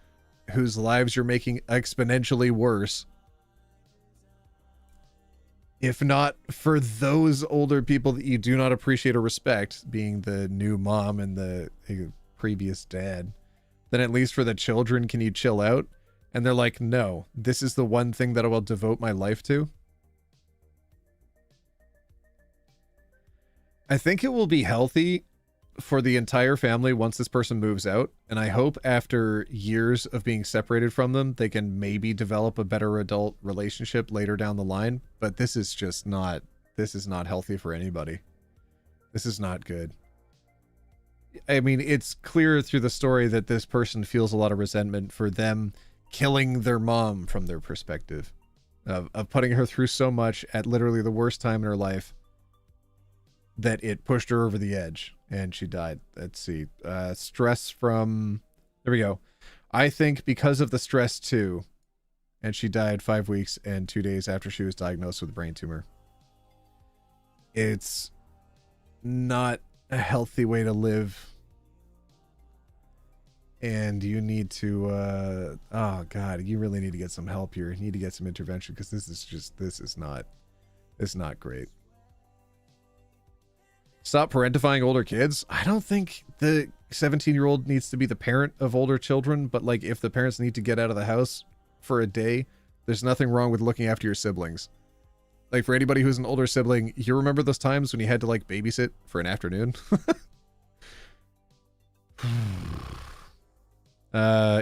whose lives you're making exponentially worse. If not for those older people that you do not appreciate or respect, being the new mom and the previous dad, then at least for the children, can you chill out? And they're like, no, this is the one thing that I will devote my life to. I think it will be healthy for the entire family once this person moves out. And I hope after years of being separated from them, they can maybe develop a better adult relationship later down the line. But this is just not, this is not healthy for anybody. This is not good. I mean, it's clear through the story that this person feels a lot of resentment for them killing their mom from their perspective of putting her through so much at literally the worst time in her life that it pushed her over the edge and she died. Let's see. Stress from, there we go. I think because of the stress too, and she died 5 weeks and 2 days after she was diagnosed with a brain tumor. It's not a healthy way to live. And you need to, oh God, you really need to get some help here. You need to get some intervention because this is not great. Stop parentifying older kids. I don't think the 17-year-old needs to be the parent of older children, but like if the parents need to get out of the house for a day, there's nothing wrong with looking after your siblings. Like for anybody who's an older sibling, you remember those times when you had to like babysit for an afternoon?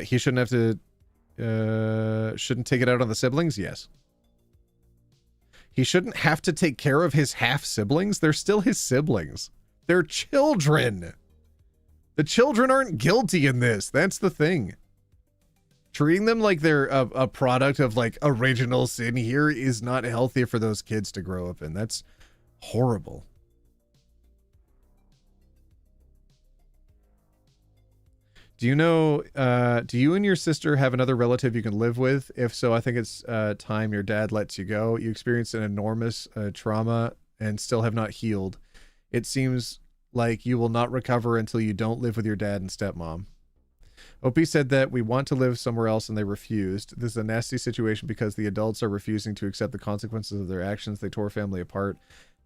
He shouldn't have to, shouldn't take it out on the siblings? Yes. He shouldn't have to take care of his half siblings. They're still his siblings. They're children. The children aren't guilty in this. That's the thing. Treating them like they're a product of like original sin here is not healthy for those kids to grow up in. That's horrible. Do you know, do you and your sister have another relative you can live with? If so, I think it's time your dad lets you go. You experienced an enormous trauma and still have not healed. It seems like you will not recover until you don't live with your dad and stepmom. Opie said that we want to live somewhere else and they refused. This is a nasty situation because the adults are refusing to accept the consequences of their actions. They tore family apart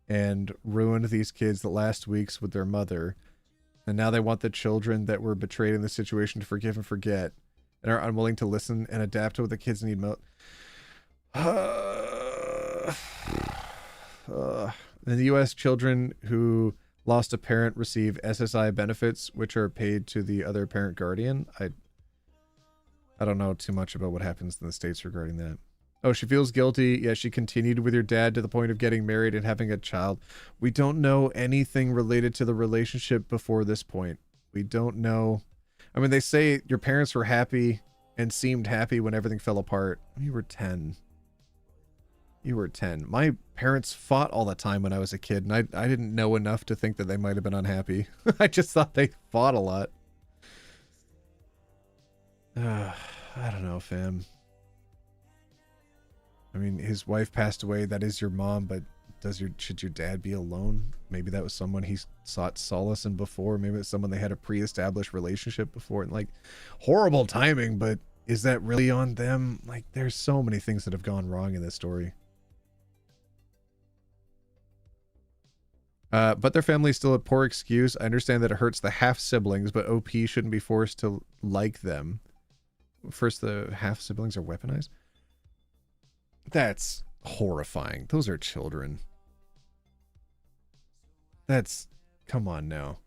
and ruined these kids the last weeks with their mother. And now they want the children that were betrayed in this situation to forgive and forget and are unwilling to listen and adapt to what the kids need most. In the U.S., children who lost a parent receive SSI benefits, which are paid to the other parent guardian. I don't know too much about what happens in the States regarding that. Oh, she feels guilty. Yeah, she continued with your dad to the point of getting married and having a child. We don't know anything related to the relationship before this point. We don't know. I mean, they say your parents were happy and seemed happy when everything fell apart. You were 10. You were 10. My parents fought all the time when I was a kid, and I didn't know enough to think that they might have been unhappy. I just thought they fought a lot. I don't know, fam. I mean, his wife passed away. That is your mom, but should your dad be alone? Maybe that was someone he sought solace in before. Maybe it's someone they had a pre-established relationship before. And like, horrible timing, but is that really on them? Like, there's so many things that have gone wrong in this story. But their family's still a poor excuse. I understand that it hurts the half siblings, but OP shouldn't be forced to like them. First, the half siblings are weaponized. That's horrifying. Those are children. That's, come on now.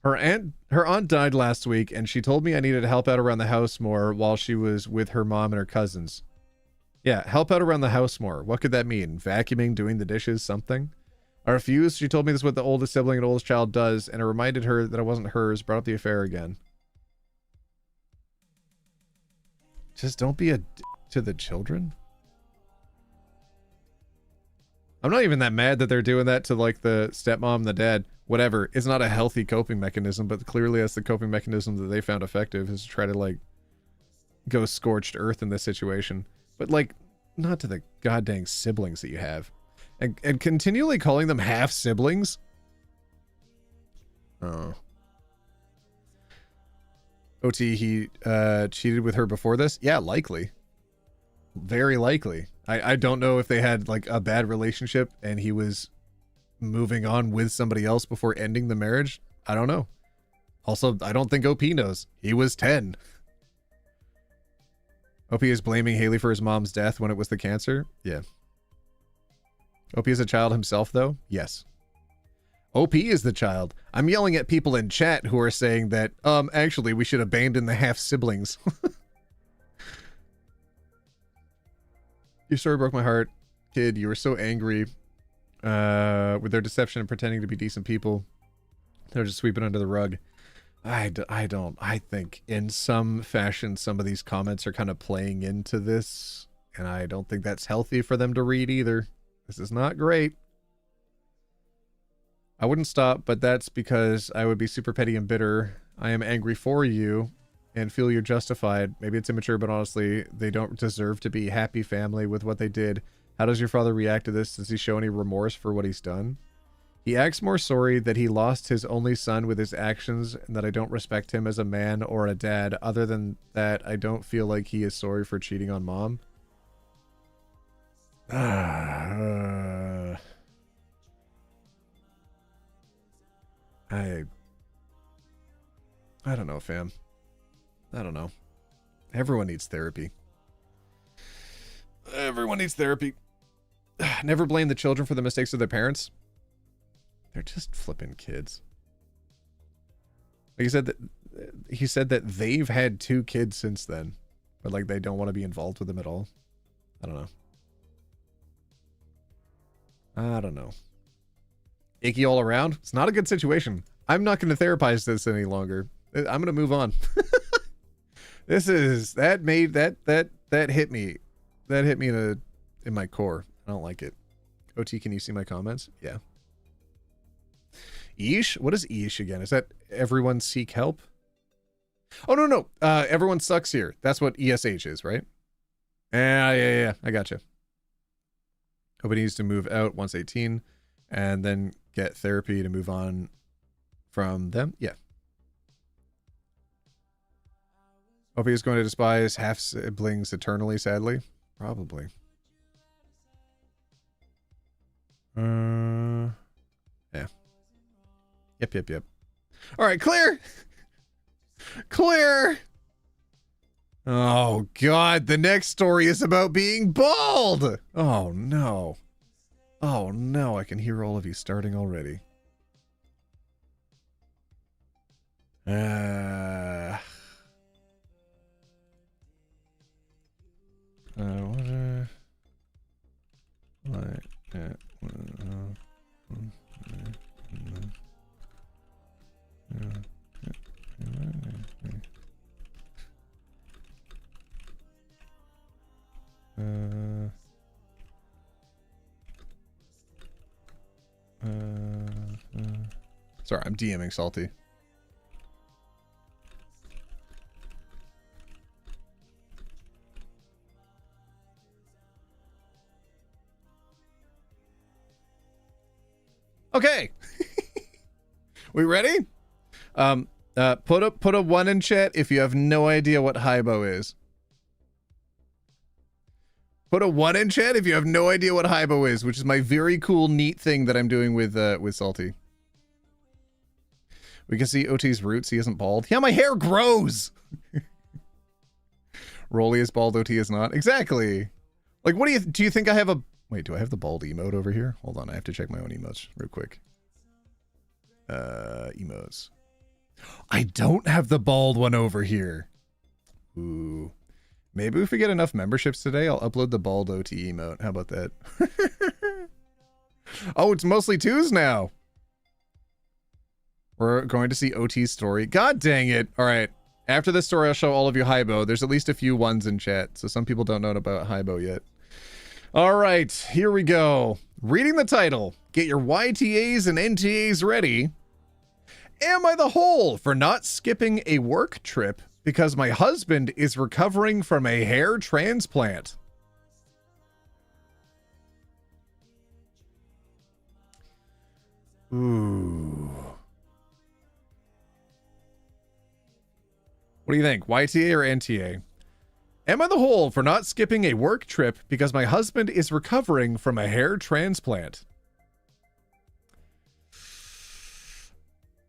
Her aunt died last week, and she told me I needed to help out around the house more while she was with her mom and her cousins. Yeah, help out around the house more. What could that mean? Vacuuming, doing the dishes, something? I refused. She told me this is what the oldest sibling and oldest child does, and I reminded her that it wasn't hers, brought up the affair again. Just don't be a d to the children. I'm not even that mad that they're doing that to, like, the stepmom and the dad. Whatever. It's not a healthy coping mechanism, but clearly that's the coping mechanism that they found effective, is to try to, like, go scorched earth in this situation. But, like, not to the goddamn siblings that you have. And continually calling them half siblings? Oh. OT, he cheated with her before this? Yeah, likely. Very likely. I don't know if they had, like, a bad relationship and he was moving on with somebody else before ending the marriage. I don't know. Also, I don't think OP knows. He was 10. OP is blaming Haley for his mom's death when it was the cancer? Yeah. OP is a child himself, though? Yes. OP is the child. I'm yelling at people in chat who are saying that, actually, we should abandon the half-siblings. Your story broke my heart, kid. You were so angry with their deception and pretending to be decent people. They're just sweeping under the rug. I think in some fashion some of these comments are kind of playing into this, and I don't think that's healthy for them to read either. This is not great. I wouldn't stop, but that's because I would be super petty and bitter. I am angry for you and feel you're justified. Maybe it's immature, but honestly, they don't deserve to be happy family with what they did. How does your father react to this? Does he show any remorse for what he's done? He acts more sorry that he lost his only son with his actions and that I don't respect him as a man or a dad. Other than that, I don't feel like he is sorry for cheating on mom. I don't know, fam. I don't know. Everyone needs therapy. Everyone needs therapy. Never blame the children for the mistakes of their parents. They're just flipping kids. Like he said that they've had 2 kids since then, but like they don't want to be involved with them at all. I don't know. I don't know. Icky all around. It's not a good situation. I'm not going to therapize this any longer. I'm going to move on. That hit me. That hit me in my core. I don't like it. OT, can you see my comments? Yeah. Eesh? What is Eesh again? Is that everyone seek help? Oh, no. Everyone sucks here. That's what ESH is, right? Yeah. I gotcha. Hope it needs to move out once 18 and then get therapy to move on from them. Yeah. Hope he is going to despise half siblings eternally, sadly. Probably. Yeah. Yep. All right, clear. Clear. Oh, God. The next story is about being bald. Oh, no. Oh, no. I can hear all of you starting already. Sorry, I'm DMing Salty. Okay. We ready? Put a 1 in chat if you have no idea what Hybo is. Put a 1 in chat if you have no idea what Hybo is, which is my very cool, neat thing that I'm doing with Salty. We can see OT's roots. He isn't bald. Yeah, my hair grows. Rolly is bald. OT is not. Exactly. Like, what do you think I have a... Wait, do I have the bald emote over here? Hold on, I have to check my own emotes real quick. Emotes. I don't have the bald one over here. Ooh. Maybe if we get enough memberships today, I'll upload the bald OT emote. How about that? Oh, it's mostly 2s now. We're going to see OT's story. God dang it. All right. After this story, I'll show all of you Hybo. There's at least a few 1s in chat, so some people don't know about Hybo yet. All right, here we go. Reading the title. Get your YTAs and NTAs ready. Am I the whole for not skipping a work trip because my husband is recovering from a hair transplant? Ooh. What do you think? YTA or NTA? Am I the whole for not skipping a work trip because my husband is recovering from a hair transplant?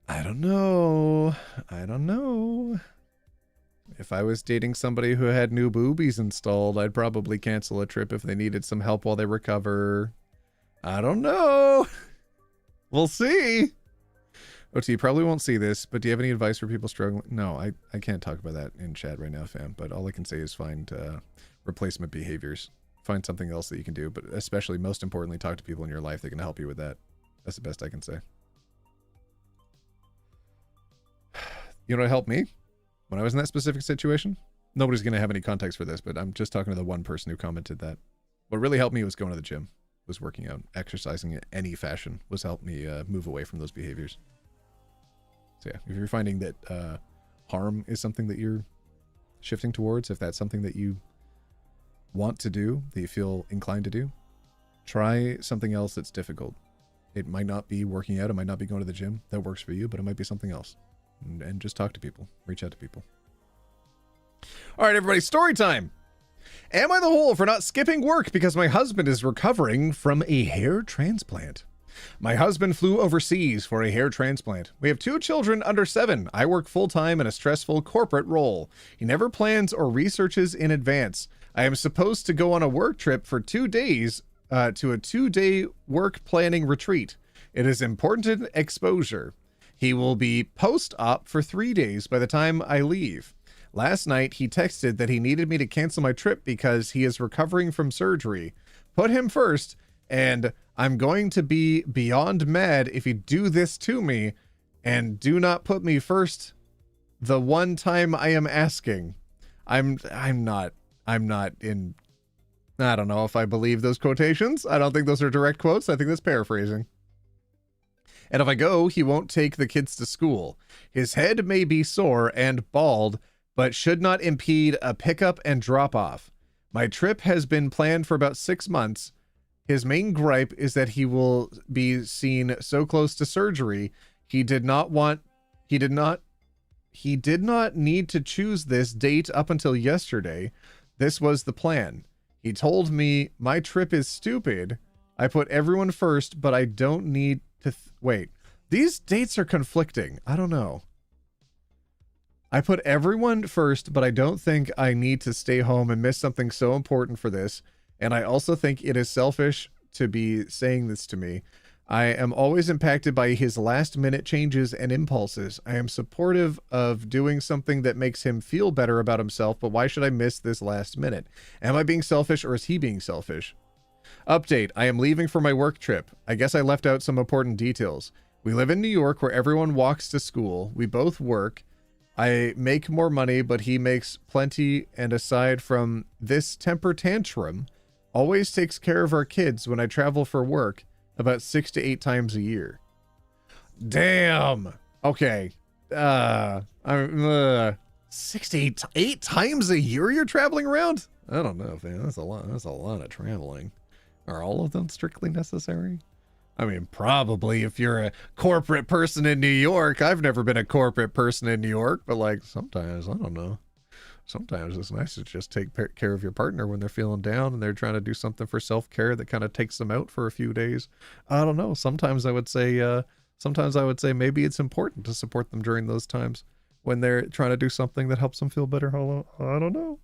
I don't know. I don't know. If I was dating somebody who had new boobies installed, I'd probably cancel a trip if they needed some help while they recover. I don't know. We'll see. OT, you probably won't see this, but do you have any advice for people struggling? No, I can't talk about that in chat right now, fam. But all I can say is find replacement behaviors. Find something else that you can do, but especially, most importantly, talk to people in your life that can help you with that. That's the best I can say. You know what helped me? When I was in that specific situation? Nobody's going to have any context for this, but I'm just talking to the one person who commented that. What really helped me was going to the gym, was working out, exercising in any fashion, was helped me move away from those behaviors. So yeah, if you're finding that harm is something that you're shifting towards, if that's something that you want to do, that you feel inclined to do, try something else that's difficult. It might not be working out, it might not be going to the gym that works for you, but it might be something else. And just talk to people, reach out to people. All right, everybody, story time. Am I the whole for not skipping work because my husband is recovering from a hair transplant? My husband flew overseas for a hair transplant. We have 2 children under 7. I work full-time in a stressful corporate role. He never plans or researches in advance. I am supposed to go on a work trip for 2 days to a 2-day work planning retreat. It is important exposure. He will be post-op for 3 days by the time I leave. Last night, he texted that he needed me to cancel my trip because he is recovering from surgery. Put him first, and I'm going to be beyond mad if you do this to me, and do not put me first the one time I am asking. I'm not in... I don't know if I believe those quotations. I don't think those are direct quotes. I think that's paraphrasing. And if I go, he won't take the kids to school. His head may be sore and bald, but should not impede a pickup and drop off. My trip has been planned for about 6 months. His main gripe is that he will be seen so close to surgery. He did not need to choose this date up until yesterday. This was the plan. He told me my trip is stupid. I put everyone first, but I don't need to wait. These dates are conflicting. I don't know. I put everyone first, but I don't think I need to stay home and miss something so important for this. And I also think it is selfish to be saying this to me. I am always impacted by his last-minute changes and impulses. I am supportive of doing something that makes him feel better about himself, but why should I miss this last minute? Am I being selfish, or is he being selfish? Update, I am leaving for my work trip. I guess I left out some important details. We live in New York where everyone walks to school. We both work. I make more money, but he makes plenty, and aside from this temper tantrum, always takes care of our kids when I travel for work about 6 to 8 times a year. Damn. Okay. 6 to 8 times a year you're traveling around? I don't know, man. That's a lot. That's a lot of traveling. Are all of them strictly necessary? I mean, probably if you're a corporate person in New York. I've never been a corporate person in New York, but like sometimes, I don't know. Sometimes it's nice to just take care of your partner when they're feeling down and they're trying to do something for self-care that kind of takes them out for a few days. I don't know. Sometimes I would say maybe it's important to support them during those times when they're trying to do something that helps them feel better. I don't know.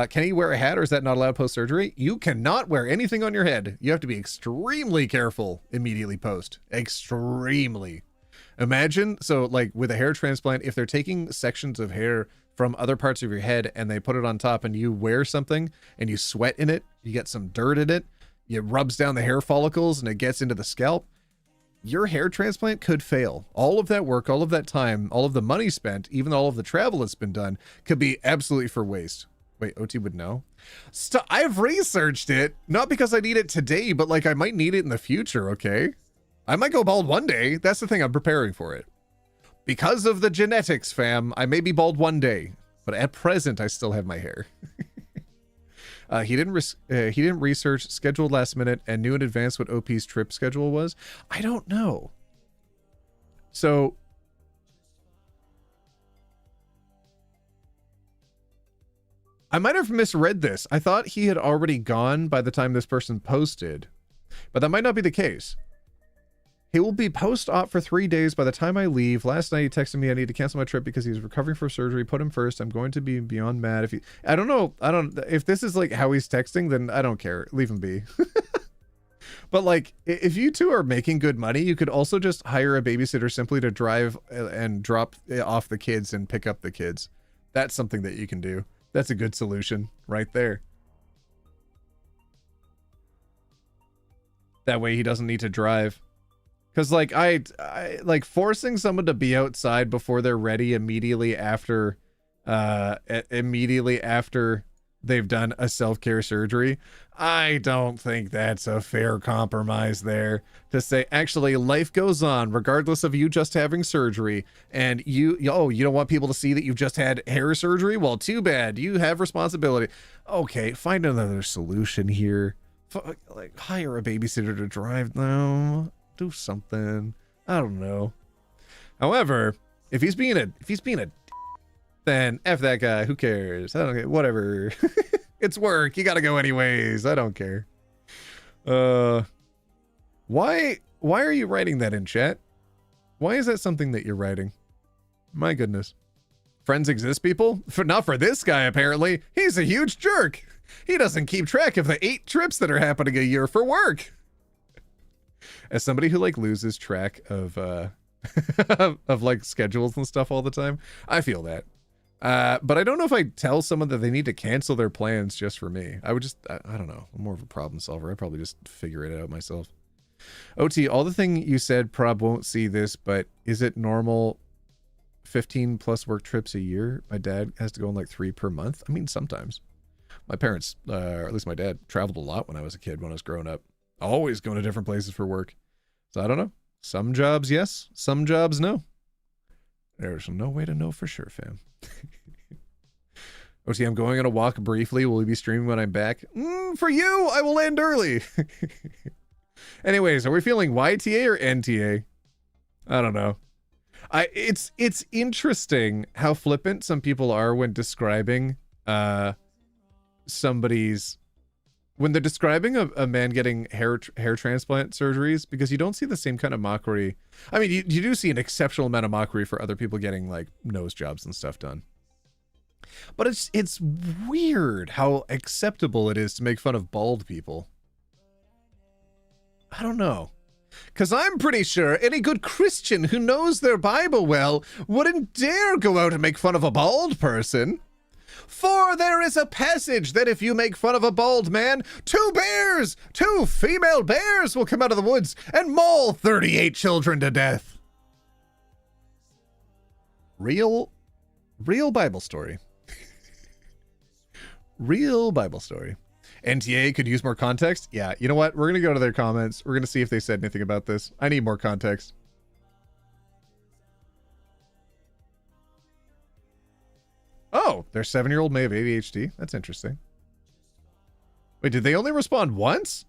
Can he wear a hat, or is that not allowed post-surgery? You cannot wear anything on your head. You have to be extremely careful immediately post. Extremely. Imagine, so like with a hair transplant, if they're taking sections of hair from other parts of your head and they put it on top and you wear something and you sweat in it, you get some dirt in it, it rubs down the hair follicles and it gets into the scalp, your hair transplant could fail. All of that work, all of that time, all of the money spent, even all of the travel that's been done could be absolutely for waste. Wait, OT would know? I've researched it, not because I need it today, but like I might need it in the future, okay? I might go bald one day. That's the thing, I'm preparing for it. Because of the genetics, fam, I may be bald one day, but at present I still have my hair. He didn't research, scheduled last minute, and knew in advance what OP's trip schedule was. I don't know. So I might have misread this. I thought he had already gone by the time this person posted, but that might not be the case. He will be post-op for 3 days by the time I leave. Last night he texted me I need to cancel my trip because he's recovering from surgery. Put him first. I'm going to be beyond mad if he... I don't know. If this is like how he's texting, then I don't care. Leave him be. But like, if you two are making good money, you could also just hire a babysitter simply to drive and drop off the kids and pick up the kids. That's something that you can do. That's a good solution right there. That way he doesn't need to drive. Because like I like forcing someone to be outside before they're ready immediately after they've done a self-care surgery. I don't think that's a fair compromise there to say, actually, life goes on regardless of you just having surgery, and you don't want people to see that you've just had hair surgery? Well, too bad. You have responsibility. Okay, find another solution here. Like hire a babysitter to drive them. Do something. I don't know. However, if he's being a then F that guy. Who cares? I don't care. Whatever. It's work. You gotta go anyways. I don't care. Why are you writing that in chat? Why is that something that you're writing? My goodness. Friends exist, people? Not for this guy, apparently. He's a huge jerk. He doesn't keep track of the 8 trips that are happening a year for work. As somebody who like loses track of of like schedules and stuff all the time, I feel that. But I don't know if I tell someone that they need to cancel their plans just for me. I would just, I don't know. I'm more of a problem solver. I'd probably just figure it out myself. OT, all the thing you said prob won't see this, but is it normal 15 plus work trips a year? My dad has to go on like 3 per month. I mean, sometimes. My parents, or at least my dad, traveled a lot when I was a kid, when I was growing up. Always going to different places for work. So I don't know. Some jobs, yes. Some jobs, no. There's no way to know for sure, fam. OT, I'm going on a walk briefly. Will you be streaming when I'm back? For you, I will end early. Anyways, are we feeling YTA or NTA? I don't know. It's interesting how flippant some people are when describing when they're describing a man getting hair transplant surgeries, because you don't see the same kind of mockery. I mean, you do see an exceptional amount of mockery for other people getting like nose jobs and stuff done. But it's weird how acceptable it is to make fun of bald people. I don't know. Because I'm pretty sure any good Christian who knows their Bible well wouldn't dare go out and make fun of a bald person. For there is a passage that if you make fun of a bald man, 2 female bears will come out of the woods and maul 38 children to death. Real Bible story. Real Bible story. NTA could use more context. Yeah, you know what? We're going to go to their comments. We're going to see if they said anything about this. I need more context. Oh, their 7-year-old may have ADHD. That's interesting. Wait, did they only respond once?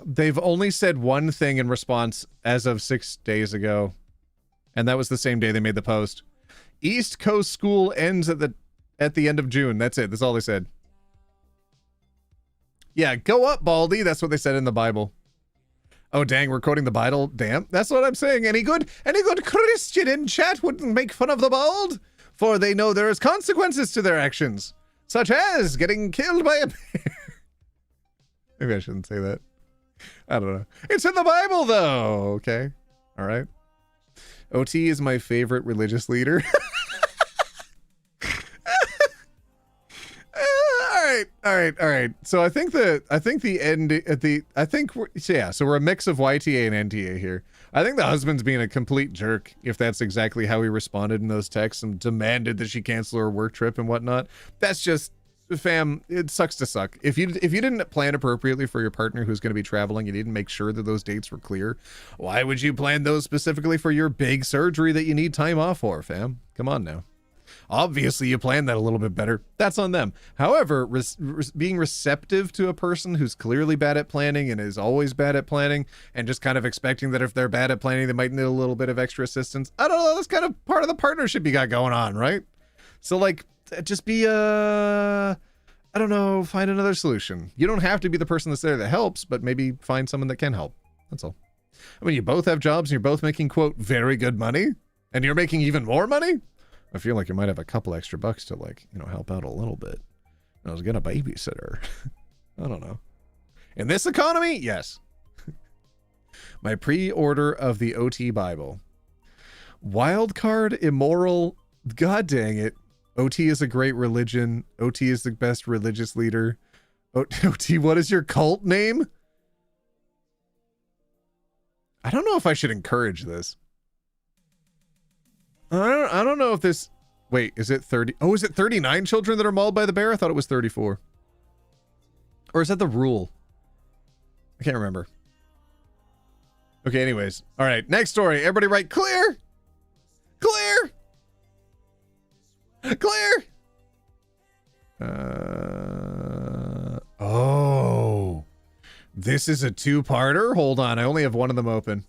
They've only said one thing in response as of 6 days ago. And that was the same day they made the post. East Coast school ends at the end of June. That's it. That's all they said. Yeah, go up, Baldy. That's what they said in the Bible. Oh, dang, we're quoting the Bible. Damn, that's what I'm saying. Any good Christian in chat wouldn't make fun of the bald, for they know there is consequences to their actions, such as getting killed by a bear. Maybe I shouldn't say that. I don't know. It's in the Bible, though. Okay. All right. OT is my favorite religious leader. All right. So I think we're a mix of YTA and NTA here. I think the husband's being a complete jerk if that's exactly how he responded in those texts and demanded that she cancel her work trip and whatnot. That's just, fam, it sucks to suck. If you didn't plan appropriately for your partner who's going to be traveling, you didn't make sure that those dates were clear, why would you plan those specifically for your big surgery that you need time off for, fam? Come on now. Obviously, you planned that a little bit better. That's on them. However, being receptive to a person who's clearly bad at planning and is always bad at planning, and just kind of expecting that if they're bad at planning, they might need a little bit of extra assistance. I don't know. That's kind of part of the partnership you got going on, right? So, like, just be I don't know, find another solution. You don't have to be the person that's there that helps, but maybe find someone that can help. That's all. I mean, you both have jobs and you're both making, quote, very good money, and you're making even more money. I feel like you might have a couple extra bucks to, like, you know, help out a little bit. I was gonna babysitter. I don't know. In this economy, yes. My pre-order of the OT Bible. Wildcard, immoral, god dang it. OT is a great religion. OT is the best religious leader. OT, what is your cult name? I don't know if I should encourage this. I don't know if this... Wait, is it 30? Oh, is it 39 children that are mauled by the bear? I thought it was 34. Or is that the rule? I can't remember. Okay, anyways. All right, next story. Everybody write clear! Clear! Clear! Oh. This is a two-parter? Hold on, I only have one of them open.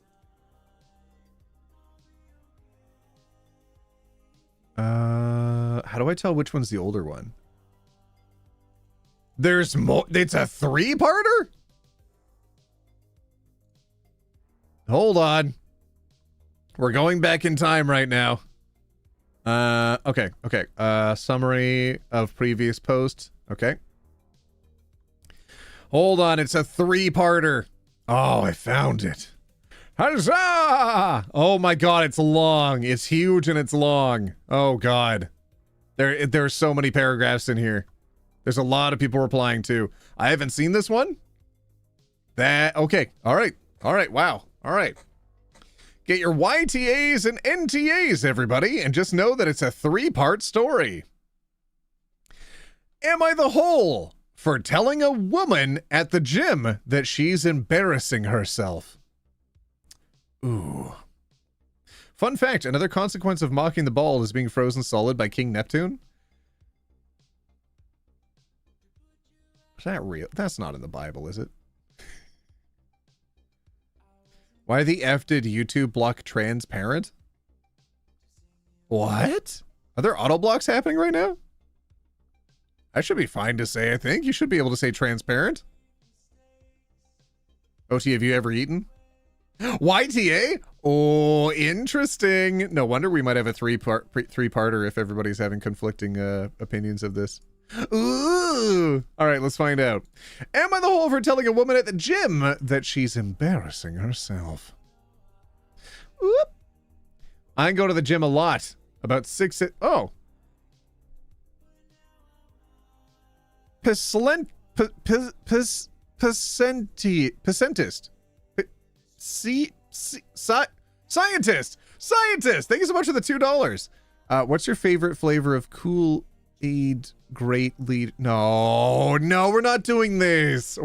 How do I tell which one's the older one? There's more. It's a three-parter? Hold on. We're going back in time right now. Okay. Summary of previous post. Okay. Hold on. It's a three-parter. Oh, I found it. Huzzah! Oh my god, it's long. It's huge and it's long. Oh god. There are so many paragraphs in here. There's a lot of people replying too. I haven't seen this one. Okay. All right. Wow. All right. Get your YTAs and NTAs, everybody, and just know that it's a three-part story. Am I the hole for telling a woman at the gym that she's embarrassing herself? Ooh. Fun fact, another consequence of mocking the bald is being frozen solid by King Neptune. Is that real? That's not in the Bible, is it? Why the F did YouTube block transparent? What? Are there auto blocks happening right now? I should be fine to say, I think. You should be able to say transparent. OT, have you ever eaten? YTA? Oh, interesting. No wonder we might have a three-parter if everybody's having conflicting opinions of this. Ooh. All right, let's find out. Am I the hole for telling a woman at the gym that she's embarrassing herself? Whoop. I go to the gym a lot. About oh. Percentist. Scientist. Thank you so much for the $2. What's your favorite flavor of Kool-Aid Great Lead? No, we're not doing this.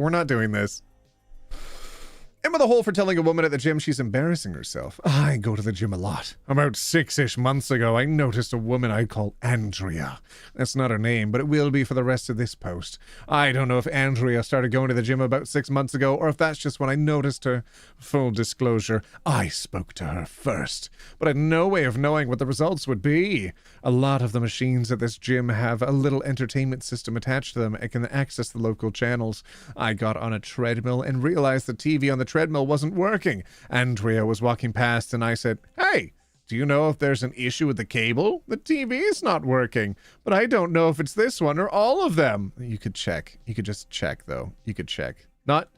Am I the hole for telling a woman at the gym she's embarrassing herself? I go to the gym a lot. About 6-ish months ago, I noticed a woman I call Andrea. That's not her name, but it will be for the rest of this post. I don't know if Andrea started going to the gym about 6 months ago, or if that's just when I noticed her. Full disclosure, I spoke to her first, but I had no way of knowing what the results would be. A lot of the machines at this gym have a little entertainment system attached to them and can access the local channels. I got on a treadmill and realized the TV on the treadmill wasn't working. Andrea was walking past and I said, "Hey, do you know if there's an issue with the cable? The TV's not working, but I don't know if it's this one or all of them." You could check. You could just check, though. You could check. Not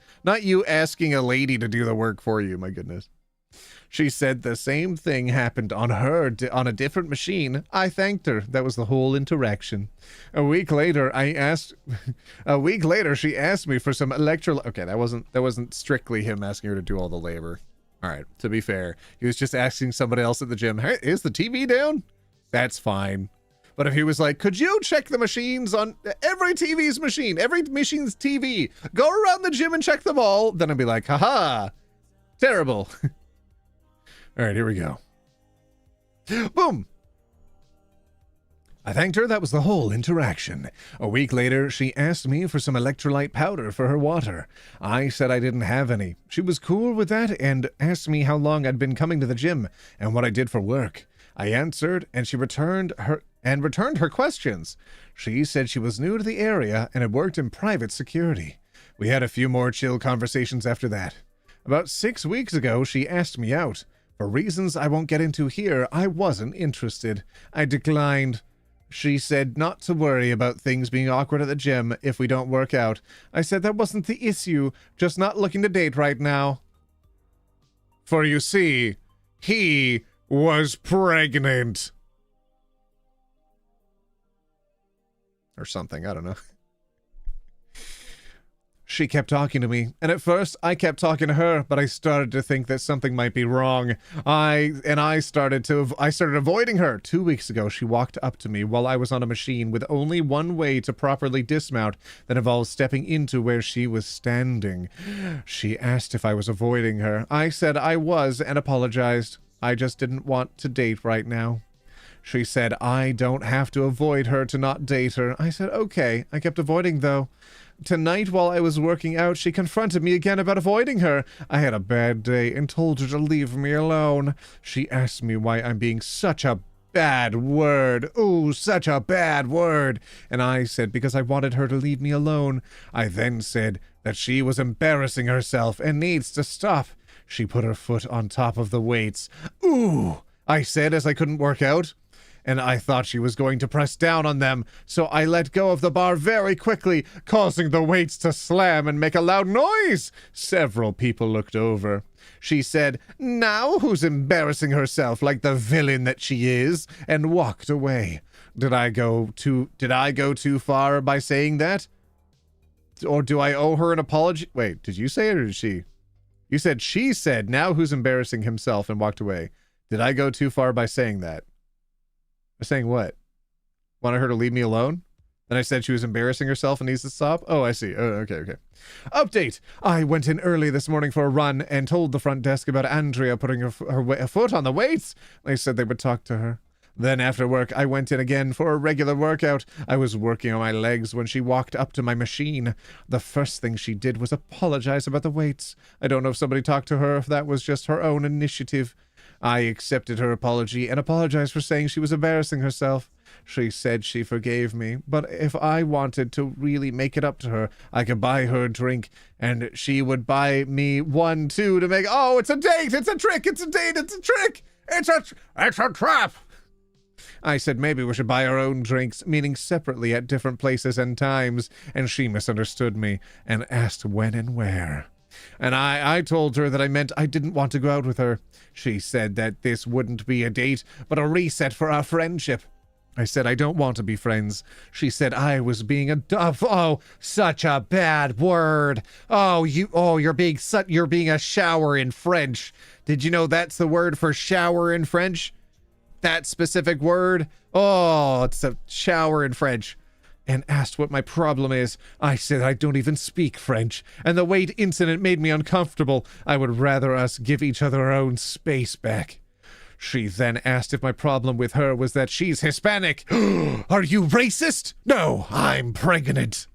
you asking a lady to do the work for you, my goodness. She said the same thing happened on her on a different machine. I thanked her. That was the whole interaction. A week later, she asked me for some Okay, that wasn't strictly him asking her to do all the labor. All right, to be fair, he was just asking somebody else at the gym, "Hey, is the TV down?" That's fine. But if he was like, "Could you check the machines on every TV's machine, every machine's TV, go around the gym and check them all," then I'd be like, haha, terrible. All right, here we go. Boom. I thanked her. That was the whole interaction. A week later, she asked me for some electrolyte powder for her water. I said I didn't have any. She was cool with that and asked me how long I'd been coming to the gym and what I did for work. I answered, and she returned her questions. She said she was new to the area and had worked in private security. We had a few more chill conversations after that. About 6 weeks ago, she asked me out. For reasons I won't get into here, I wasn't interested. I declined. She said not to worry about things being awkward at the gym if we don't work out. I said that wasn't the issue, just not looking to date right now. For you see, he was pregnant. Or something, I don't know. She kept talking to me, and at first I kept talking to her, but I started to think that something might be wrong. I started avoiding her. 2 weeks ago, she walked up to me while I was on a machine with only one way to properly dismount that involves stepping into where she was standing. She asked if I was avoiding her. I said I was and apologized. I just didn't want to date right now. She said I don't have to avoid her to not date her. I said okay. I kept avoiding though. Tonight, while I was working out, she confronted me again about avoiding her. I had a bad day and told her to leave me alone. She asked me why I'm being such a bad word. Ooh, such a bad word. And I said because I wanted her to leave me alone. I then said that she was embarrassing herself and needs to stop. She put her foot on top of the weights. Ooh, I said as I couldn't work out. And I thought she was going to press down on them, so I let go of the bar very quickly, causing the weights to slam and make a loud noise. Several people looked over. She said, "Now who's embarrassing herself like the villain that she is?" and walked away. Did I go too far by saying that? Or do I owe her an apology? Wait, did you say it or did she? You said she said, "Now who's embarrassing himself," and walked away. Did I go too far by saying that? Saying what? Wanted her to leave me alone? Then I said she was embarrassing herself and needs to stop? Oh, I see. Oh, okay. Update! I went in early this morning for a run and told the front desk about Andrea putting her foot on the weights. They said they would talk to her. Then after work, I went in again for a regular workout. I was working on my legs when she walked up to my machine. The first thing she did was apologize about the weights. I don't know if somebody talked to her, if that was just her own initiative. I accepted her apology and apologized for saying she was embarrassing herself. She said she forgave me, but if I wanted to really make it up to her, I could buy her a drink, and she would buy me one too to make... Oh, it's a date! It's a trick! It's a date! It's a trick! It's a trap! I said maybe we should buy our own drinks, meaning separately at different places and times, and she misunderstood me and asked when and where. And I told her that I meant I didn't want to go out with her. She said that this wouldn't be a date, but a reset for our friendship. I said I don't want to be friends. She said I was being a oh, such a bad word. You're being a shower in French. Did you know that's the word for shower in French? That specific word? Oh, it's a shower in French. and asked what my problem is. I said I don't even speak French, and the weight incident made me uncomfortable. I would rather us give each other our own space back. She then asked if my problem with her was that she's Hispanic. Are you racist? No, I'm pregnant.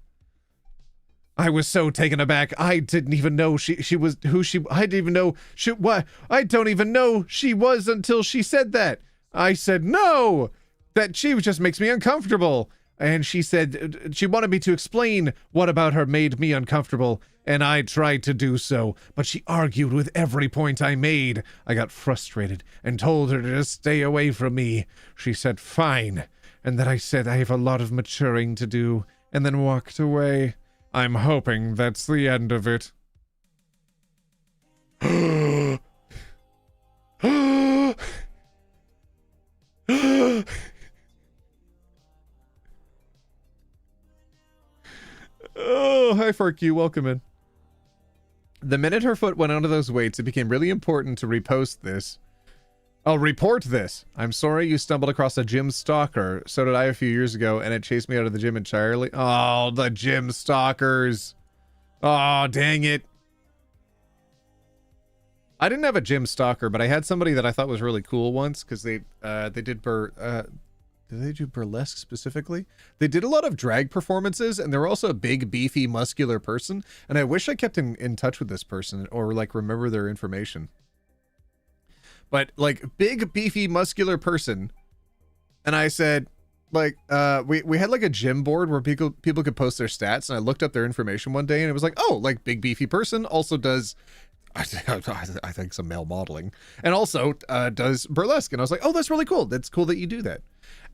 I was so taken aback. I didn't even know she was who she. I didn't even know what. I don't even know she was until she said that. I said no, that she just makes me uncomfortable. And she said she wanted me to explain what about her made me uncomfortable, and I tried to do so, but she argued with every point I made. I got frustrated and told her to just stay away from me. She said fine, and then I said I have a lot of maturing to do, and then walked away. I'm hoping that's the end of it. Oh, hi, Farq. Welcome in. The minute her foot went onto those weights, it became really important to repost this. Oh, report this. I'm sorry you stumbled across a gym stalker. So did I a few years ago, and it chased me out of the gym entirely. Oh, the gym stalkers. Oh, dang it. I didn't have a gym stalker, but I had somebody that I thought was really cool once, because they did they do burlesque specifically? They did a lot of drag performances, and they're also a big, beefy, muscular person. And I wish I kept in touch with this person, or like remember their information. But like big, beefy, muscular person. And I said, like, we had like a gym board where people could post their stats, and I looked up their information one day, and it was like, oh, like big, beefy person also does, I think, some male modeling, and also does burlesque. And I was like, oh, that's really cool. That's cool that you do that.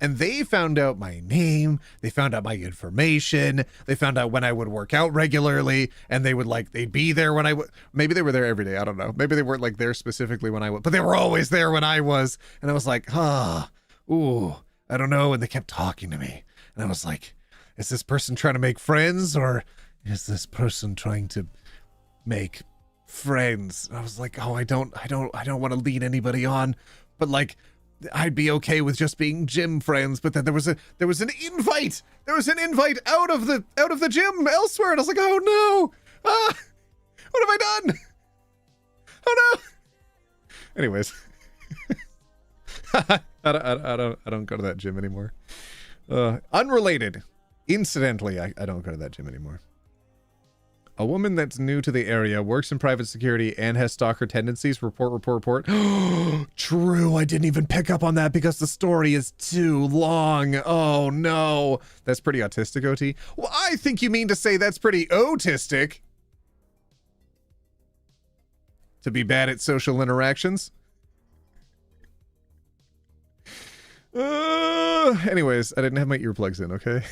And they found out my name, they found out my information, they found out when I would work out regularly, and they would like, they'd be there when I would, maybe they were there every day, I don't know. Maybe they weren't like there specifically when I would, but they were always there when I was. And I was like, ooh, I don't know. And they kept talking to me. And I was like, is this person trying to make friends, or is this person trying to make friends? And I was like, oh, I don't want to lead anybody on, but like, I'd be okay with just being gym friends. But then there was an invite. There was an invite out of the gym elsewhere, and I was like, oh no, what have I done? Oh no. Anyways, I don't go to that gym anymore. Unrelated, incidentally, I don't go to that gym anymore. A woman that's new to the area, works in private security, and has stalker tendencies. Report. True, I didn't even pick up on that because the story is too long. Oh no. That's pretty autistic, OT. Well, I think you mean to say that's pretty autistic. To be bad at social interactions. Anyways, I didn't have my earplugs in, okay?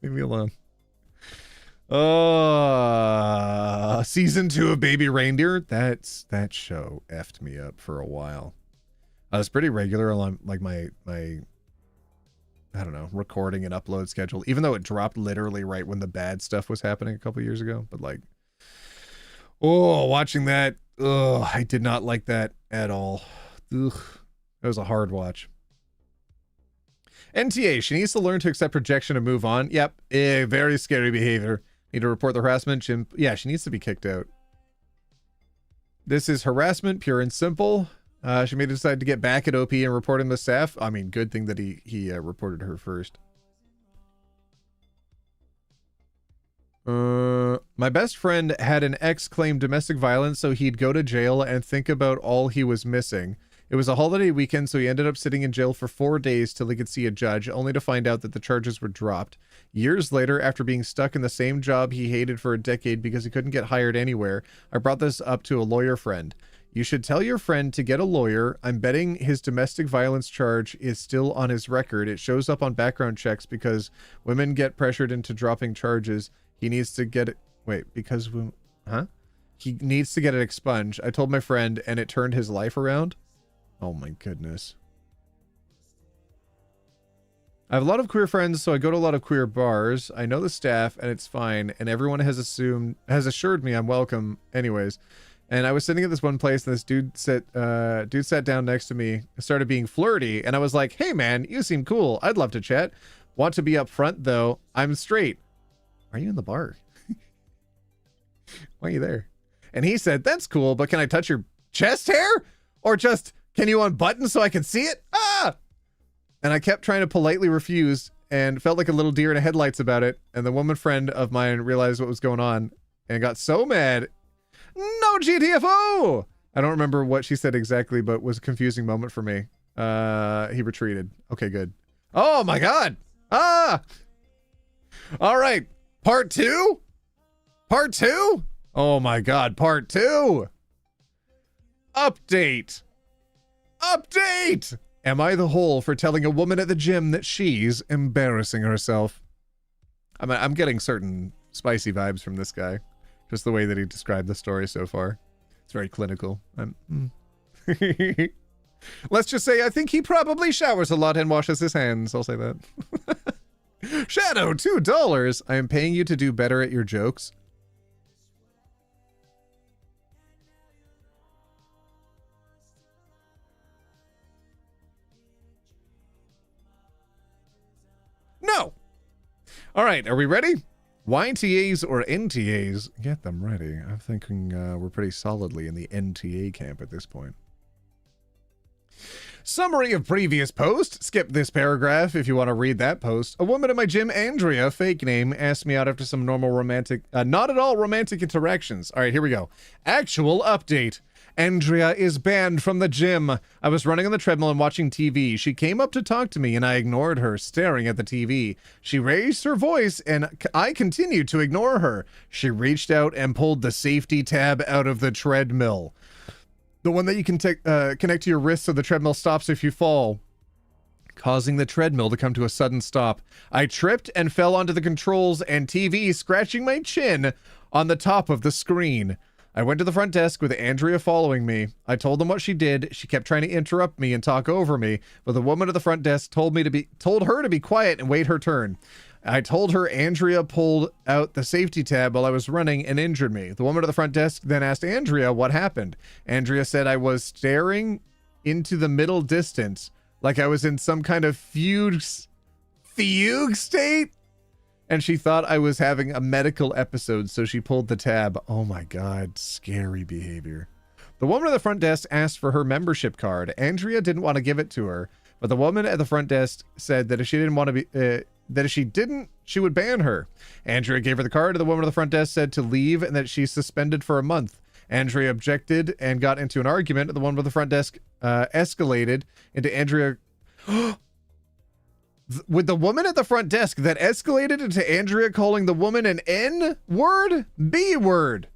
Leave me alone. Season 2 of Baby Reindeer. That show effed me up for a while. I was pretty regular on like my I don't know, recording and upload schedule, even though it dropped literally right when the bad stuff was happening a couple years ago. But like, oh, watching that, I did not like that at all. Ugh, it was a hard watch. NTA, she needs to learn to accept rejection and move on. Yep, very scary behavior. Need to report the harassment. Yeah, she needs to be kicked out. This is harassment, pure and simple. She may decide to get back at OP and report him to staff. I mean, good thing that he reported her first. My best friend had an ex claim domestic violence, so he'd go to jail and think about all he was missing. It was a holiday weekend, so he ended up sitting in jail for 4 days till he could see a judge, only to find out that the charges were dropped. Years later, after being stuck in the same job he hated for a decade because he couldn't get hired anywhere, I brought this up to a lawyer friend. You should tell your friend to get a lawyer. I'm betting his domestic violence charge is still on his record. It shows up on background checks because women get pressured into dropping charges. He needs to get it. Wait, because, huh? He needs to get it expunged. I told my friend and it turned his life around. Oh my goodness. I have a lot of queer friends, so I go to a lot of queer bars. I know the staff, and it's fine, and everyone has assured me I'm welcome anyways. And I was sitting at this one place, and this dude sat down next to me, started being flirty, and I was like, hey man, you seem cool. I'd love to chat. Want to be up front, though. I'm straight. Are you in the bar? Why are you there? And he said, that's cool, but can I touch your chest hair? Or just, can you unbutton so I can see it? Ah! And I kept trying to politely refuse and felt like a little deer in the headlights about it. And the woman friend of mine realized what was going on and got so mad. No GTFO! I don't remember what she said exactly, but it was a confusing moment for me. He retreated. Okay, good. Oh my God. Ah! All right. Part 2? Part 2? Oh my God. Part 2. Update. Update. Am I the hole for telling a woman at the gym that she's embarrassing herself? I'm getting certain spicy vibes from this guy. Just the way that he described the story so far. It's very clinical. Let's just say I think he probably showers a lot and washes his hands. I'll say that. Shadow, $2. I am paying you to do better at your jokes. No. All right, are we ready? YTAs or NTAs? Get them ready. I'm thinking we're pretty solidly in the NTA camp at this point. Summary of previous post. Skip this paragraph if you want to read that post. A woman at my gym, Andrea, fake name, asked me out after some normal romantic, not at all romantic interactions. All right, here we go. Actual update. Andrea is banned from the gym. I was running on the treadmill and watching TV. She came up to talk to me and I ignored her, staring at the TV. She raised her voice and I continued to ignore her. She reached out and pulled the safety tab out of the treadmill. The one that you can connect to your wrist so the treadmill stops if you fall, causing the treadmill to come to a sudden stop. I tripped and fell onto the controls and TV, scratching my chin on the top of the screen. I went to the front desk with Andrea following me. I told them what she did. She kept trying to interrupt me and talk over me, but the woman at the front desk told her to be quiet and wait her turn. I told her Andrea pulled out the safety tab while I was running and injured me. The woman at the front desk then asked Andrea what happened. Andrea said I was staring into the middle distance like I was in some kind of fugue state. And she thought I was having a medical episode, so she pulled the tab. Oh my God, scary behavior. The woman at the front desk asked for her membership card. Andrea didn't want to give it to her, but the woman at the front desk said that if she didn't want to be, that if she didn't, she would ban her. Andrea gave her the card, and the woman at the front desk said to leave and that she's suspended for a month. Andrea objected and got into an argument. The woman at the front desk escalated into Andrea... With the woman at the front desk that escalated into Andrea calling the woman an N-word? B-word.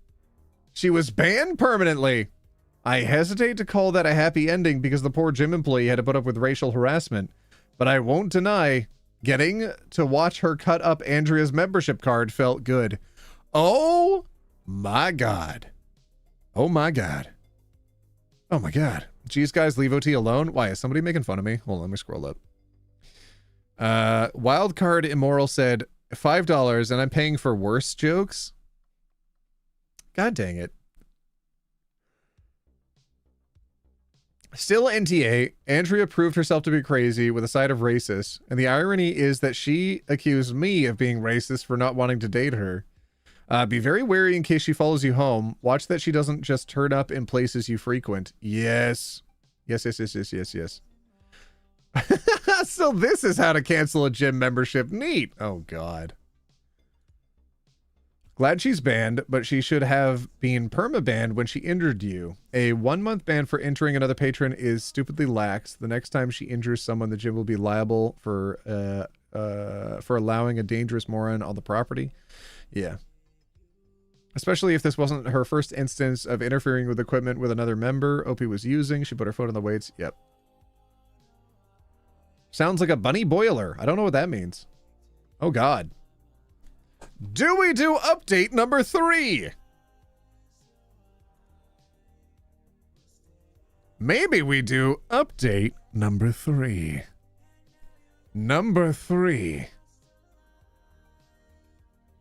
She was banned permanently. I hesitate to call that a happy ending because the poor gym employee had to put up with racial harassment, but I won't deny getting to watch her cut up Andrea's membership card felt good. Oh my God. Oh my God. Oh my God. Geez, guys, leave OT alone. Why, is somebody making fun of me? Hold on, let me scroll up. Wildcard Immoral said $5 and I'm paying for worse jokes. God dang it. Still NTA, Andrea proved herself to be crazy with a side of racist, and the irony is that she accused me of being racist for not wanting to date her. Be very wary in case she follows you home. Watch that she doesn't just turn up in places you frequent. Yes. Yes. So this is how to cancel a gym membership. Neat. Oh, God. Glad she's banned, but she should have been perma-banned when she injured you. A 1-month ban for injuring another patron is stupidly lax. The next time she injures someone, the gym will be liable for allowing a dangerous moron on the property. Yeah. Especially if this wasn't her first instance of interfering with equipment with another member OP was using. She put her foot on the weights. Yep. Sounds like a bunny boiler. I don't know what that means. Oh, God. Do we do update number 3? Maybe we do update number 3. Number 3.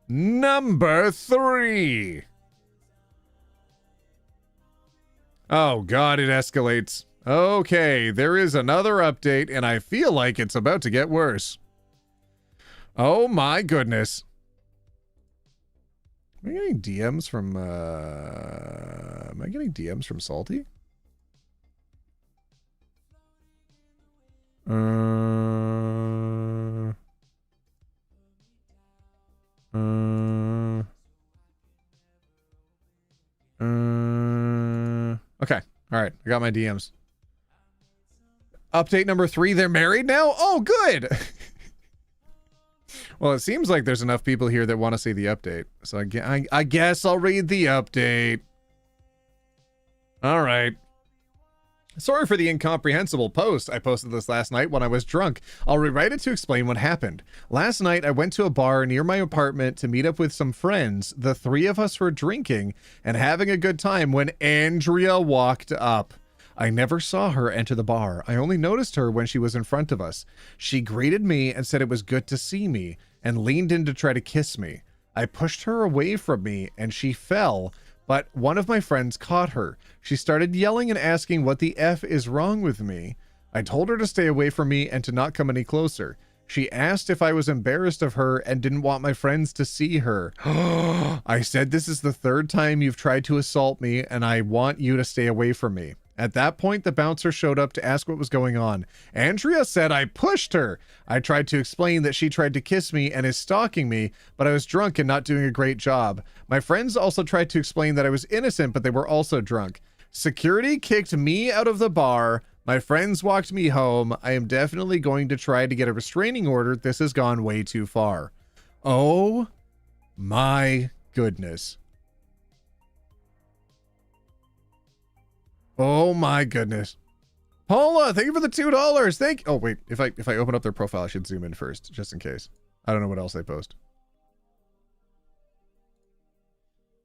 Number 3. Oh, God, it escalates. Okay, there is another update, and I feel like it's about to get worse. Oh my goodness. Am I getting DMs from Salty? Okay. All right. I got my DMs. Update number 3. They're married now? Oh, good. Well, it seems like there's enough people here that want to see the update. So I guess I'll read the update. All right. Sorry for the incomprehensible post. I posted this last night when I was drunk. I'll rewrite it to explain what happened. Last night, I went to a bar near my apartment to meet up with some friends. The 3 of us were drinking and having a good time when Andrea walked up. I never saw her enter the bar. I only noticed her when she was in front of us. She greeted me and said it was good to see me and leaned in to try to kiss me. I pushed her away from me and she fell, but one of my friends caught her. She started yelling and asking what the F is wrong with me. I told her to stay away from me and to not come any closer. She asked if I was embarrassed of her and didn't want my friends to see her. I said, this is the 3rd time you've tried to assault me and I want you to stay away from me. At that point, the bouncer showed up to ask what was going on. Andrea said I pushed her. I tried to explain that she tried to kiss me and is stalking me, but I was drunk and not doing a great job. My friends also tried to explain that I was innocent, but they were also drunk. Security kicked me out of the bar. My friends walked me home. I am definitely going to try to get a restraining order. This has gone way too far. Oh my goodness. Oh my goodness. Paula, thank you for the $2. Oh wait, if I open up their profile, I should zoom in first, just in case. I don't know what else they post.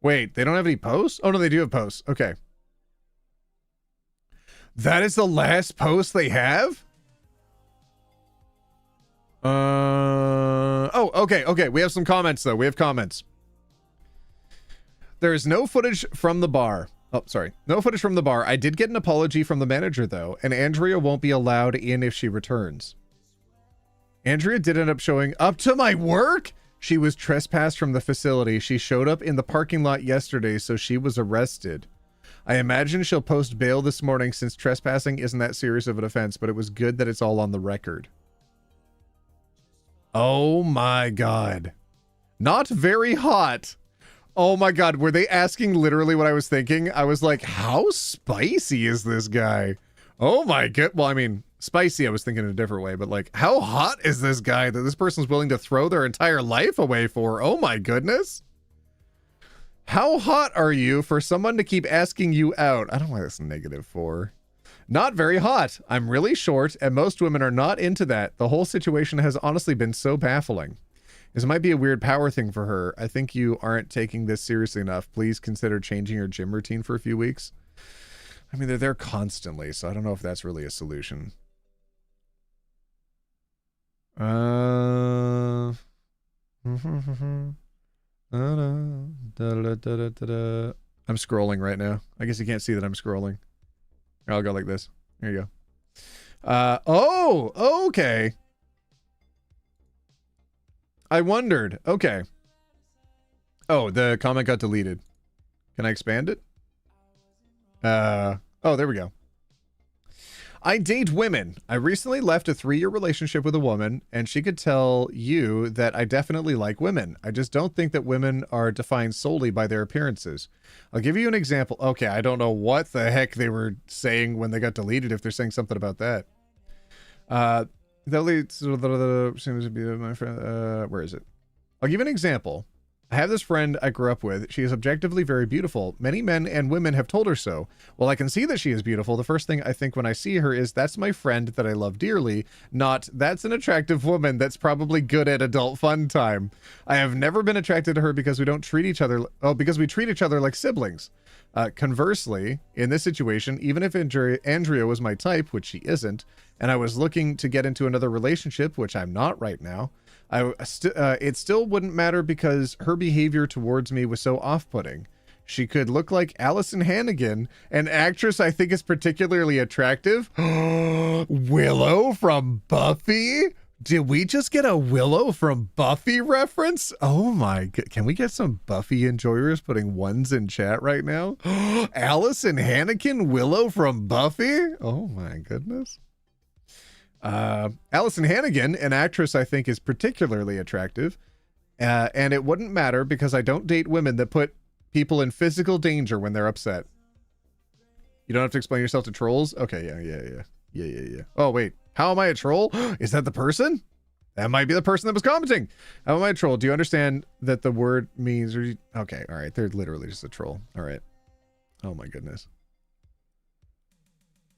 Wait, they don't have any posts? Oh no, they do have posts. Okay. That is the last post they have? Oh, okay. We have some comments though. We have comments. There is no footage from the bar. Oh, sorry. No footage from the bar. I did get an apology from the manager, though, and Andrea won't be allowed in if she returns. Andrea did end up showing up to my work? She was trespassed from the facility. She showed up in the parking lot yesterday, so she was arrested. I imagine she'll post bail this morning since trespassing isn't that serious of an offense, but it was good that it's all on the record. Oh my God. Not very hot. Oh my God, were they asking literally what I was thinking? I was like, how spicy is this guy? Oh my God. Well, I mean, spicy, I was thinking in a different way, but like, how hot is this guy that this person's willing to throw their entire life away for? Oh my goodness. How hot are you for someone to keep asking you out? I don't know why that's -4. Not very hot. I'm really short, and most women are not into that. The whole situation has honestly been so baffling. This might be a weird power thing for her. I think you aren't taking this seriously enough. Please consider changing your gym routine for a few weeks. I mean, they're there constantly, so I don't know if that's really a solution. I'm scrolling right now. I guess you can't see that I'm scrolling. Here, I'll go like this. Here you go. Oh, okay. I wondered. Okay. Oh, the comment got deleted. Can I expand it? Oh, there we go. I date women. I recently left a 3-year relationship with a woman, and she could tell you that I definitely like women. I just don't think that women are defined solely by their appearances. I'll give you an example. Okay, I don't know what the heck they were saying when they got deleted, if they're saying something about that. Seems to be my friend. Where is it? I'll give you an example. I have this friend I grew up with. She is objectively very beautiful. Many men and women have told her so. While I can see that she is beautiful, the first thing I think when I see her is that's my friend that I love dearly, not that's an attractive woman that's probably good at adult fun time. I have never been attracted to her because we don't treat each other, because we treat each other like siblings. Conversely, in this situation, even if Andrea was my type, which she isn't, and I was looking to get into another relationship, which I'm not right now, it still wouldn't matter because her behavior towards me was so off-putting. She could look like Allison Hannigan, an actress I think is particularly attractive. Willow from Buffy? Did we just get a Willow from Buffy reference? Oh my god. Can we get some Buffy enjoyers putting ones in chat right now? Allison Hannigan Willow from Buffy? Oh my goodness. Allison Hannigan, an actress I think is particularly attractive. And it wouldn't matter because I don't date women that put people in physical danger when they're upset. You don't have to explain yourself to trolls? Okay, yeah. Oh, wait. How am I a troll? Is that the person? That might be the person that was commenting. How am I a troll? Do you understand that the word means... Okay, all right. They're literally just a troll. All right. Oh, my goodness.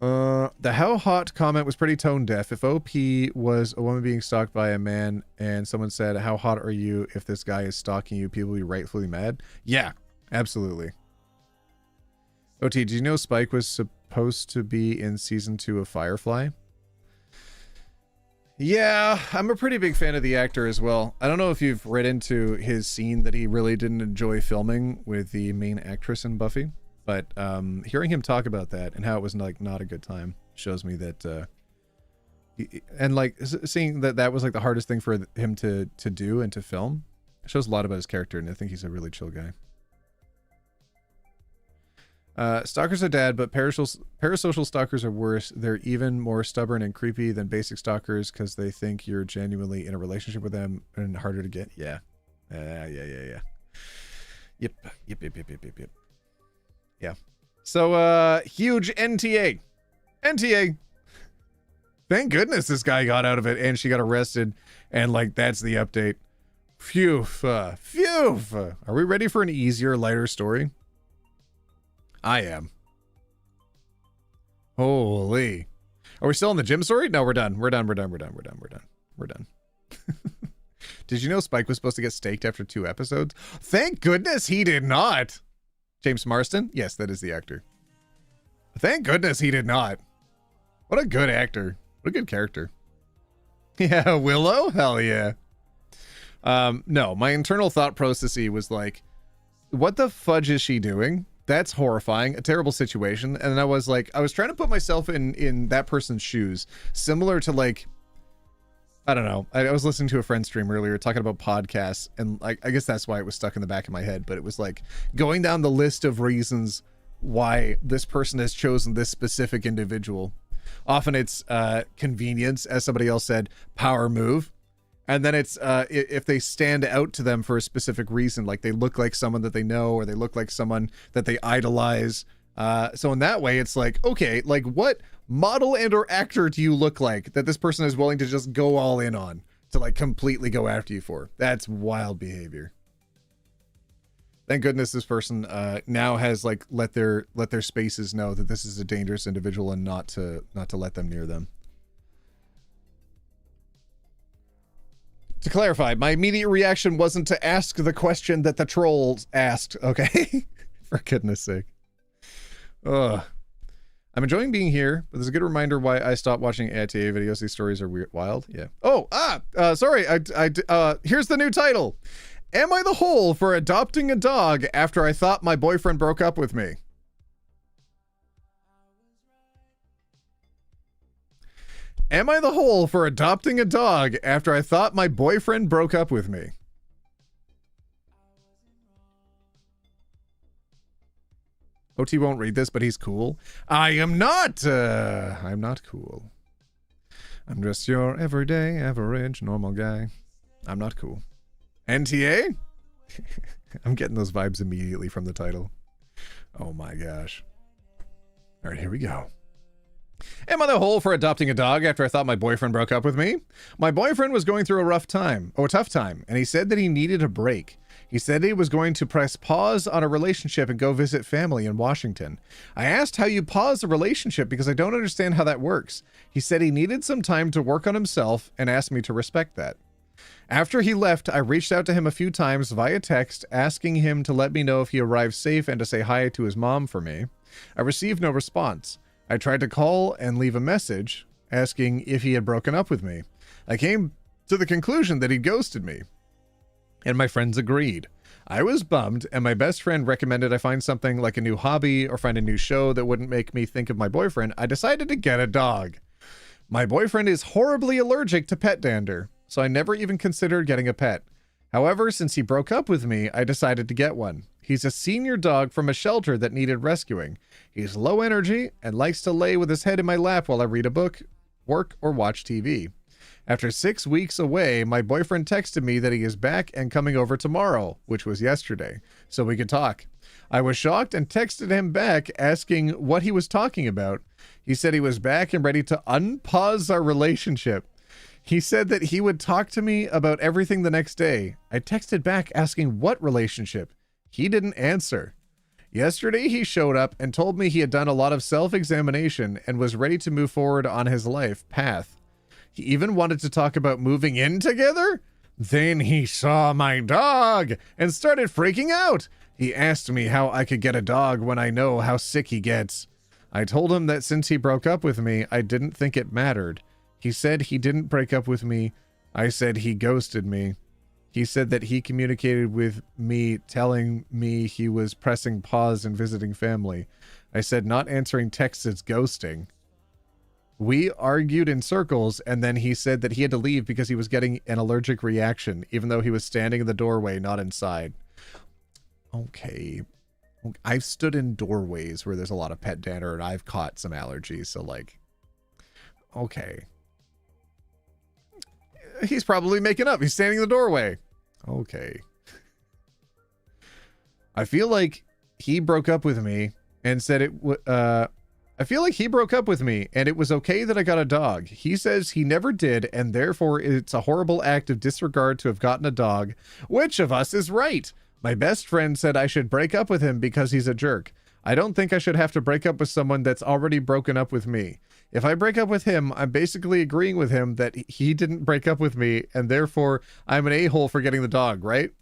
The how hot comment was pretty tone deaf. If OP was a woman being stalked by a man and someone said, how hot are you if this guy is stalking you, people would be rightfully mad? Yeah, absolutely. OT, did you know Spike was supposed to be in season 2 of Firefly? Yeah, I'm a pretty big fan of the actor as well. I don't know if you've read into his scene that he really didn't enjoy filming with the main actress in Buffy, but hearing him talk about that and how it was like not a good time shows me that and like seeing that that was like the hardest thing for him to do and to film shows a lot about his character, and I think he's a really chill guy. Stalkers are bad, but parasocial stalkers are worse. They're even more stubborn and creepy than basic stalkers because they think you're genuinely in a relationship with them and harder to get. Yeah. Yeah. Yep. Yeah. So, huge NTA. Thank goodness this guy got out of it and she got arrested. And, like, that's the update. Phew. Are we ready for an easier, lighter story? I am. Holy. Are we still in the gym story? No, we're done. We're done. Did you know Spike was supposed to get staked after 2 episodes? Thank goodness he did not. James Marston? Yes, that is the actor. Thank goodness he did not. What a good actor. What a good character. Yeah, Willow? Hell yeah. No, my internal thought process was like, what the fudge is she doing? That's horrifying, a terrible situation. And then I was like, I was trying to put myself in that person's shoes, similar to like, I don't know. I was listening to a friend stream earlier talking about podcasts, and like, I guess that's why it was stuck in the back of my head, but it was like going down the list of reasons why this person has chosen this specific individual. Often it's convenience, as somebody else said, power move. And then it's if they stand out to them for a specific reason, like they look like someone that they know, or they look like someone that they idolize. So in that way, it's like, okay, like what model and or actor do you look like that this person is willing to just go all in on, to like completely go after you for? That's wild behavior. Thank goodness this person now has like let their spaces know that this is a dangerous individual and not to let them near them. To clarify, my immediate reaction wasn't to ask the question that the trolls asked, okay? For goodness sake. Ugh. I'm enjoying being here, but there's a good reminder why I stopped watching AITA videos. These stories are weird, wild. Yeah. Oh, sorry. Here's the new title. Am I the hole for adopting a dog after I thought my boyfriend broke up with me? Am I the hole for adopting a dog after I thought my boyfriend broke up with me? OT won't read this, but he's cool. I am not. I'm not cool. I'm just your everyday, average, normal guy. I'm not cool. NTA? I'm getting those vibes immediately from the title. Oh my gosh. All right, here we go. Am I the hole for adopting a dog after I thought my boyfriend broke up with me? My boyfriend was going through a tough time, and he said that he needed a break. He said he was going to press pause on a relationship and go visit family in Washington. I asked how you pause a relationship because I don't understand how that works. He said he needed some time to work on himself and asked me to respect that. After he left, I reached out to him a few times via text, asking him to let me know if he arrived safe and to say hi to his mom for me. I received no response. I tried to call and leave a message asking if he had broken up with me. I came to the conclusion that he'd ghosted me, and my friends agreed. I was bummed, and my best friend recommended I find something like a new hobby or find a new show that wouldn't make me think of my boyfriend. I decided to get a dog. My boyfriend is horribly allergic to pet dander, so I never even considered getting a pet. However, since he broke up with me, I decided to get one. He's a senior dog from a shelter that needed rescuing. He's low energy and likes to lay with his head in my lap while I read a book, work, or watch TV. After 6 weeks away, my boyfriend texted me that he is back and coming over tomorrow, which was yesterday, so we could talk. I was shocked and texted him back asking what he was talking about. He said he was back and ready to unpause our relationship. He said that he would talk to me about everything the next day. I texted back asking what relationship. He didn't answer. Yesterday, he showed up and told me he had done a lot of self-examination and was ready to move forward on his life path. He even wanted to talk about moving in together. Then he saw my dog and started freaking out. He asked me how I could get a dog when I know how sick he gets. I told him that since he broke up with me, I didn't think it mattered. He said he didn't break up with me. I said he ghosted me. He said that he communicated with me, telling me he was pressing pause and visiting family. I said not answering texts is ghosting. We argued in circles, and then he said that he had to leave because he was getting an allergic reaction, even though he was standing in the doorway, not inside. Okay. I've stood in doorways where there's a lot of pet dander, and I've caught some allergies, so like, okay. He's probably making up. He's standing in the doorway. Okay. I feel like he broke up with me and said it I feel like he broke up with me and it was okay that I got a dog. He says he never did and therefore it's a horrible act of disregard to have gotten a dog. Which of us is right? My best friend said I should break up with him because he's a jerk. I don't think I should have to break up with someone that's already broken up with me. If I break up with him, I'm basically agreeing with him that he didn't break up with me and therefore I'm an a-hole for getting the dog, right?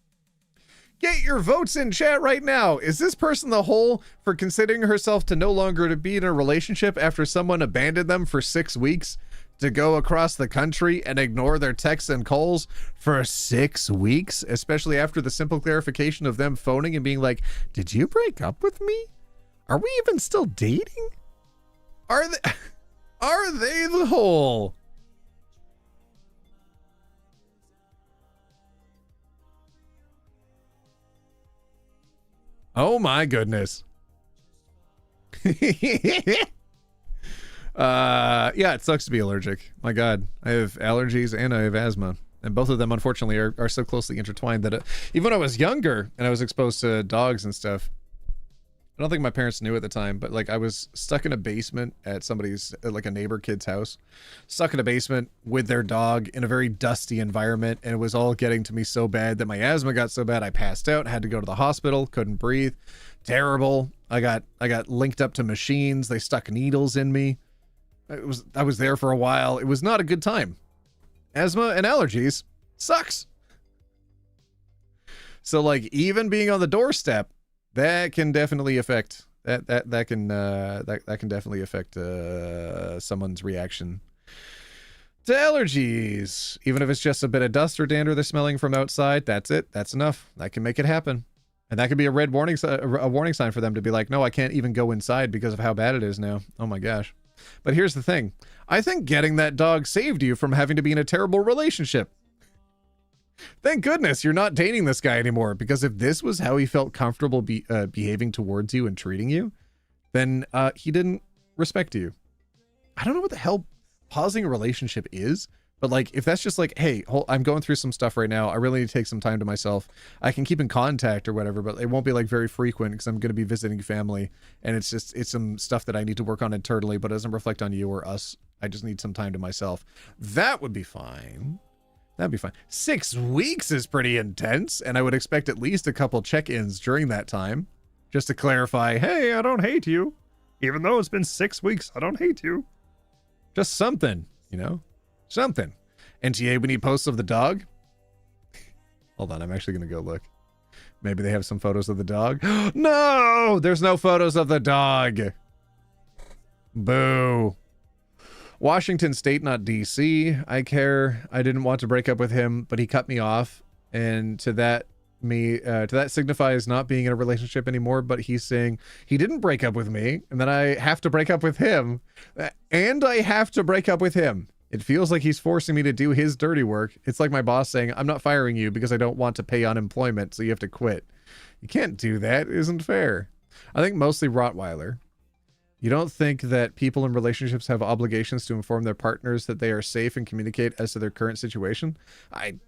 Get your votes in chat right now. Is this person the hole for considering herself to no longer to be in a relationship after someone abandoned them for 6 weeks to go across the country and ignore their texts and calls for 6 weeks, especially after the simple clarification of them phoning and being like, did you break up with me? Are we even still dating? Are they the hole? Oh my goodness. Yeah, it sucks to be allergic. My God, I have allergies and I have asthma. And both of them, unfortunately, are so closely intertwined that even when I was younger and I was exposed to dogs and stuff, I don't think my parents knew at the time, but like I was stuck in a basement at somebody's, like a neighbor kid's house, stuck in a basement with their dog in a very dusty environment. And it was all getting to me so bad that my asthma got so bad I passed out, had to go to the hospital, couldn't breathe. Terrible. I got linked up to machines. They stuck needles in me. I was there for a while. It was not a good time. Asthma and allergies sucks. So like even being on the doorstep, that can definitely affect that can definitely affect someone's reaction to allergies. Even if it's just a bit of dust or dander they're smelling from outside, that's it. That's enough. That can make it happen, and that could be a red warning, a warning sign for them to be like, no, I can't even go inside because of how bad it is now. Oh my gosh. But here's the thing. I think getting that dog saved you from having to be in a terrible relationship. Thank goodness you're not dating this guy anymore, because if this was how he felt comfortable behaving towards you and treating you, then he didn't respect you. I don't know what the hell pausing a relationship is, but like if that's just like, hey, I'm going through some stuff right now, I really need to take some time to myself. I can keep in contact or whatever, but it won't be like very frequent because I'm going to be visiting family and it's some stuff that I need to work on internally, but it doesn't reflect on you or us. I just need some time to myself. That would be fine. That'd be fine. 6 weeks is pretty intense, and I would expect at least a couple check-ins during that time, just to clarify, hey, I don't hate you. Even though it's been 6 weeks, I don't hate you. Just something, you know? Something. NTA, we need posts of the dog. Hold on, I'm actually going to go look. Maybe they have some photos of the dog. No! There's no photos of the dog. Boo. Washington State, not DC. I care. I didn't want to break up with him, but he cut me off. And to that, that signifies not being in a relationship anymore, but he's saying he didn't break up with me, and then I have to break up with him, and I have to break up with him. It feels like he's forcing me to do his dirty work. It's like my boss saying, I'm not firing you because I don't want to pay unemployment, so you have to quit. You can't do that. It isn't fair. I think mostly Rottweiler. You don't think that people in relationships have obligations to inform their partners that they are safe and communicate as to their current situation? I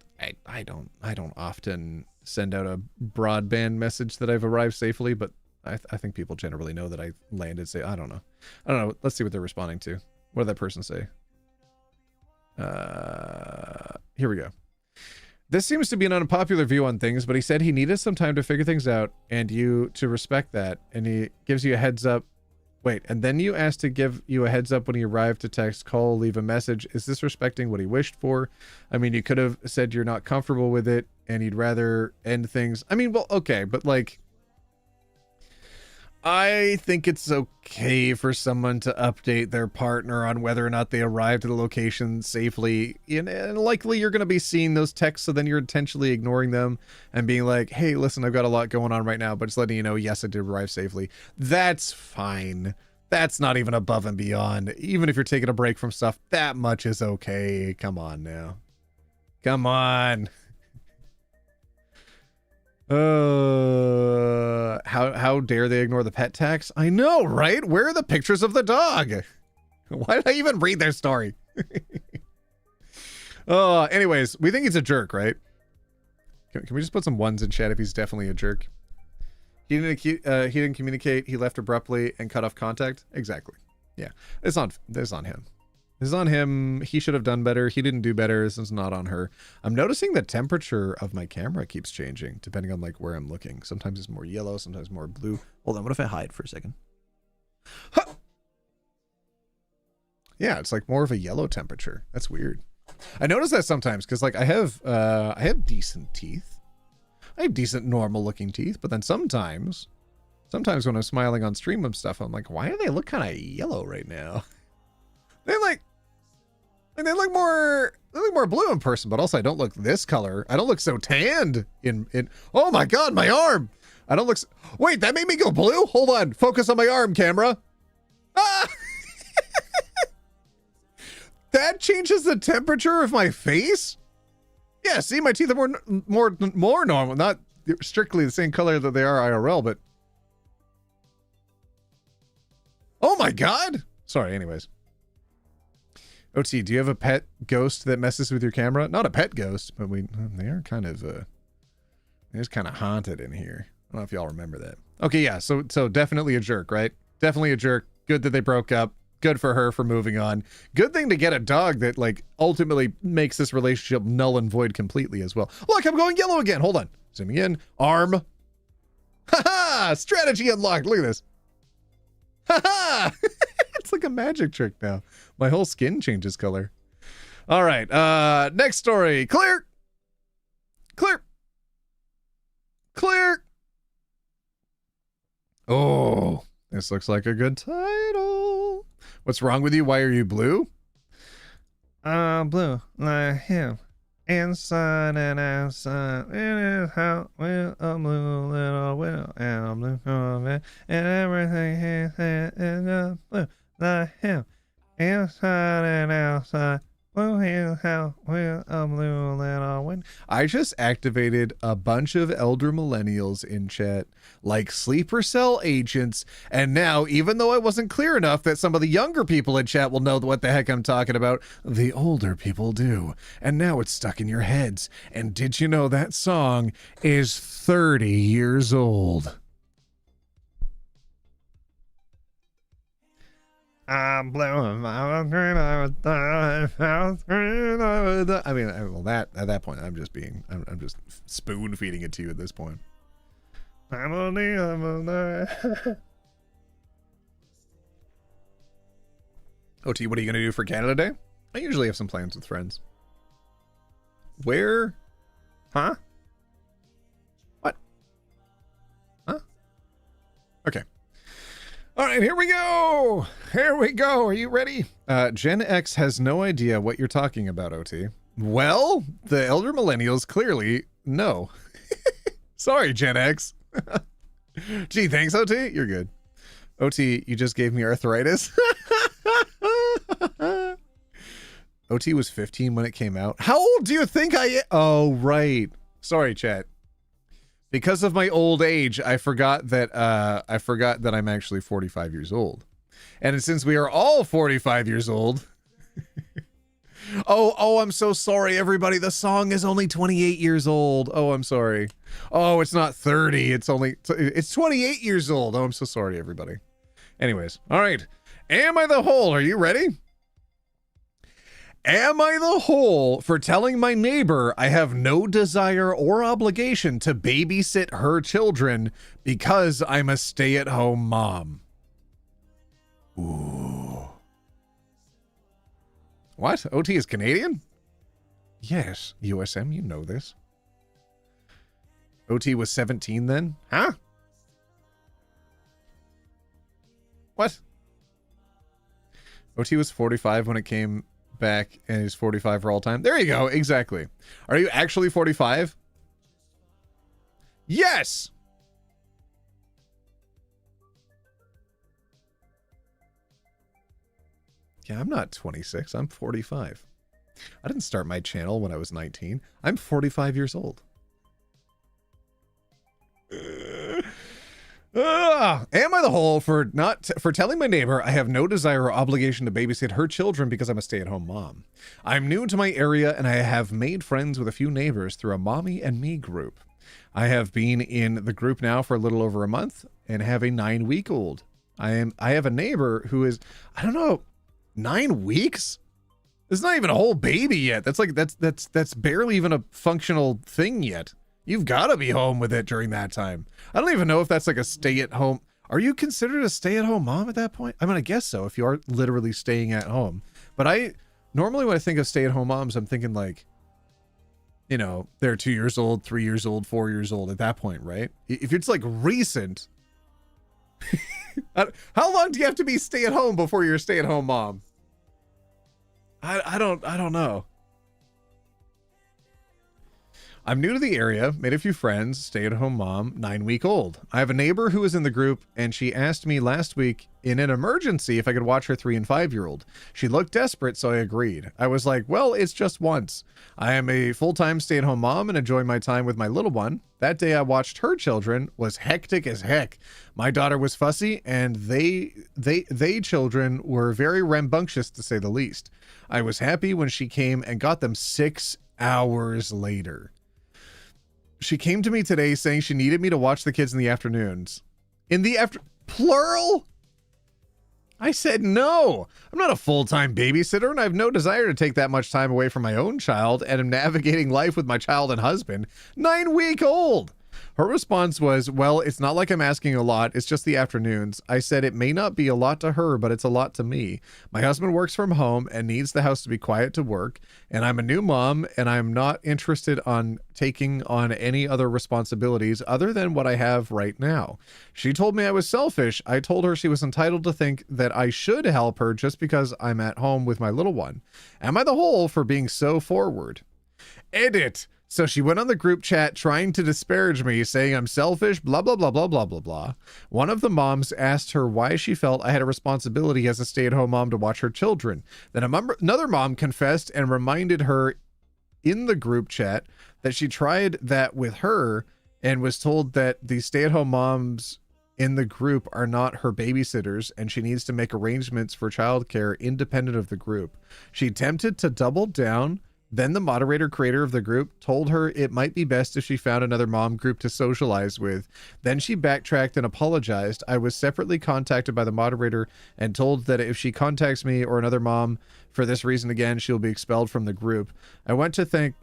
don't often send out a broadband message that I've arrived safely, but I think people generally know that I landed safe. I don't know. Let's see what they're responding to. What did that person say? Here we go. This seems to be an unpopular view on things, but he said he needed some time to figure things out and you to respect that. And he gives you a heads up. Wait, and then you asked to give you a heads up when he arrived to text, call, leave a message. Is this respecting what he wished for? I mean, you could have said you're not comfortable with it and you'd rather end things. I mean, well, okay, but like, I think it's okay for someone to update their partner on whether or not they arrived at the location safely. And likely you're going to be seeing those texts, so then you're intentionally ignoring them and being like, hey, listen, I've got a lot going on right now, but just letting you know, yes, I did arrive safely. That's fine. That's not even above and beyond. Even if you're taking a break from stuff, that much is okay. Come on now. Come on. How dare they ignore the pet tax? I know, right? Where are the pictures of the dog? Why did I even read their story? Anyways, we think he's a jerk, right? Can we just put some ones in chat if he's definitely a jerk? He didn't communicate. He left abruptly and cut off contact. Exactly. Yeah, it's on him. This is on him. He should have done better. He didn't do better. This is not on her. I'm noticing the temperature of my camera keeps changing depending on like where I'm looking. Sometimes it's more yellow, sometimes more blue. Hold on, what if I hide for a second? Huh! Yeah, it's like more of a yellow temperature. That's weird. I notice that sometimes because like I have decent teeth. I have decent normal looking teeth, but then sometimes when I'm smiling on stream and stuff, I'm like, why do they look kind of yellow right now? They look more blue in person, but also I don't look this color. I don't look so tanned in oh my god, my arm. I don't look wait, that made me go blue? Hold on, focus on my arm, camera. Ah! That changes the temperature of my face? Yeah, see, my teeth are more normal, not strictly the same color that they are IRL, but oh my god. Sorry, anyways. OT, do you have a pet ghost that messes with your camera? Not a pet ghost, but they are kind of they're just kind of haunted in here. I don't know if y'all remember that. Okay, yeah, so definitely a jerk, right? Definitely a jerk. Good that they broke up. Good for her for moving on. Good thing to get a dog that like ultimately makes this relationship null and void completely as well. Look, I'm going yellow again. Hold on. Zooming in. Arm. Ha-ha! Strategy unlocked. Look at this. Ha-ha! It's like a magic trick now. My whole skin changes color. All right. Next story. Clear. Oh, this looks like a good title. What's wrong with you? Why are you blue? Blue, like him. Inside and outside, in his house with a blue little window and a blue Corvette, and everything he said is just blue, like him. Inside and outside, blue his house with a blue little window. I just activated a bunch of elder millennials in chat, like sleeper cell agents, and now, even though I wasn't clear enough that some of the younger people in chat will know what the heck I'm talking about, the older people do. And now it's stuck in your heads. And did you know that song is 30 years old? I'm blowing my screen over the I mean, well, that at that point, I'm just spoon feeding it to you at this point. OT, what are you gonna do for Canada Day? I usually have some plans with friends. Where? Huh? What? Huh? Okay. All right, here we go. Here we go. Are you ready? Gen X has no idea what you're talking about, OT. Well, the elder millennials clearly know. Sorry, Gen X. Gee, thanks, OT. You're good. OT, you just gave me arthritis. OT was 15 when it came out. How old do you think I am? Oh, right. Sorry, chat. Because of my old age, I forgot that I'm actually 45 years old. And since we are all 45 years old. Oh, I'm so sorry, everybody. The song is only 28 years old. Oh, I'm sorry. Oh, it's not 30. It's 28 years old. Oh, I'm so sorry, everybody. Anyways, all right. Am I the whole? Are you ready? Am I the whole for telling my neighbor I have no desire or obligation to babysit her children because I'm a stay-at-home mom? Ooh. What? OT is Canadian? Yes, USM, you know this. OT was 17 then? Huh? What? OT was 45 when it came back, and he's 45 for all time. There you go, exactly. Are you actually 45? Yes! Yeah, I'm not 26. I'm 45. I didn't start my channel when I was 19. I'm 45 years old. Am I the whole for telling my neighbor I have no desire or obligation to babysit her children because I'm a stay-at-home mom? I'm new to my area and I have made friends with a few neighbors through a mommy and me group. I have been in the group now for a little over a month and have a 9-week-old. I have a neighbor who is, I don't know, 9 weeks? It's not even a whole baby yet. That's barely even a functional thing yet. You've got to be home with it during that time. I don't even know if that's like a stay-at-home. Are you considered a stay-at-home mom at that point? I mean, I guess so if you are literally staying at home. But normally when I think of stay-at-home moms, I'm thinking like, you know, they're 2 years old, 3 years old, 4 years old at that point, right? If it's like recent, how long do you have to be stay-at-home before you're a stay-at-home mom? I don't know. I'm new to the area, made a few friends, stay-at-home mom, 9-week-old. I have a neighbor who is in the group, and she asked me last week in an emergency if I could watch her 3- and 5-year-old. She looked desperate, so I agreed. I was like, well, it's just once. I am a full-time stay-at-home mom and enjoy my time with my little one. That day I watched her children was hectic as heck. My daughter was fussy, and they children were very rambunctious, to say the least. I was happy when she came and got them 6 hours later. She came to me today saying she needed me to watch the kids in the afternoons. Plural? I said no. I'm not a full-time babysitter, and I have no desire to take that much time away from my own child, and am navigating life with my child and husband, 9-week-old. Her response was, well, it's not like I'm asking a lot. It's just the afternoons. I said it may not be a lot to her, but it's a lot to me. My husband works from home and needs the house to be quiet to work. And I'm a new mom, and I'm not interested on taking on any other responsibilities other than what I have right now. She told me I was selfish. I told her she was entitled to think that I should help her just because I'm at home with my little one. Am I the whole for being so forward? Edit. So she went on the group chat trying to disparage me, saying I'm selfish, blah, blah, blah, blah, blah, blah, blah. One of the moms asked her why she felt I had a responsibility as a stay-at-home mom to watch her children. Then another mom confessed and reminded her in the group chat that she tried that with her and was told that the stay-at-home moms in the group are not her babysitters and she needs to make arrangements for childcare independent of the group. She attempted to double down. Then the moderator creator of the group told her it might be best if she found another mom group to socialize with. Then she backtracked and apologized. I was separately contacted by the moderator and told that if she contacts me or another mom for this reason again, she'll be expelled from the group. I want to thank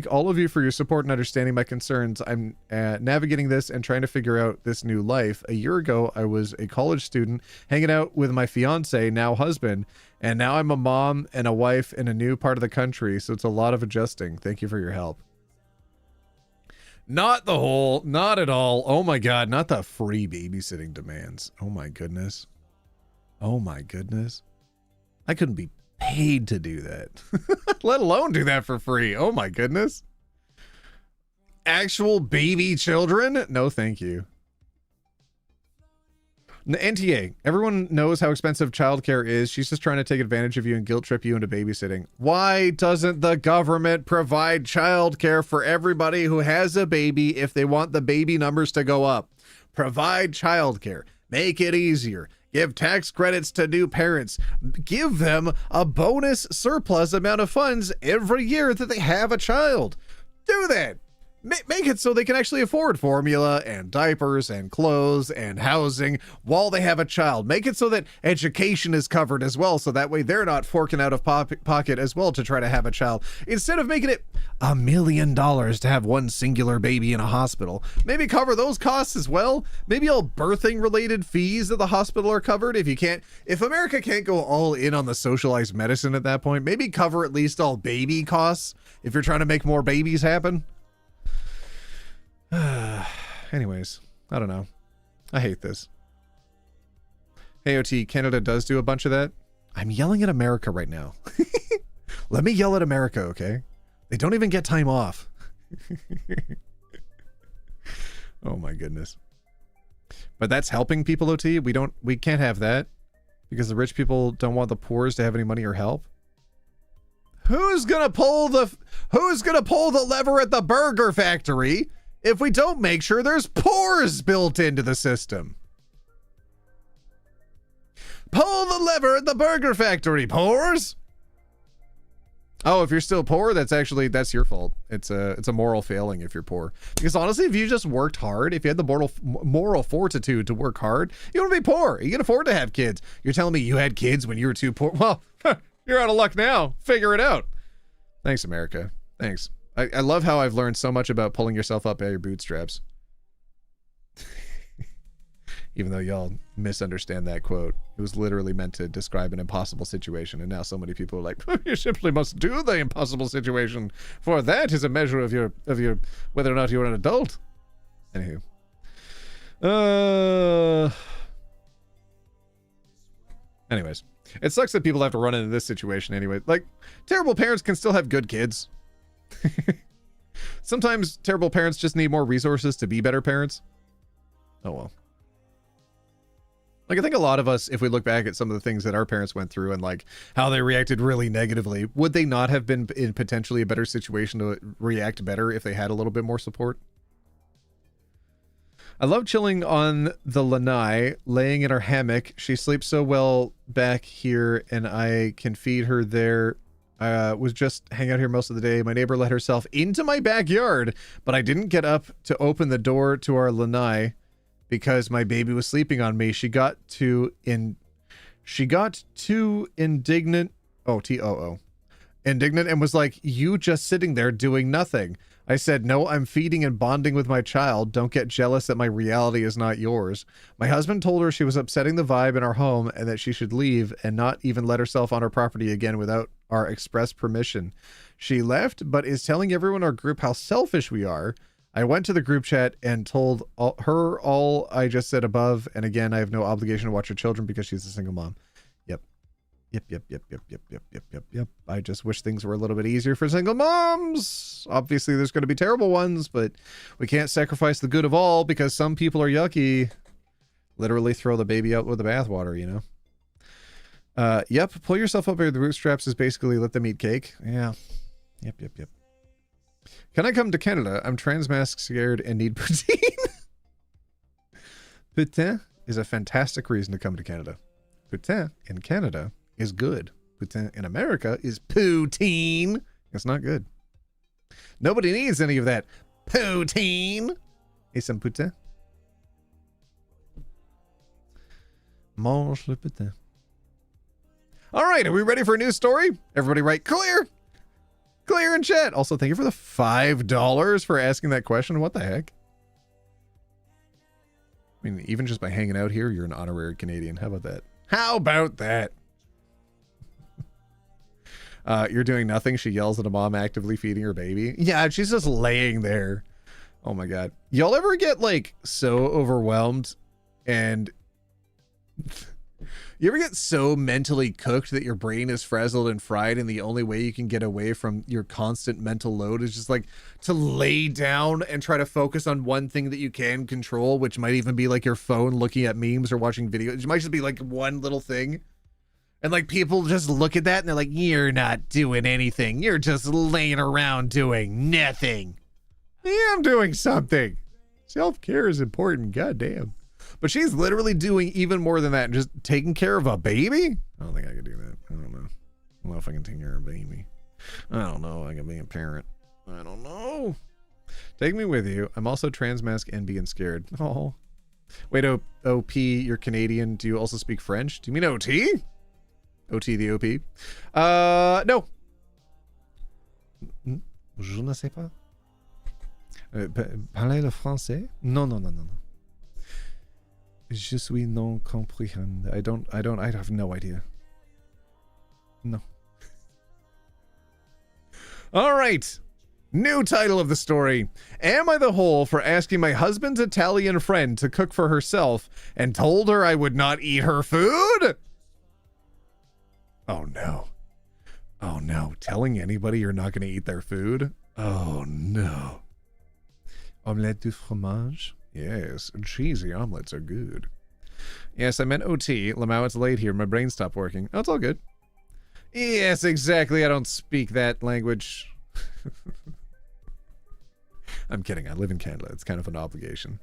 all of you for your support and understanding my concerns. I'm navigating this and trying to figure out this new life. A year ago, I was a college student hanging out with my fiance, now husband, and now I'm a mom and a wife in a new part of the country, so it's a lot of adjusting. Thank you for your help. Not the whole, not at all. Oh my God, not the free babysitting demands. Oh my goodness. Oh my goodness. I couldn't be paid to do that, let alone do that for free. Oh my goodness. actual baby children? No, thank you. NTA, everyone knows how expensive childcare is. She's just trying to take advantage of you and guilt trip you into babysitting. Why doesn't the government provide childcare for everybody who has a baby if they want the baby numbers to go up? Provide childcare. Make it easier. Give tax credits to new parents. Give them a bonus surplus amount of funds every year that they have a child. Do that. Make it so they can actually afford formula and diapers and clothes and housing while they have a child. Make it so that education is covered as well, so that way they're not forking out of pocket as well to try to have a child. Instead of making it $1 million to have one singular baby in a hospital, maybe cover those costs as well. Maybe all birthing related fees at the hospital are covered. If America can't go all in on the socialized medicine at that point, maybe cover at least all baby costs if you're trying to make more babies happen. Anyways, I don't know. I hate this. AOT, Canada does do a bunch of that. I'm yelling at America right now. Let me yell at America, okay? They don't even get time off. Oh my goodness. But that's helping people, OT. We can't have that because the rich people don't want the poors to have any money or help. Who's gonna pull the lever at the burger factory if we don't make sure there's pores built into the system? Pull the lever at the burger factory, pores. Oh, if you're still poor, that's your fault. It's a moral failing if you're poor. Because honestly, if you just worked hard, if you had the moral fortitude to work hard, you wouldn't be poor. You can afford to have kids. You're telling me you had kids when you were too poor? Well, you're out of luck now. Figure it out. Thanks, America. Thanks. I love how I've learned so much about pulling yourself up by your bootstraps. Even though y'all misunderstand that quote. It was literally meant to describe an impossible situation, and now so many people are like, you simply must do the impossible situation, for that is a measure of your whether or not you're an adult. Anywho. Anyways. It sucks that people have to run into this situation anyway. Like, terrible parents can still have good kids. Sometimes terrible parents just need more resources to be better parents. Oh well. Like, I think a lot of us, if we look back at some of the things that our parents went through and like how they reacted really negatively, would they not have been in potentially a better situation to react better if they had a little bit more support? I love chilling on the lanai, laying in her hammock. She sleeps so well back here and I can feed her there. Was just hanging out here most of the day. My neighbor let herself into my backyard, but I didn't get up to open the door to our lanai because my baby was sleeping on me. She got too indignant. Indignant and was like, you just sitting there doing nothing. I said, no, I'm feeding and bonding with my child. Don't get jealous that my reality is not yours. My husband told her she was upsetting the vibe in our home and that she should leave and not even let herself on our property again without our express permission. She left, but is telling everyone in our group how selfish we are. I went to the group chat and told her all I just said above. And again, I have no obligation to watch her children because she's a single mom. Yep. I just wish things were a little bit easier for single moms. Obviously, there's going to be terrible ones, but we can't sacrifice the good of all because some people are yucky. Literally throw the baby out with the bathwater, you know? Yep. Pull yourself up by the bootstraps is basically let them eat cake. Yeah. Yep. Can I come to Canada? I'm trans-mask scared and need poutine. Poutine is a fantastic reason to come to Canada. Poutine in Canada is good. Poutine in America is poutine. It's not good. Nobody needs any of that poutine. Hey, some poutine. Mange le poutine. All right, are we ready for a new story? Everybody write clear. Clear in chat. Also, thank you for the $5 for asking that question. What the heck? I mean, even just by hanging out here, you're an honorary Canadian. How about that? How about that? You're doing nothing. She yells at a mom actively feeding her baby. Yeah, she's just laying there. Oh my God. Y'all ever get like so overwhelmed and You ever get so mentally cooked that your brain is frazzled and fried, and the only way you can get away from your constant mental load is just like to lay down and try to focus on one thing that you can control, which might even be like your phone looking at memes or watching videos. It might just be like one little thing. And like people just look at that and they're like, you're not doing anything. You're just laying around doing nothing. Yeah, I'm doing something. Self-care is important. Goddamn. But she's literally doing even more than that, just taking care of a baby? I don't think I could do that. I don't know. I don't know if I can take care of a baby. I don't know. I can be a parent. I don't know. Take me with you. I'm also transmask and being scared. Oh. Wait, OP, you're Canadian. Do you also speak French? Do you mean OT? OT the OP? No. Je ne sais pas. Parler le français? Non, non, non, non, non. Je suis non comprehend. I have no idea. No. All right. New title of the story. Am I the whole for asking my husband's Italian friend to cook for herself and told her I would not eat her food? Oh no. Oh no. Telling anybody you're not going to eat their food? Oh no. Omelette du fromage? Yes, cheesy omelets are good. Yes, I meant OT. Lamau, it's late here. My brain stopped working. Oh, it's all good. Yes, exactly. I don't speak that language. I'm kidding. I live in Canada. It's kind of an obligation.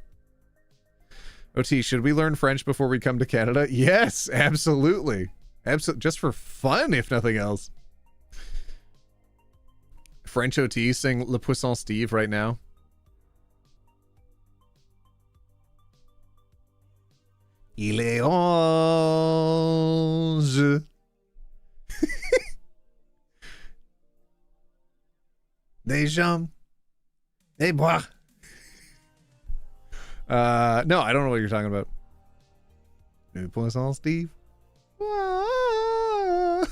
OT, should we learn French before we come to Canada? Yes, absolutely. Just for fun, if nothing else. French OT sing Le Poisson Steve right now. Il est 11. Des jambes. Des bras. No, I don't know what you're talking about. Le Poisson Steve. All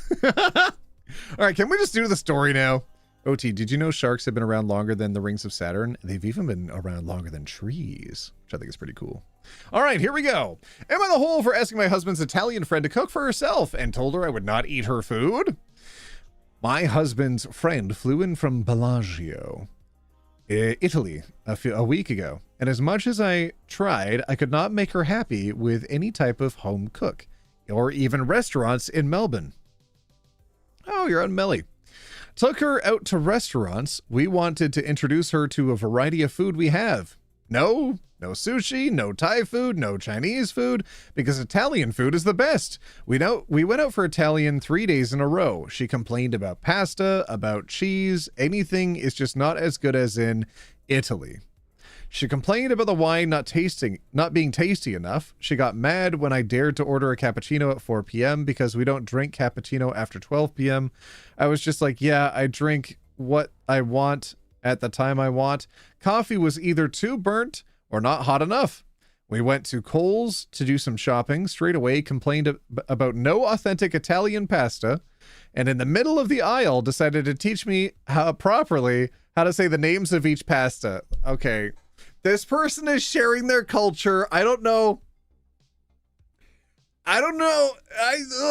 right, can we just do the story now? OT, did you know sharks have been around longer than the rings of Saturn? They've even been around longer than trees, which I think is pretty cool. All right, here we go. Am I the whole for asking my husband's Italian friend to cook for herself and told her I would not eat her food? My husband's friend flew in from Bellagio, Italy, a week ago. And as much as I tried, I could not make her happy with any type of home cook or even restaurants in Melbourne. Oh, you're on Melly. Took her out to restaurants. We wanted to introduce her to a variety of food we have. No sushi, no Thai food, no Chinese food, because Italian food is the best. We went out for Italian 3 days in a row. She complained about pasta, about cheese. Anything is just not as good as in Italy. She complained about the wine not being tasty enough. She got mad when I dared to order a cappuccino at 4 p.m. because we don't drink cappuccino after 12 p.m. I was just like, yeah, I drink what I want at the time I want. Coffee was either too burnt or not hot enough. We went to Kohl's to do some shopping. Straight away complained about no authentic Italian pasta, and in the middle of the aisle decided to teach me how to say the names of each pasta. Okay. This person is sharing their culture. I don't know.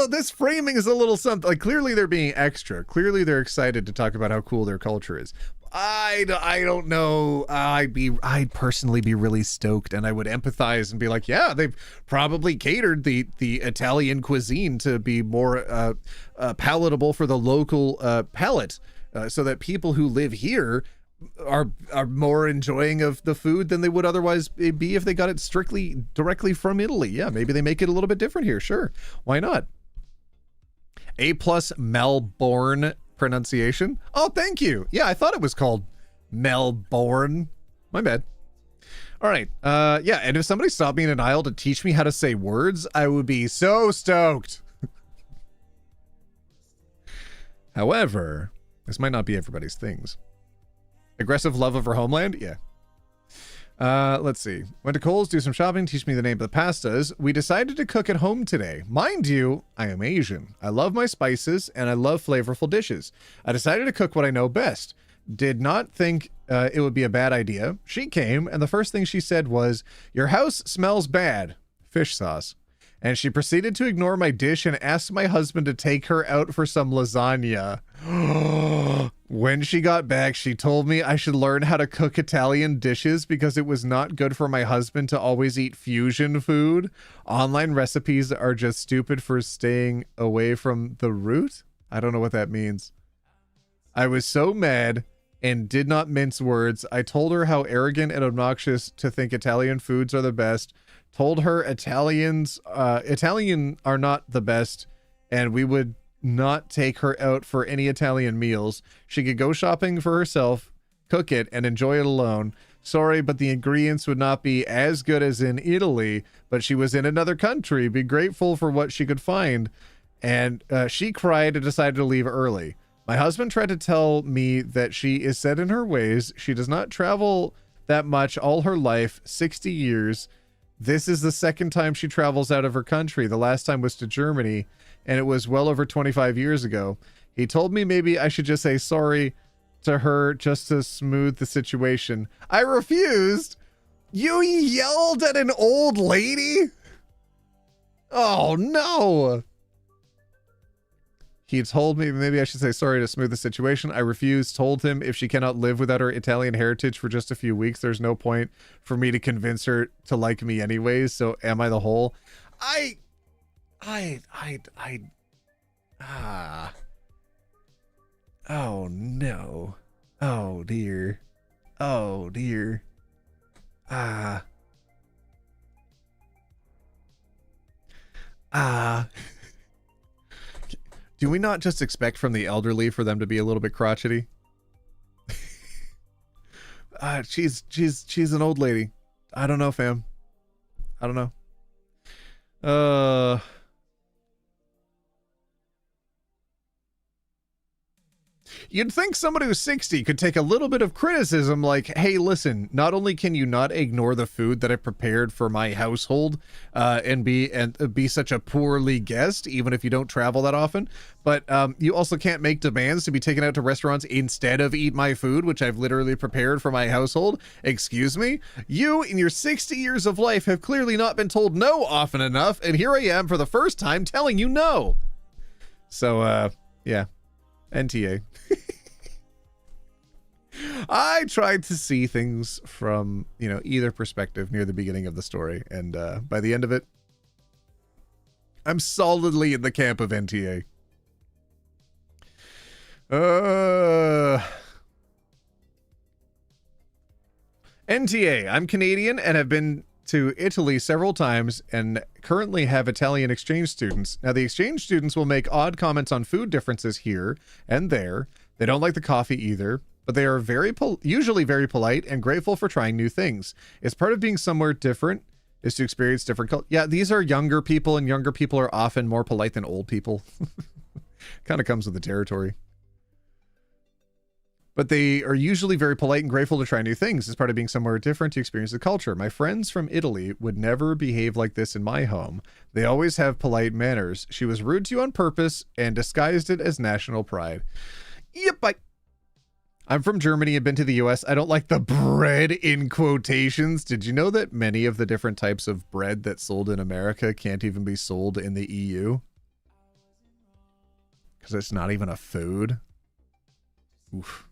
This framing is a little something. Like, clearly they're being extra. Clearly they're excited to talk about how cool their culture is. I don't know. I'd personally be really stoked, and I would empathize and be like, yeah, they've probably catered the Italian cuisine to be more palatable for the local palate, so that people who live here are more enjoying of the food than they would otherwise be if they got it directly from Italy. Yeah, maybe they make it a little bit different here. Sure, why not? A+ Melbourne pronunciation. Oh, thank you. Yeah, I thought it was called Melbourne. My bad. All right. Yeah, and if somebody stopped me in an aisle to teach me how to say words, I would be so stoked. However, this might not be everybody's things. Aggressive love of her homeland? Yeah. Let's see. Went to Kohl's, do some shopping, teach me the name of the pastas. We decided to cook at home today. Mind you, I am Asian. I love my spices, and I love flavorful dishes. I decided to cook what I know best. Did not think it would be a bad idea. She came, and the first thing she said was, "Your house smells bad." Fish sauce. And she proceeded to ignore my dish and asked my husband to take her out for some lasagna. When she got back, she told me I should learn how to cook Italian dishes because it was not good for my husband to always eat fusion food. Online recipes are just stupid for staying away from the root. I don't know what that means. I was so mad and did not mince words. I told her how arrogant and obnoxious to think Italian foods are the best. Told her Italian are not the best, and we would not take her out for any Italian meals. She could go shopping for herself, cook it, and enjoy it alone. Sorry, but the ingredients would not be as good as in Italy, but she was in another country. Be grateful for what she could find. And she cried and decided to leave early. My husband tried to tell me that she is set in her ways. She does not travel that much all her life, 60 years. This is the second time she travels out of her country. The last time was to Germany, and it was well over 25 years ago. He told me maybe I should just say sorry to her just to smooth the situation. I refused. You yelled at an old lady? Oh, no. He told me maybe I should say sorry to smooth the situation. I refused, told him if she cannot live without her Italian heritage for just a few weeks, there's no point for me to convince her to like me anyways. So am I the whole? Oh no. Oh dear. Oh dear. Do we not just expect from the elderly for them to be a little bit crotchety? She's an old lady. I don't know, fam. I don't know. You'd think somebody who's 60 could take a little bit of criticism like, hey, listen, not only can you not ignore the food that I prepared for my household and be such a poorly guest, even if you don't travel that often, but you also can't make demands to be taken out to restaurants instead of eat my food, which I've literally prepared for my household. Excuse me? You, in your 60 years of life, have clearly not been told no often enough, and here I am for the first time telling you no. So, yeah. NTA. I tried to see things from, either perspective near the beginning of the story, and by the end of it, I'm solidly in the camp of NTA. NTA, I'm Canadian and have been to Italy several times and currently have Italian exchange students. Now, the exchange students will make odd comments on food differences here and there. They don't like the coffee either, but they are usually very polite and grateful for trying new things. It's part of being somewhere different is to experience different culture. Yeah, these are younger people, and younger people are often more polite than old people. Kind of comes with the territory. But they are usually very polite and grateful to try new things. As part of being somewhere different to experience the culture. My friends from Italy would never behave like this in my home. They always have polite manners. She was rude to you on purpose and disguised it as national pride. Yep, I'm from Germany and been to the US. I don't like the bread in quotations. Did you know that many of the different types of bread that's sold in America can't even be sold in the EU? Because it's not even a food. Oof.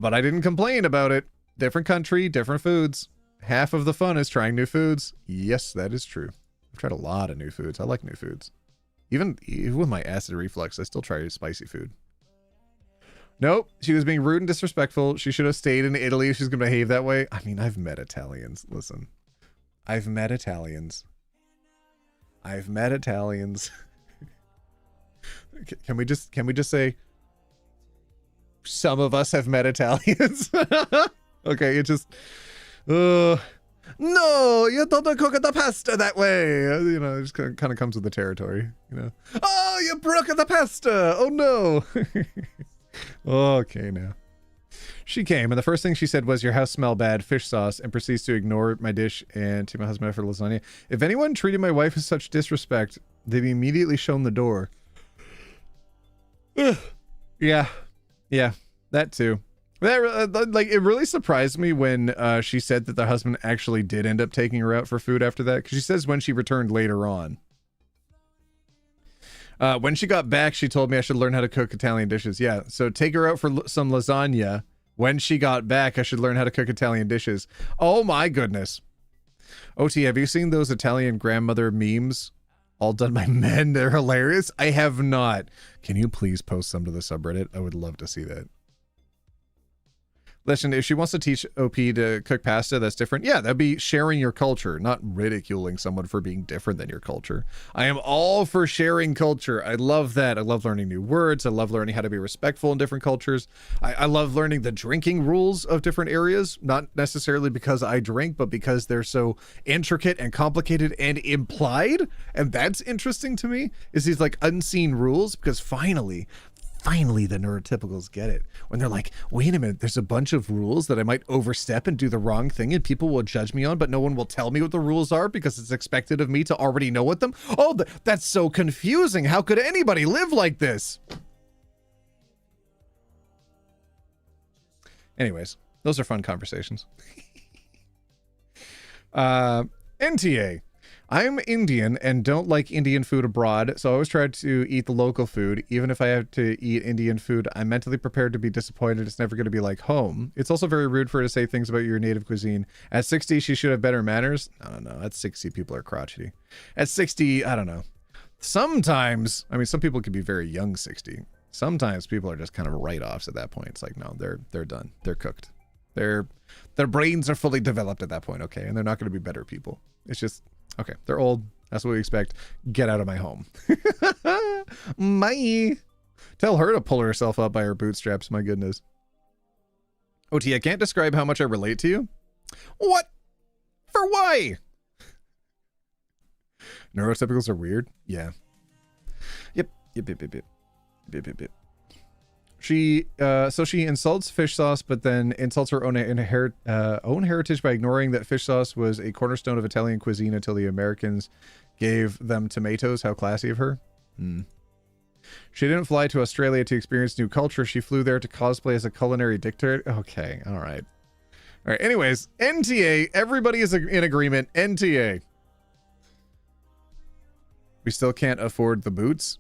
But I didn't complain about it. Different country, different foods. Half of the fun is trying new foods. Yes, that is true. I've tried a lot of new foods. I like new foods. Even with my acid reflux, I still try spicy food. Nope, she was being rude and disrespectful. She should have stayed in Italy if she's going to behave that way. I mean, I've met Italians. Listen. I've met Italians. Can we just say some of us have met Italians? Okay, it just no, you don't cook the pasta that way. It just kind of comes with the territory, Oh, you broke the pasta. Oh no. Okay, now. She came, and the first thing she said was, your house smell bad, fish sauce, and proceeds to ignore my dish and take my husband out for lasagna. If anyone treated my wife with such disrespect, they'd be immediately shown the door. Yeah, that too. That like it really surprised me when she said that the husband actually did end up taking her out for food after that, because she says when she returned later on. When she got back, she told me I should learn how to cook Italian dishes. Yeah, so take her out for some lasagna. When she got back, I should learn how to cook Italian dishes. Oh my goodness. OT, have you seen those Italian grandmother memes? All done by men. They're hilarious. I have not. Can you please post some to the subreddit? I would love to see that. Listen, if she wants to teach OP to cook pasta, that's different. Yeah, that'd be sharing your culture, not ridiculing someone for being different than your culture. I am all for sharing culture. I love that. I love learning new words. I love learning how to be respectful in different cultures. I love learning the drinking rules of different areas, not necessarily because I drink, but because they're so intricate and complicated and implied. And that's interesting to me, is these like unseen rules, because finally the neurotypicals get it. When they're like, wait a minute, there's a bunch of rules that I might overstep and do the wrong thing and people will judge me on, but no one will tell me what the rules are because it's expected of me to already know what them. Oh, that's so confusing. How could anybody live like this? Anyways, those are fun conversations. NTA. I'm Indian and don't like Indian food abroad, so I always try to eat the local food. Even if I have to eat Indian food, I'm mentally prepared to be disappointed. It's never going to be like home. It's also very rude for her to say things about your native cuisine. At 60, she should have better manners. I don't know. At 60, people are crotchety. At 60, I don't know. Sometimes, I mean, some people could be very young 60. Sometimes people are just kind of write-offs at that point. It's like, no, they're done. They're cooked. Their brains are fully developed at that point, okay? And they're not going to be better people. It's just... okay, they're old. That's what we expect. Get out of my home. Bye. Tell her to pull herself up by her bootstraps. My goodness. OT, I can't describe how much I relate to you. What? For why? Neurotypicals are weird. Yeah. Yep. So she insults fish sauce, but then insults her own heritage by ignoring that fish sauce was a cornerstone of Italian cuisine until the Americans gave them tomatoes. How classy of her. She didn't fly to Australia to experience new culture. She flew there to cosplay as a culinary dictator. Okay, all right. All right, anyways, NTA. Everybody is in agreement. NTA. We still can't afford the boots.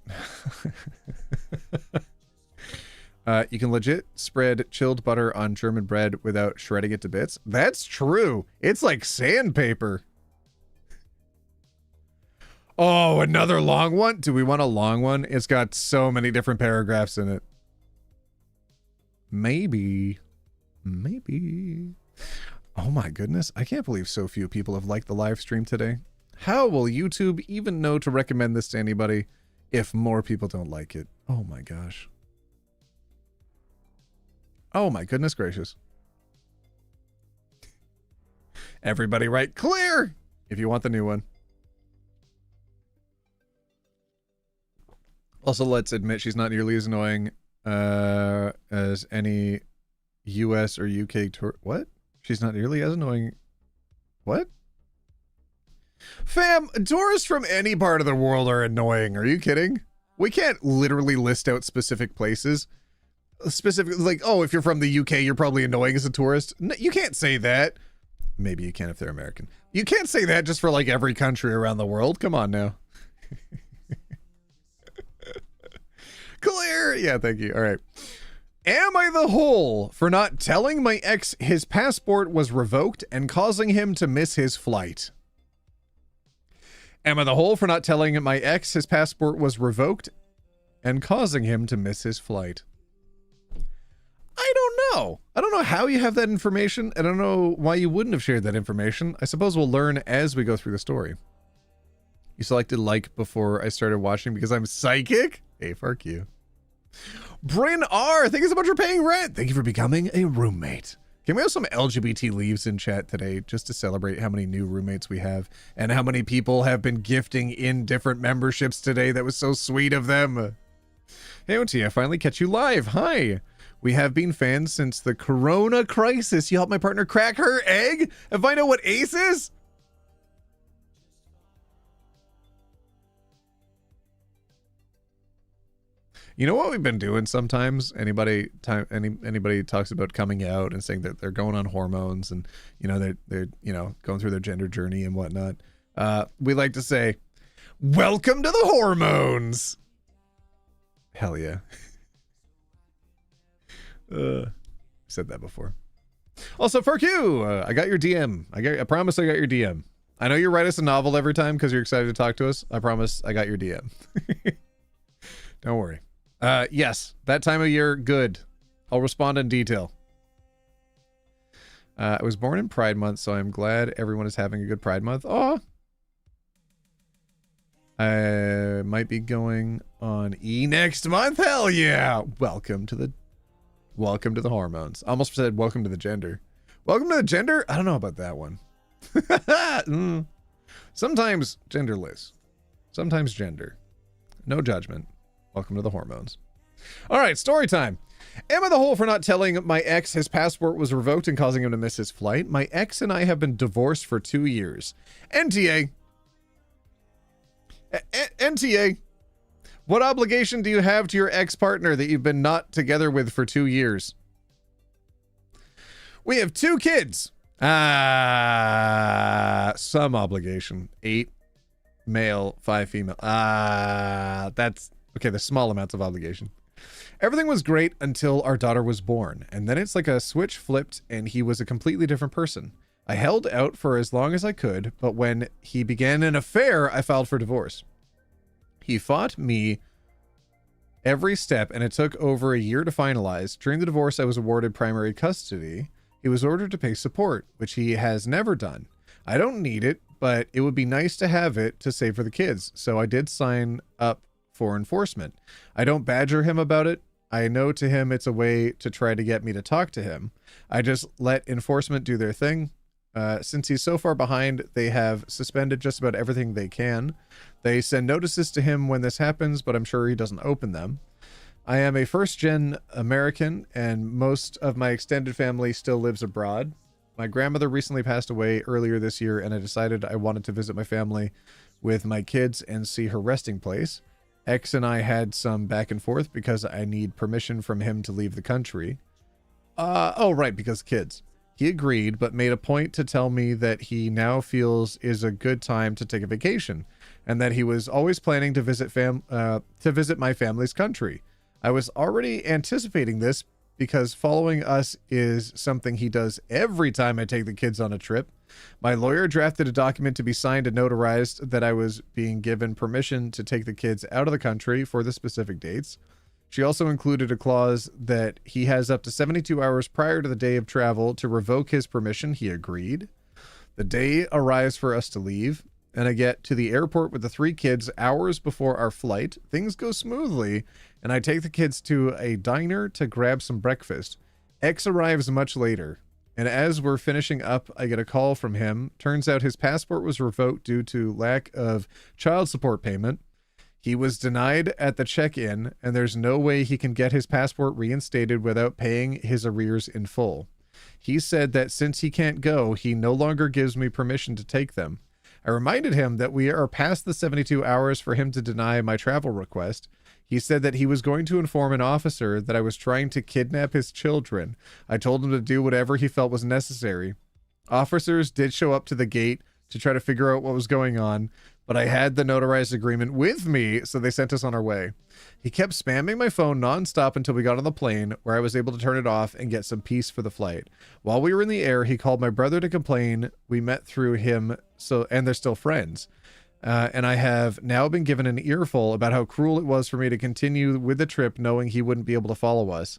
You can legit spread chilled butter on German bread without shredding it to bits. That's true. It's like sandpaper. Oh, another long one? Do we want a long one? It's got so many different paragraphs in it. Maybe. Oh my goodness. I can't believe so few people have liked the live stream today. How will YouTube even know to recommend this to anybody if more people don't like it? Oh my gosh. Oh my goodness gracious. Everybody write clear if you want the new one. Also, let's admit she's not nearly as annoying as any US or UK tour. What? She's not nearly as annoying. What? Fam, tourists from any part of the world are annoying. Are you kidding? We can't literally list out specific places. Specifically, like, oh, if you're from the UK, you're probably annoying as a tourist. No, you can't say that. Maybe you can if they're American. You can't say that just for like every country around the world. Come on now. Clear. Yeah, thank you. All right. Am I the whole for not telling my ex his passport was revoked and causing him to miss his flight? Am I the whole for not telling my ex his passport was revoked and causing him to miss his flight? I don't know. I don't know how you have that information. I don't know why you wouldn't have shared that information. I suppose we'll learn as we go through the story. You selected like before I started watching because I'm psychic? Hey, fuck you. Bryn R, thank you so much for paying rent. Thank you for becoming a roommate. Can we have some LGBT leaves in chat today just to celebrate how many new roommates we have and how many people have been gifting in different memberships today? That was so sweet of them. Hey, OT, I finally catch you live. Hi. We have been fans since the Corona crisis. You helped my partner crack her egg and find out what ace is? You know what we've been doing sometimes? Anybody talks about coming out and saying that they're going on hormones and, you know, they're you know, going through their gender journey and whatnot. We like to say, welcome to the hormones. Hell yeah. Said that before. Also, fuck you. I got your DM. I promise I got your DM. I know you write us a novel every time because you're excited to talk to us. I promise I got your DM. Don't worry. Yes, that time of year, good. I'll respond in detail. I was born in Pride Month, so I'm glad everyone is having a good Pride Month. Oh, I might be going on E next month. Hell yeah! Welcome to the hormones. I almost said welcome to the gender. Welcome to the gender? I don't know about that one. Sometimes genderless. Sometimes gender. No judgment. Welcome to the hormones. All right, story time. Am I the hole for not telling my ex his passport was revoked and causing him to miss his flight? My ex and I have been divorced for 2 years. NTA. NTA. What obligation do you have to your ex-partner that you've been not together with for 2 years? We have 2 kids. Some obligation. 8 male, 5 female. That's okay. The small amounts of obligation. Everything was great until our daughter was born, and then it's like a switch flipped and he was a completely different person. I held out for as long as I could, but when he began an affair, I filed for divorce. He fought me every step, and it took over a year to finalize. During the divorce, I was awarded primary custody. He was ordered to pay support, which he has never done. I don't need it, but it would be nice to have it to save for the kids, so I did sign up for enforcement. I don't badger him about it. I know to him it's a way to try to get me to talk to him. I just let enforcement do their thing. Since he's so far behind, they have suspended just about everything they can. They send notices to him when this happens, but I'm sure he doesn't open them. I am a first-gen American, and most of my extended family still lives abroad. My grandmother recently passed away earlier this year, and I decided I wanted to visit my family with my kids and see her resting place. X and I had some back and forth because I need permission from him to leave the country. Oh, right, because kids. He agreed, but made a point to tell me that he now feels is a good time to take a vacation, and that he was always planning to visit my family's country. I was already anticipating this because following us is something he does every time I take the kids on a trip. My lawyer drafted a document to be signed and notarized that I was being given permission to take the kids out of the country for the specific dates. She also included a clause that he has up to 72 hours prior to the day of travel to revoke his permission. He agreed. The day arrives for us to leave, and I get to the airport with the 3 kids hours before our flight. Things go smoothly, and I take the kids to a diner to grab some breakfast. X arrives much later, and as we're finishing up, I get a call from him. Turns out his passport was revoked due to lack of child support payment. He was denied at the check-in, and there's no way he can get his passport reinstated without paying his arrears in full. He said that since he can't go, he no longer gives me permission to take them. I reminded him that we are past the 72 hours for him to deny my travel request. He said that he was going to inform an officer that I was trying to kidnap his children. I told him to do whatever he felt was necessary. Officers did show up to the gate to try to figure out what was going on, but I had the notarized agreement with me, so they sent us on our way. He kept spamming my phone nonstop until we got on the plane, where I was able to turn it off and get some peace for the flight. While we were in the air, he called my brother to complain. We met through him, and they're still friends. And I have now been given an earful about how cruel it was for me to continue with the trip knowing he wouldn't be able to follow us.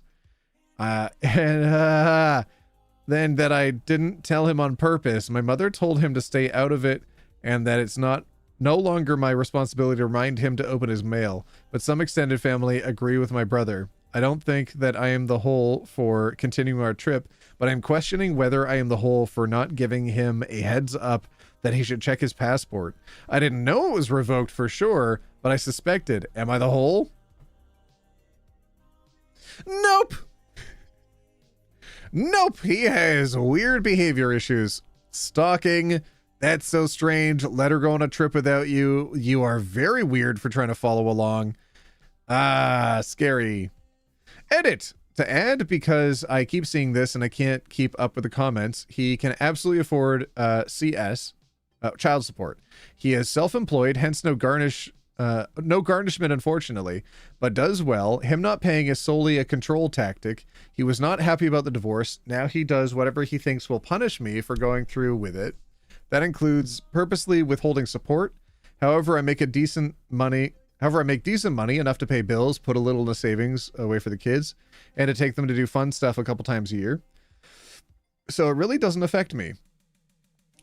Then that I didn't tell him on purpose. My mother told him to stay out of it and that it's no longer my responsibility to remind him to open his mail, but some extended family agree with my brother. I don't think that I am the whole for continuing our trip, but I'm questioning whether I am the whole for not giving him a heads up that he should check his passport. I didn't know it was revoked for sure, but I suspected. Am I the whole? Nope. Nope. He has weird behavior issues. Stalking. That's so strange. Let her go on a trip without you. You are very weird for trying to follow along. Ah, scary. Edit. To add, because I keep seeing this and I can't keep up with the comments, he can absolutely afford CS, child support. He is self-employed, hence no garnishment, unfortunately, but does well. Him not paying is solely a control tactic. He was not happy about the divorce. Now he does whatever he thinks will punish me for going through with it. That includes purposely withholding support. However, I make decent money, enough to pay bills, put a little in the savings away for the kids, and to take them to do fun stuff a couple times a year. So it really doesn't affect me.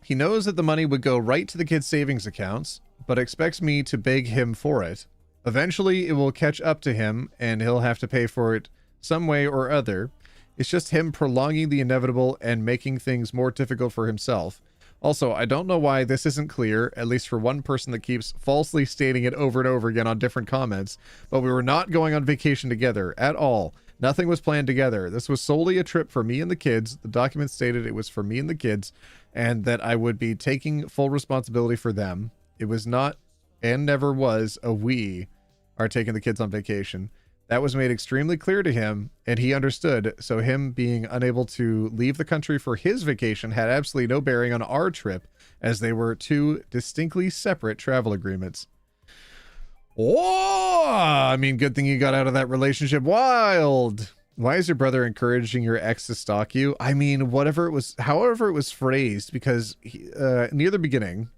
He knows that the money would go right to the kids' savings accounts, but expects me to beg him for it. Eventually, it will catch up to him, and he'll have to pay for it some way or other. It's just him prolonging the inevitable and making things more difficult for himself. Also, I don't know why this isn't clear, at least for one person that keeps falsely stating it over and over again on different comments, but we were not going on vacation together at all. Nothing was planned together. This was solely a trip for me and the kids. The document stated it was for me and the kids, and that I would be taking full responsibility for them. It was not, and never was, a we are taking the kids on vacation. That was made extremely clear to him, and he understood, so him being unable to leave the country for his vacation had absolutely no bearing on our trip, as they were two distinctly separate travel agreements. Oh, I mean, good thing you got out of that relationship. Wild. Why is your brother encouraging your ex to stalk you? I mean, however it was phrased, because near the beginning,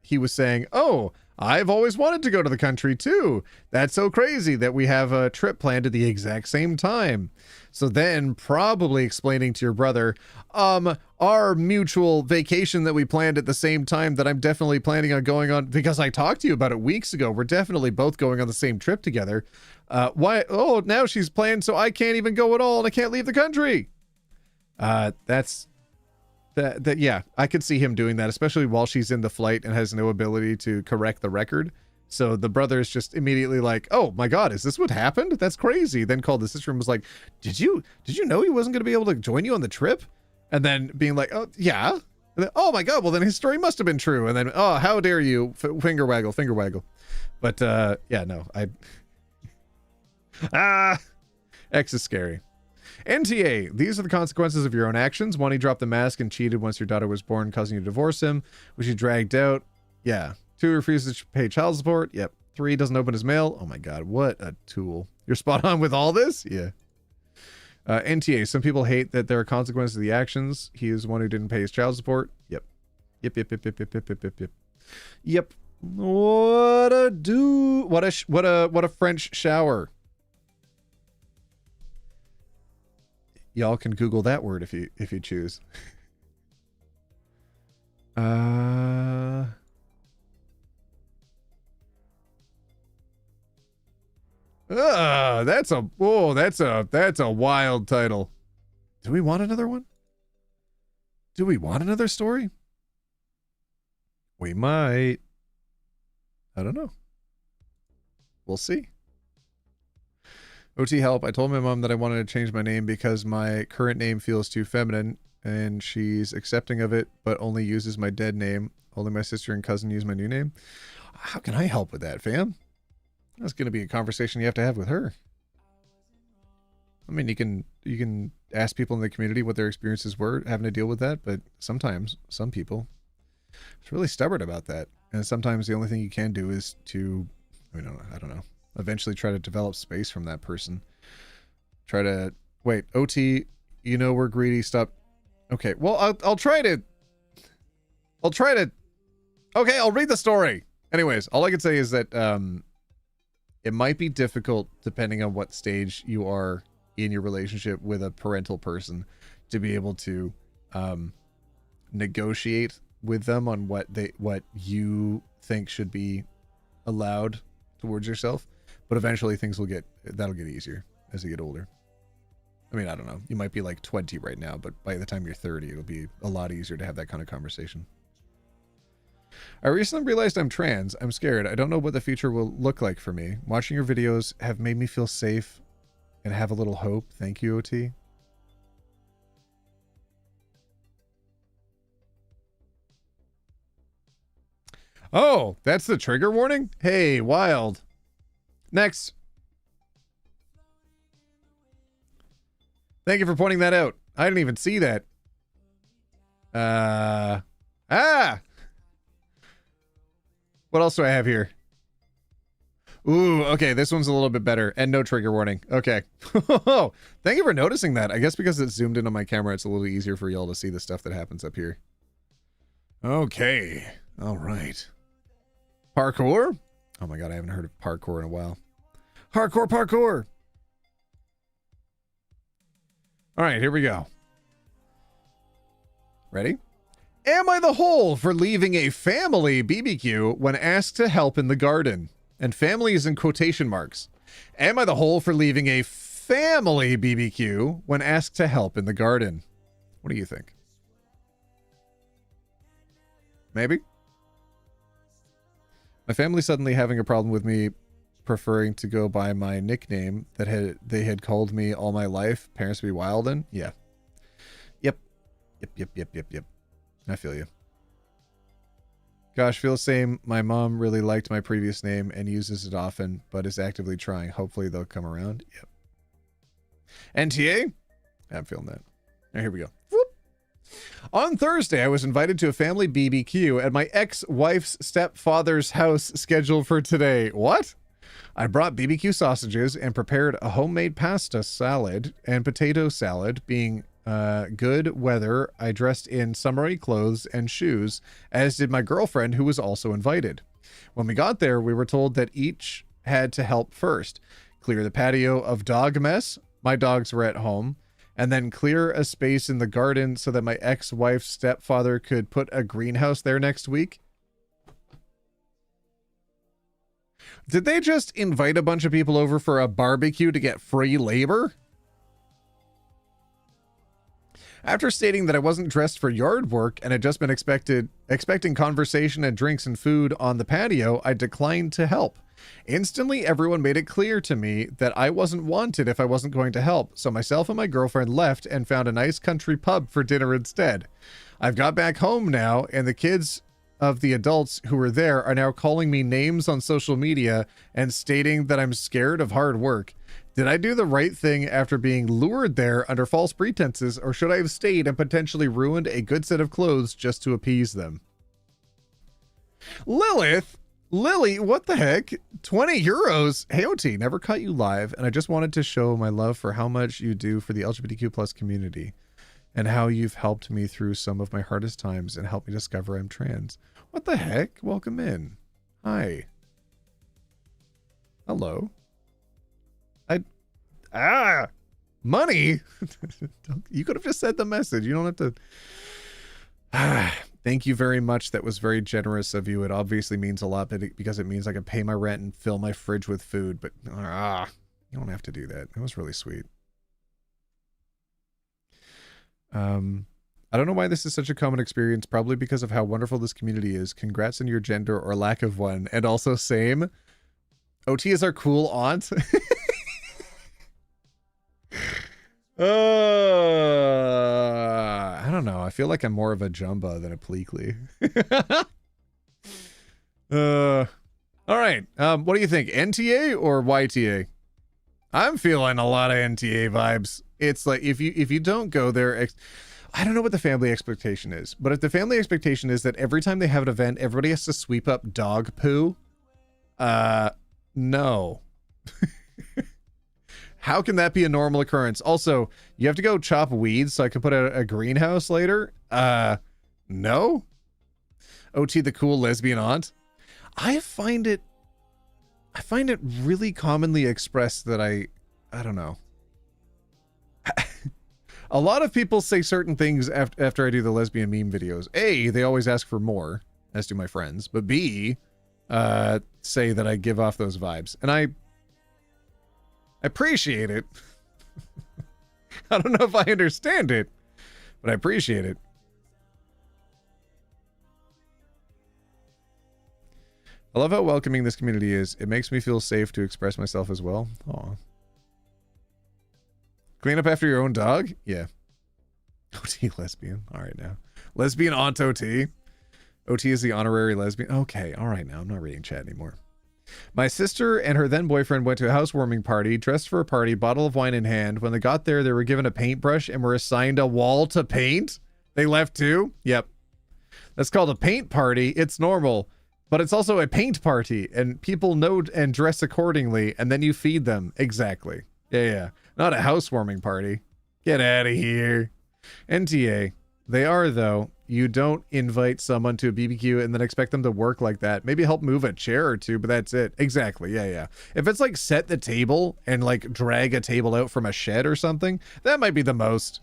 he was saying, oh, I've always wanted to go to the country too. That's so crazy that we have a trip planned at the exact same time. So then probably explaining to your brother, our mutual vacation that we planned at the same time that I'm definitely planning on going on, because I talked to you about it weeks ago. We're definitely both going on the same trip together. Why? Oh, now she's planned, so I can't even go at all and I can't leave the country. Yeah, I could see him doing that, especially while she's in the flight and has no ability to correct the record. So the brother is just immediately like, oh my God, is this what happened? That's crazy. Then called the sister and was like, did you know he wasn't going to be able to join you on the trip? And then being like, oh yeah. And then, oh my God, well then his story must have been true. And then, oh, how dare you, finger waggle. But yeah, no, X is scary. NTA, these are the consequences of your own actions. 1, he dropped the mask and cheated once your daughter was born, causing you to divorce him, which he dragged out. Yeah. 2, refuses to pay child support. Yep. 3, doesn't open his mail. Oh my God, what a tool. You're spot on with all this? Yeah. NTA, some people hate that there are consequences of the actions. He is the one who didn't pay his child support. Yep. Yep. What a French shower. Y'all can Google that word if you choose. That's a wild title. Do we want another one? Do we want another story? We might. I don't know. We'll see. OT help. I told my mom that I wanted to change my name because my current name feels too feminine, and she's accepting of it, but only uses my dead name. Only my sister and cousin use my new name. How can I help with that, fam? That's going to be a conversation you have to have with her. I mean, you can ask people in the community what their experiences were having to deal with that, but sometimes some people are really stubborn about that. And sometimes the only thing you can do is to, I don't know, eventually try to develop space from that person. Try to, wait, OT, you know we're greedy, stop. Okay, well, I'll try to, okay, I'll read the story. Anyways, all I can say is that it might be difficult, depending on what stage you are in your relationship with a parental person, to be able to negotiate with them on what you think should be allowed towards yourself. But eventually that'll get easier as you get older. I mean, I don't know. You might be like 20 right now, but by the time you're 30, it'll be a lot easier to have that kind of conversation. I recently realized I'm trans. I'm scared. I don't know what the future will look like for me. Watching your videos have made me feel safe and have a little hope. Thank you, OT. Oh, that's the trigger warning? Hey, wild. Next. Thank you for pointing that out. I didn't even see that. What else do I have here? Ooh, okay, this one's a little bit better. And no trigger warning. Okay. Thank you for noticing that. I guess because it's zoomed in on my camera, it's a little easier for y'all to see the stuff that happens up here. Okay. All right. Parkour? Oh my god, I haven't heard of parkour in a while. Hardcore parkour! All right, here we go. Ready? Am I the hole for leaving a family BBQ when asked to help in the garden? And family is in quotation marks. Am I the hole for leaving a family BBQ when asked to help in the garden? What do you think? Maybe? My family suddenly having a problem with me preferring to go by my nickname that they had called me all my life. Parents be wildin'? Yeah. Yep. Yep. I feel you. Gosh, feel the same. My mom really liked my previous name and uses it often, but is actively trying. Hopefully they'll come around. Yep. NTA? I'm feeling that. Now here we go. Whoop. On Thursday, I was invited to a family BBQ at my ex-wife's stepfather's house scheduled for today. What? I brought BBQ sausages and prepared a homemade pasta salad and potato salad. Being good weather, I dressed in summery clothes and shoes, as did my girlfriend, who was also invited. When we got there, we were told that each had to help first. Clear the patio of dog mess. My dogs were at home. And then clear a space in the garden so that my ex-wife's stepfather could put a greenhouse there next week. Did they just invite a bunch of people over for a barbecue to get free labor? After stating that I wasn't dressed for yard work and had just been expecting conversation and drinks and food on the patio, I declined to help. Instantly, everyone made it clear to me that I wasn't wanted if I wasn't going to help, so myself and my girlfriend left and found a nice country pub for dinner instead. I've got back home now, and the kids of the adults who were there are now calling me names on social media and stating that I'm scared of hard work. Did I do the right thing after being lured there under false pretenses, or should I have stayed and potentially ruined a good set of clothes just to appease them? Lily, what the heck? 20 euros. Hey, OT, never caught you live, and I just wanted to show my love for how much you do for the LGBTQ plus community and how you've helped me through some of my hardest times and helped me discover I'm trans. What the heck? Welcome in. Hi. Hello. Money? You could have just said the message. You don't have to. Thank you very much. That was very generous of you. It obviously means a lot because it means I can pay my rent and fill my fridge with food, but you don't have to do that. That was really sweet. I don't know why this is such a common experience, probably because of how wonderful this community is. Congrats on your gender or lack of one. And also same. OT is our cool aunt. I don't know. I feel like I'm more of a Jumba than a Pleakley. All right. What do you think? NTA or YTA? I'm feeling a lot of NTA vibes. It's like if you don't go there, I don't know what the family expectation is, but if the family expectation is that every time they have an event, everybody has to sweep up dog poo, no. How can that be a normal occurrence? Also, you have to go chop weeds so I can put a greenhouse later? No? OT, the cool lesbian aunt. I find it really commonly expressed that I don't know. A lot of people say certain things after I do the lesbian meme videos. A, they always ask for more, as do my friends. But B, say that I give off those vibes. And I appreciate it. I don't know if I understand it, but I appreciate it. I love how welcoming this community is. It makes me feel safe to express myself as well. Aw. Clean up after your own dog? Yeah. OT lesbian. All right now. Lesbian aunt OT. OT is the honorary lesbian. Okay. All right now. I'm not reading chat anymore. My sister and her then boyfriend went to a housewarming party, dressed for a party, bottle of wine in hand. When they got there, they were given a paintbrush and were assigned a wall to paint. They left too? Yep. That's called a paint party. It's normal, but it's also a paint party, and people know and dress accordingly, and then you feed them. Exactly. Yeah. Not a housewarming party. Get out of here. NTA. They are, though. You don't invite someone to a BBQ and then expect them to work like that. Maybe help move a chair or two, but that's it. Exactly. Yeah. If it's like set the table and like drag a table out from a shed or something, that might be the most.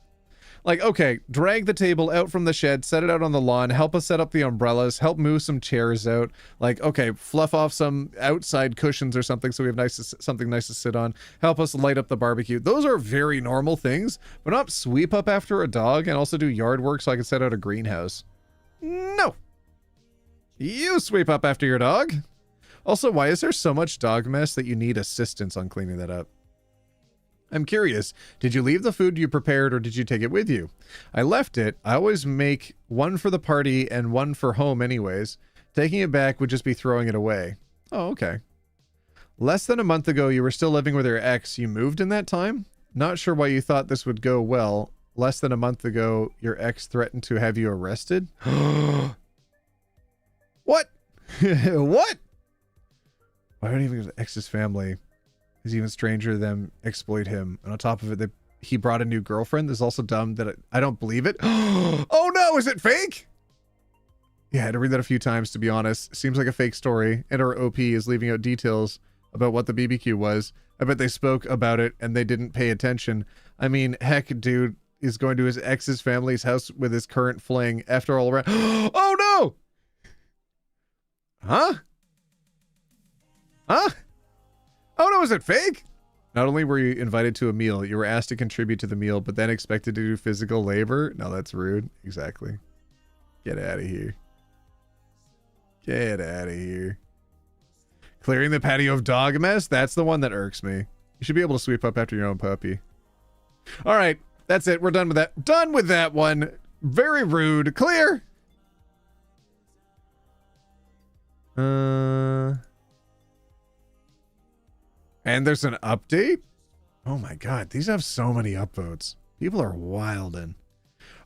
Like, okay, drag the table out from the shed, set it out on the lawn, help us set up the umbrellas, help move some chairs out. Like, okay, fluff off some outside cushions or something so we have something nice to sit on. Help us light up the barbecue. Those are very normal things, but not sweep up after a dog and also do yard work so I can set out a greenhouse. No. You sweep up after your dog. Also, why is there so much dog mess that you need assistance on cleaning that up? I'm curious, did you leave the food you prepared or did you take it with you? I left it. I always make one for the party and one for home anyways. Taking it back would just be throwing it away. Oh, okay. Less than a month ago, you were still living with your ex. You moved in that time? Not sure why you thought this would go well. Less than a month ago, your ex threatened to have you arrested? What? What? Why don't even the ex's family is even stranger than exploit him. And on top of it, he brought a new girlfriend. This is also dumb that I don't believe it. Oh no, is it fake? Yeah, I had to read that a few times to be honest. Seems like a fake story. And our OP is leaving out details about what the BBQ was. I bet they spoke about it and they didn't pay attention. I mean, heck, dude is going to his ex's family's house with his current fling after all around. Oh no! Huh? Oh no, is it fake? Not only were you invited to a meal, you were asked to contribute to the meal, but then expected to do physical labor? No, that's rude. Exactly. Get out of here. Get out of here. Clearing the patio of dog mess? That's the one that irks me. You should be able to sweep up after your own puppy. All right, that's it. We're done with that. Done with that one. Very rude. Clear. And there's an update? Oh my god, these have so many upvotes. People are wildin'.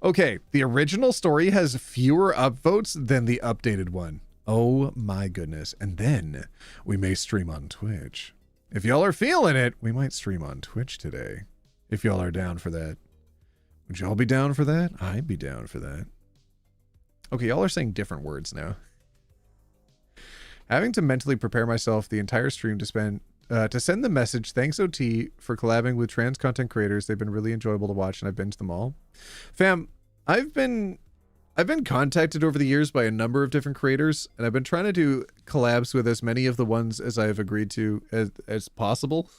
Okay, the original story has fewer upvotes than the updated one. Oh my goodness. And then we may stream on Twitch. If y'all are feeling it, we might stream on Twitch today. If y'all are down for that. Would y'all be down for that? I'd be down for that. Okay, y'all are saying different words now. Having to mentally prepare myself the entire stream to send the message, thanks OT for collabing with trans content creators. They've been really enjoyable to watch and I've binged them all. Fam, I've been contacted over the years by a number of different creators and I've been trying to do collabs with as many of the ones as I've agreed to as possible.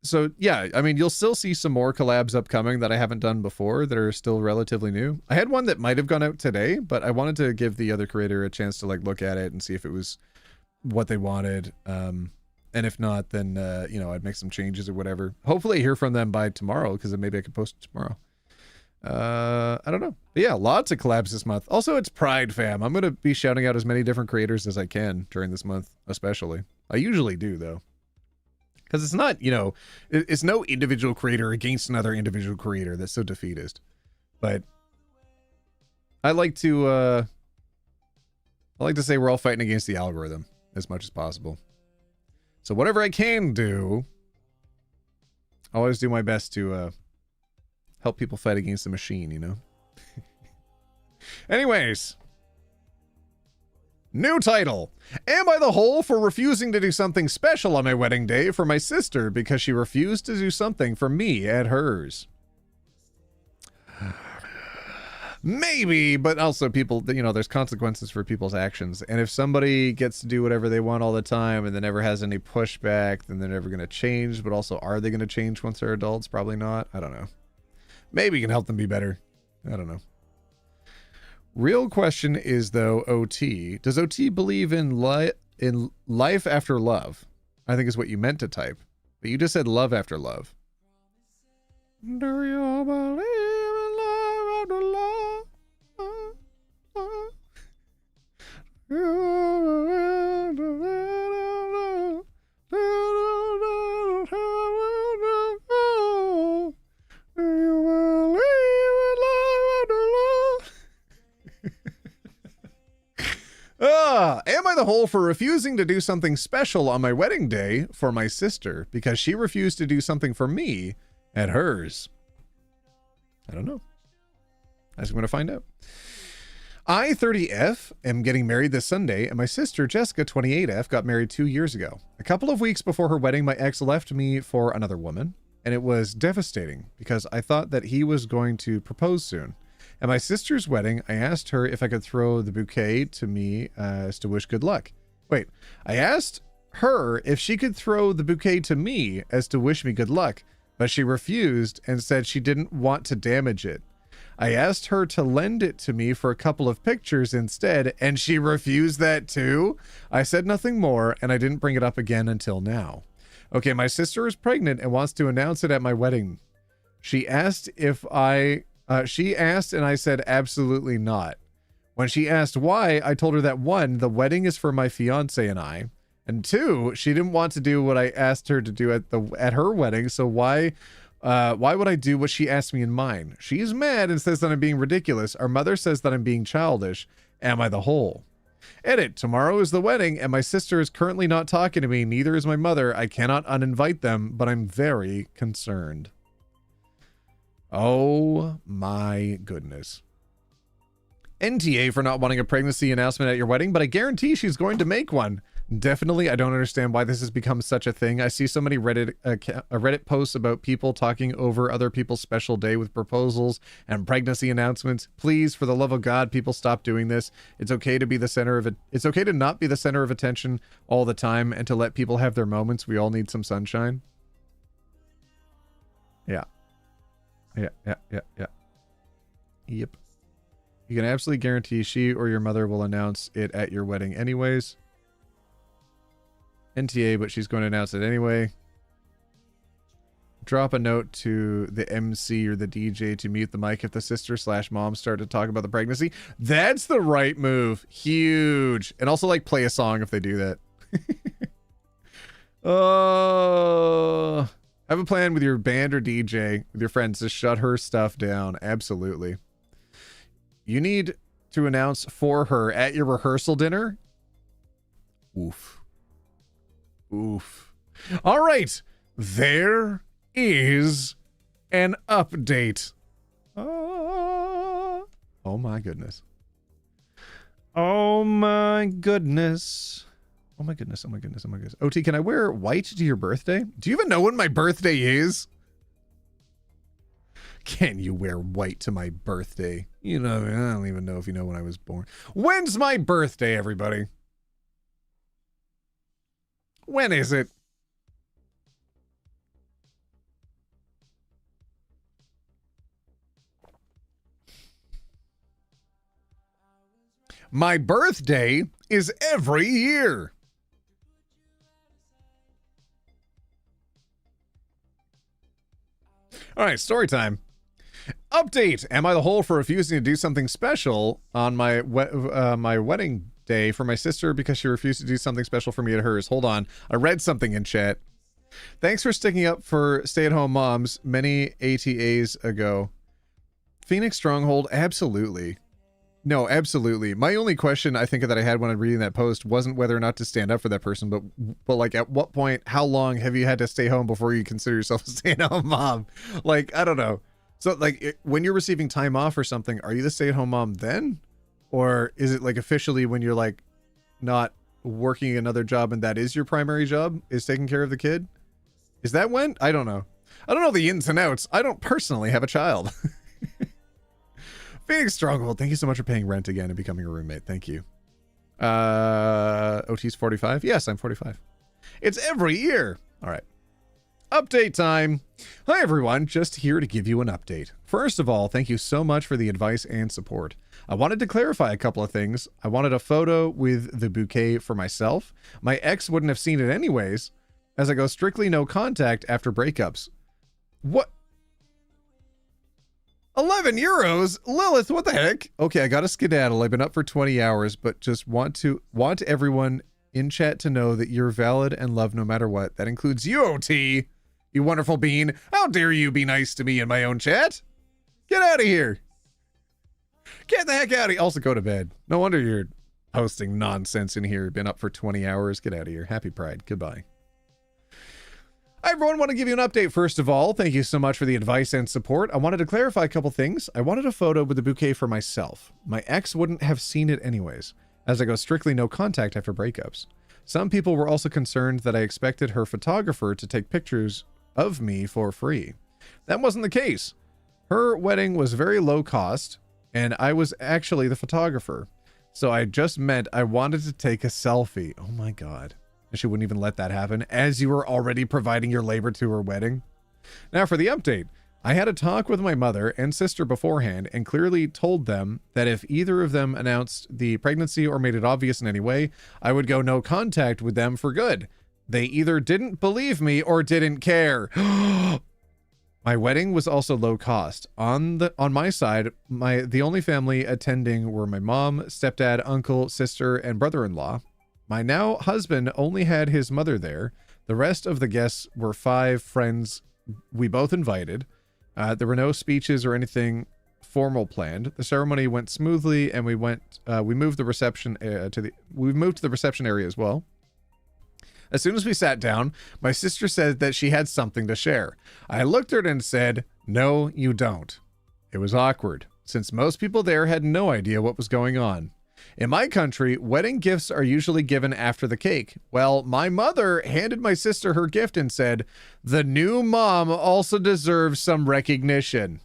So yeah, I mean, you'll still see some more collabs upcoming that I haven't done before that are still relatively new. I had one that might have gone out today, but I wanted to give the other creator a chance to like look at it and see if it was what they wanted. And if not, then, you know, I'd make some changes or whatever. Hopefully I hear from them by tomorrow because then maybe I can post it tomorrow. I don't know. But yeah, lots of collabs this month. Also, it's Pride, fam. I'm going to be shouting out as many different creators as I can during this month, especially. I usually do, though. Because it's not, you know, it's no individual creator against another individual creator. That's so defeatist. But I like to say we're all fighting against the algorithm as much as possible. So whatever I can do, I always do my best to help people fight against the machine, you know? Anyways. New title. Am I the hole for refusing to do something special on my wedding day for my sister because she refused to do something for me at hers? Maybe, but also people, you know, there's consequences for people's actions. And if somebody gets to do whatever they want all the time and then never has any pushback, then they're never going to change. But also, are they going to change once they're adults? Probably not. I don't know. Maybe you can help them be better. I don't know. Real question is, though, OT. Does OT believe in life after love? I think is what you meant to type. But you just said love after love. Do you believe in life after love? Am I the hole for refusing to do something special on my wedding day for my sister because she refused to do something for me at hers? I don't know. I was going to find out. I, 30F, am getting married this Sunday, and my sister, Jessica, 28F, got married 2 years ago. A couple of weeks before her wedding, my ex left me for another woman, and it was devastating because I thought that he was going to propose soon. At my sister's wedding, I asked her if I could throw the bouquet to me as to wish good luck. Wait, I asked her if she could throw the bouquet to me as to wish me good luck, but she refused and said she didn't want to damage it. I asked her to lend it to me for a couple of pictures instead, and she refused that too. I said nothing more, and I didn't bring it up again until now. Okay, my sister is pregnant and wants to announce it at my wedding. She asked if she asked and I said absolutely not. When she asked why, I told her that 1, the wedding is for my fiance and I, and 2, she didn't want to do what I asked her to do at her wedding, so why would I do what she asked me in mine? She's mad and says that I'm being ridiculous. Our mother says that I'm being childish. Am I the hole? Edit. Tomorrow is the wedding, and my sister is currently not talking to me. Neither is my mother. I cannot uninvite them, but I'm very concerned. Oh my goodness. NTA for not wanting a pregnancy announcement at your wedding, but I guarantee she's going to make one. Definitely, I don't understand why this has become such a thing. I see so many Reddit posts about people talking over other people's special day with proposals and pregnancy announcements. Please, for the love of God, people stop doing this. It's okay to be the center of it. It's okay to not be the center of attention all the time and to let people have their moments. We all need some sunshine. Yeah. Yep. You can absolutely guarantee she or your mother will announce it at your wedding anyways. NTA, but she's going to announce it anyway. Drop a note to the MC or the DJ to mute the mic if the sister/mom start to talk about the pregnancy. That's the right move. Huge. And also, like, play a song if they do that. Oh... Have a plan with your band or DJ, with your friends, to shut her stuff down. Absolutely. You need to announce for her at your rehearsal dinner. Oof. Oof. All right. There is an update. Oh my goodness. Oh my goodness. Oh my goodness, oh my goodness, oh my goodness. OT, can I wear white to your birthday? Do you even know when my birthday is? Can you wear white to my birthday? You know, I don't even know if you know when I was born. When's my birthday, everybody? When is it? My birthday is every year. All right, story time. Update. Am I the hole for refusing to do something special on my my wedding day for my sister because she refused to do something special for me at hers? Hold on. I read something in chat. Thanks for sticking up for stay-at-home moms many ATAs ago. Phoenix Stronghold, absolutely. No, absolutely. My only question I think that I had when I'm reading that post wasn't whether or not to stand up for that person, but like at what point, how long have you had to stay home before you consider yourself a stay-at-home mom? Like, I don't know. So like when you're receiving time off or something, are you the stay-at-home mom then? Or is it like officially when you're like not working another job and that is your primary job, is taking care of the kid? Is that when? I don't know. I don't know the ins and outs. I don't personally have a child. Phoenix Stronghold, thank you so much for paying rent again and becoming a roommate. Thank you. OT's 45? Yes, I'm 45. It's every year. All right. Update time. Hi, everyone. Just here to give you an update. First of all, thank you so much for the advice and support. I wanted to clarify a couple of things. I wanted a photo with the bouquet for myself. My ex wouldn't have seen it anyways, as I go strictly no contact after breakups. What? 11 euros? Lilith, what the heck? Okay, I got a skedaddle. I've been up for 20 hours, but just want everyone in chat to know that you're valid and loved no matter what. That includes you, OT. You wonderful bean. How dare you be nice to me in my own chat? Get out of here. Get the heck out of here. Also, go to bed. No wonder you're posting nonsense in here. Been up for 20 hours. Get out of here. Happy Pride. Goodbye. Hi, everyone. Want to give you an update first of all. Thank you so much for the advice and support. I wanted to clarify a couple things. I wanted a photo with the bouquet for myself. My ex wouldn't have seen it anyways, as I go strictly no contact after breakups. Some people were also concerned that I expected her photographer to take pictures of me for free. That wasn't the case. Her wedding was very low cost, and I was actually the photographer. So I just meant I wanted to take a selfie. Oh my God. And she wouldn't even let that happen, as you were already providing your labor to her wedding. Now for the update. I had a talk with my mother and sister beforehand and clearly told them that if either of them announced the pregnancy or made it obvious in any way, I would go no contact with them for good. They either didn't believe me or didn't care. My wedding was also low cost. On my side, the only family attending were my mom, stepdad, uncle, sister, and brother-in-law. My now husband only had his mother there. The rest of the guests were 5 friends we both invited. There were no speeches or anything formal planned. The ceremony went smoothly, and we moved the reception to the reception area as well. As soon as we sat down, my sister said that she had something to share. I looked at her and said, "No, you don't." It was awkward, since most people there had no idea what was going on. In my country, wedding gifts are usually given after the cake. Well, my mother handed my sister her gift and said, "The new mom also deserves some recognition."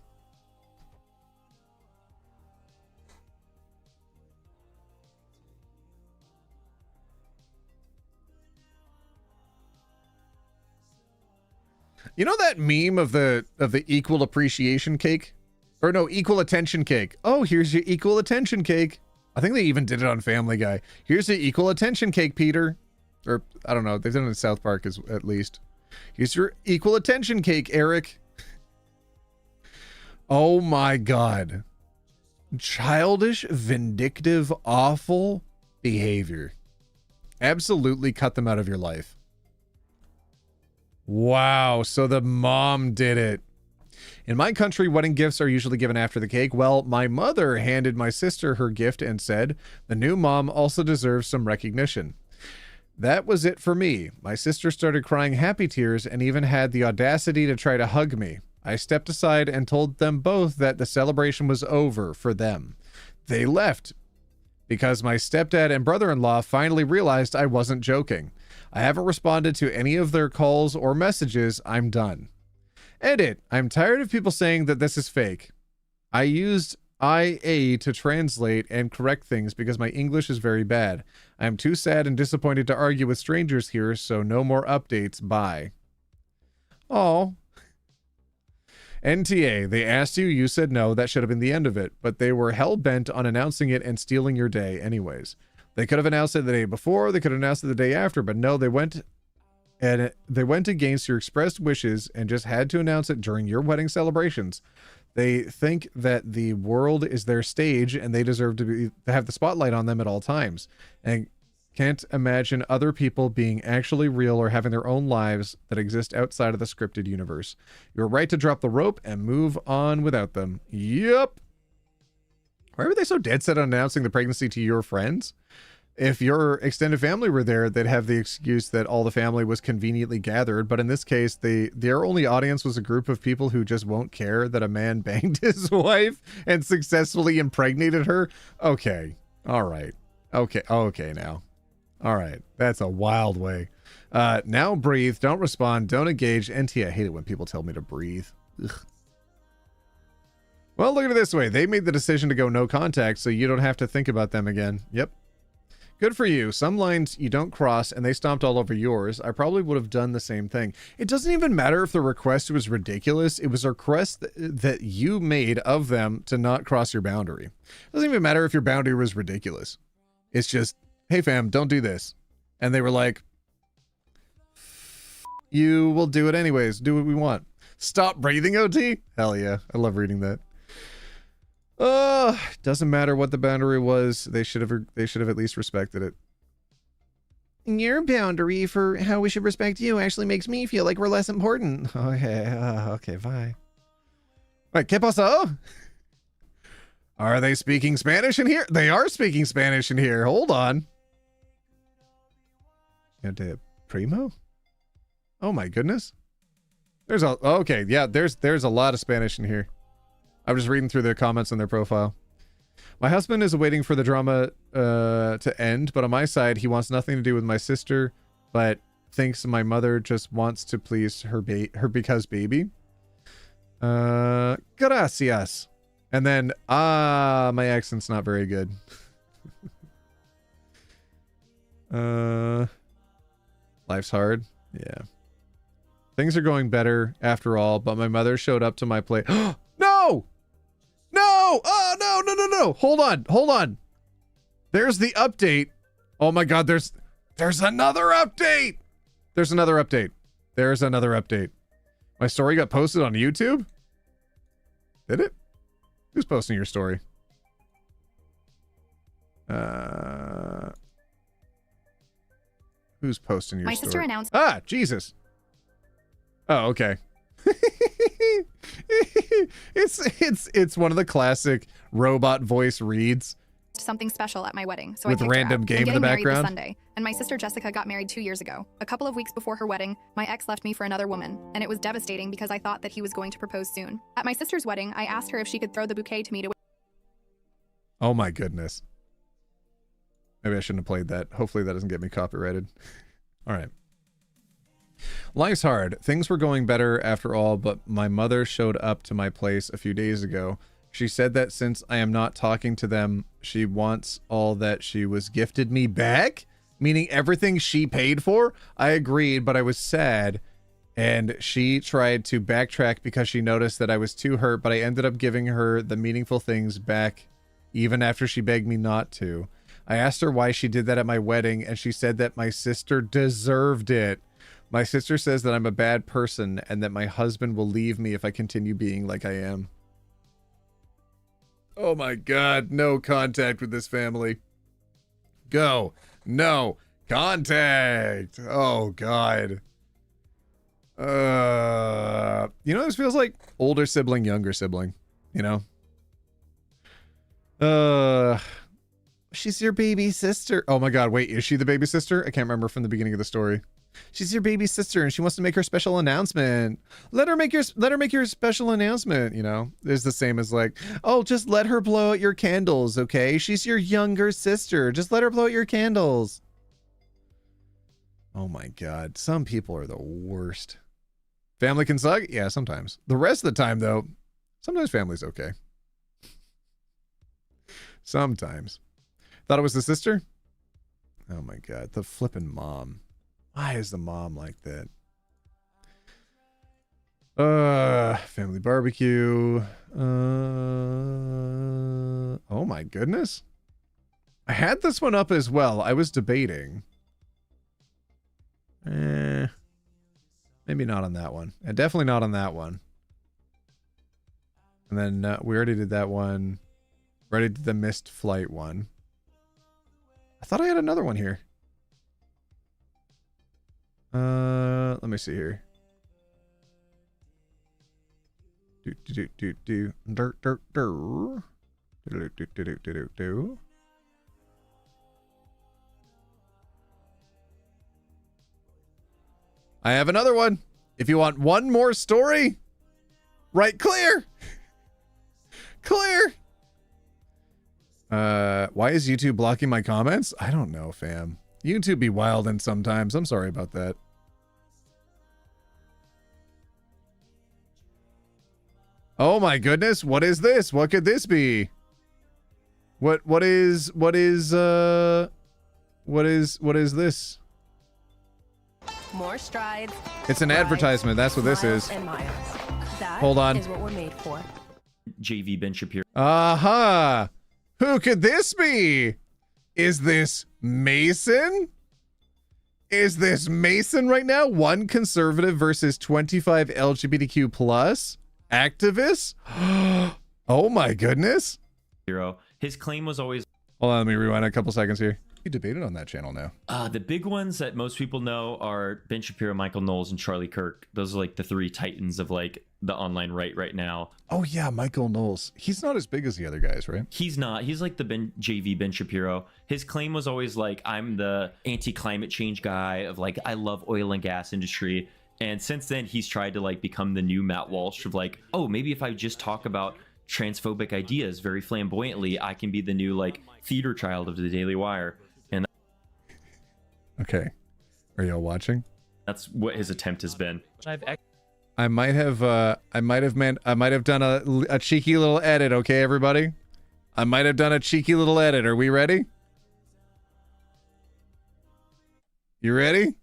You know that meme of the equal appreciation cake? Or no, equal attention cake. Oh, here's your equal attention cake. I think they even did it on Family Guy. Here's the equal attention cake, Peter. Or, I don't know. They've done it in South Park at least. Here's your equal attention cake, Eric. Oh my God. Childish, vindictive, awful behavior. Absolutely cut them out of your life. Wow, so the mom did it. In my country, wedding gifts are usually given after the cake. Well, my mother handed my sister her gift and said, "The new mom also deserves some recognition." That was it for me. My sister started crying happy tears and even had the audacity to try to hug me. I stepped aside and told them both that the celebration was over for them. They left because my stepdad and brother-in-law finally realized I wasn't joking. I haven't responded to any of their calls or messages. I'm done. Edit. I'm tired of people saying that this is fake. I used IA to translate and correct things because my English is very bad. I am too sad and disappointed to argue with strangers here, so no more updates. Bye. Oh. NTA. They asked you, you said no. That should have been the end of it, but they were hell-bent on announcing it and stealing your day anyways. They could have announced it the day before, they could have announced it the day after, but no, they went against your expressed wishes and just had to announce it during your wedding celebrations. They think that the world is their stage and they deserve to have the spotlight on them at all times, and can't imagine other people being actually real or having their own lives that exist outside of the scripted universe. You're right to drop the rope and move on without them. Yep. Why were they so dead set on announcing the pregnancy to your friends? If your extended family were there, they'd have the excuse that all the family was conveniently gathered. But in this case, their only audience was a group of people who just won't care that a man banged his wife and successfully impregnated her. Okay. All right. Okay. Okay now. All right. That's a wild way. Now breathe. Don't respond. Don't engage. NT, I hate it when people tell me to breathe. Ugh. Well, look at it this way. They made the decision to go no contact, so you don't have to think about them again. Yep. Good for you. Some lines you don't cross, and they stomped all over yours. I probably would have done the same thing. It doesn't even matter if the request was ridiculous. It was a request that you made of them to not cross your boundary. It doesn't even matter if your boundary was ridiculous. It's just, hey fam, don't do this. And they were like, you will do it anyways. Do what we want. Stop breathing, OT? Hell yeah. I love reading that. Doesn't matter what the boundary was. They should have at least respected it. Your boundary for how we should respect you actually makes me feel like we're less important. Okay, okay, bye. Wait, ¿qué pasó? Are they speaking Spanish in here? They are speaking Spanish in here. Hold on. De primo? Oh my goodness. There's a okay, yeah, there's a lot of Spanish in here. I'm just reading through their comments on their profile. My husband is waiting for the drama to end, but on my side, he wants nothing to do with my sister, but thinks my mother just wants to please her because baby. Gracias. And then my accent's not very good. Life's hard. Yeah. Things are going better after all, but my mother showed up to my place. No! No! Oh, no. Hold on. There's the update. Oh my God, there's another update. There's another update. My story got posted on YouTube? Did it? Who's posting your story? Who's posting your story? My sister announced. Ah, Jesus. Oh, okay. it's one of the classic robot voice reads. Something special at my wedding, so with I picked her random out. game in the background. This Sunday, and my sister Jessica got married 2 years ago. A couple of weeks before her wedding, my ex left me for another woman, and it was devastating because I thought that he was going to propose soon. At my sister's wedding, I asked her if she could throw the bouquet to me to. Oh my goodness. Maybe I shouldn't have played that. Hopefully that doesn't get me copyrighted. All right. Life's hard. Things were going better after all, but my mother showed up to my place a few days ago. She said that since I am not talking to them, she wants all that she was gifted me back, meaning everything she paid for. I agreed, but I was sad, and she tried to backtrack because she noticed that I was too hurt, but I ended up giving her the meaningful things back even after she begged me not to. I asked her why she did that at my wedding, and she said that my sister deserved it. My sister says that I'm a bad person and that my husband will leave me if I continue being like I am. Oh my God, no contact with this family. Go. No contact. Oh God. You know, this feels like older sibling, younger sibling, you know? She's your baby sister. Oh my God, wait, is she the baby sister? I can't remember from the beginning of the story. She's your baby sister and she wants to make her special announcement. Let her make your special announcement, you know? It's the same as like, oh, just let her blow out your candles, okay? She's your younger sister. Just let her blow out your candles. Oh my God, some people are the worst. Family can suck? Yeah, sometimes. The rest of the time though, sometimes family's okay. Sometimes. Thought it was the sister? Oh my God, the flippin' mom. Why is the mom like that? Family barbecue. Oh my goodness. I had this one up as well. I was debating. Maybe not on that one. And definitely not on that one. And then we already did that one. We already did the missed flight one. I thought I had another one here. Let me see here. I have another one. If you want one more story, right, clear. Clear. Why is YouTube blocking my comments? I don't know, fam. YouTube be wildin' sometimes. I'm sorry about that. Oh my goodness, what is this? What could this be? What is this? More strides. It's an advertisement. That's what this is. And miles. That Hold on. is what we're made for. JV Ben Shapiro. Aha! Who could this be? Is this Mason? Is this Mason right now? One conservative versus 25 LGBTQ plus activists? Oh my goodness. His claim was always... Hold on, let me rewind a couple seconds here. You debated on that channel now. The big ones that most people know are Ben Shapiro, Michael Knowles, and Charlie Kirk. Those are like the three titans of like the online right now. Oh yeah, Michael Knowles. He's not as big as the other guys, right? He's not. He's like the JV Ben Shapiro. His claim was always like, I'm the anti-climate change guy of like, I love oil and gas industry. And since then, he's tried to like become the new Matt Walsh of like, oh, maybe if I just talk about transphobic ideas very flamboyantly, I can be the new like theater child of the Daily Wire. And okay, are y'all watching? that's what his attempt has been. I might have done a cheeky little edit. Okay, everybody, I might have done a cheeky little edit. Are we ready? You ready?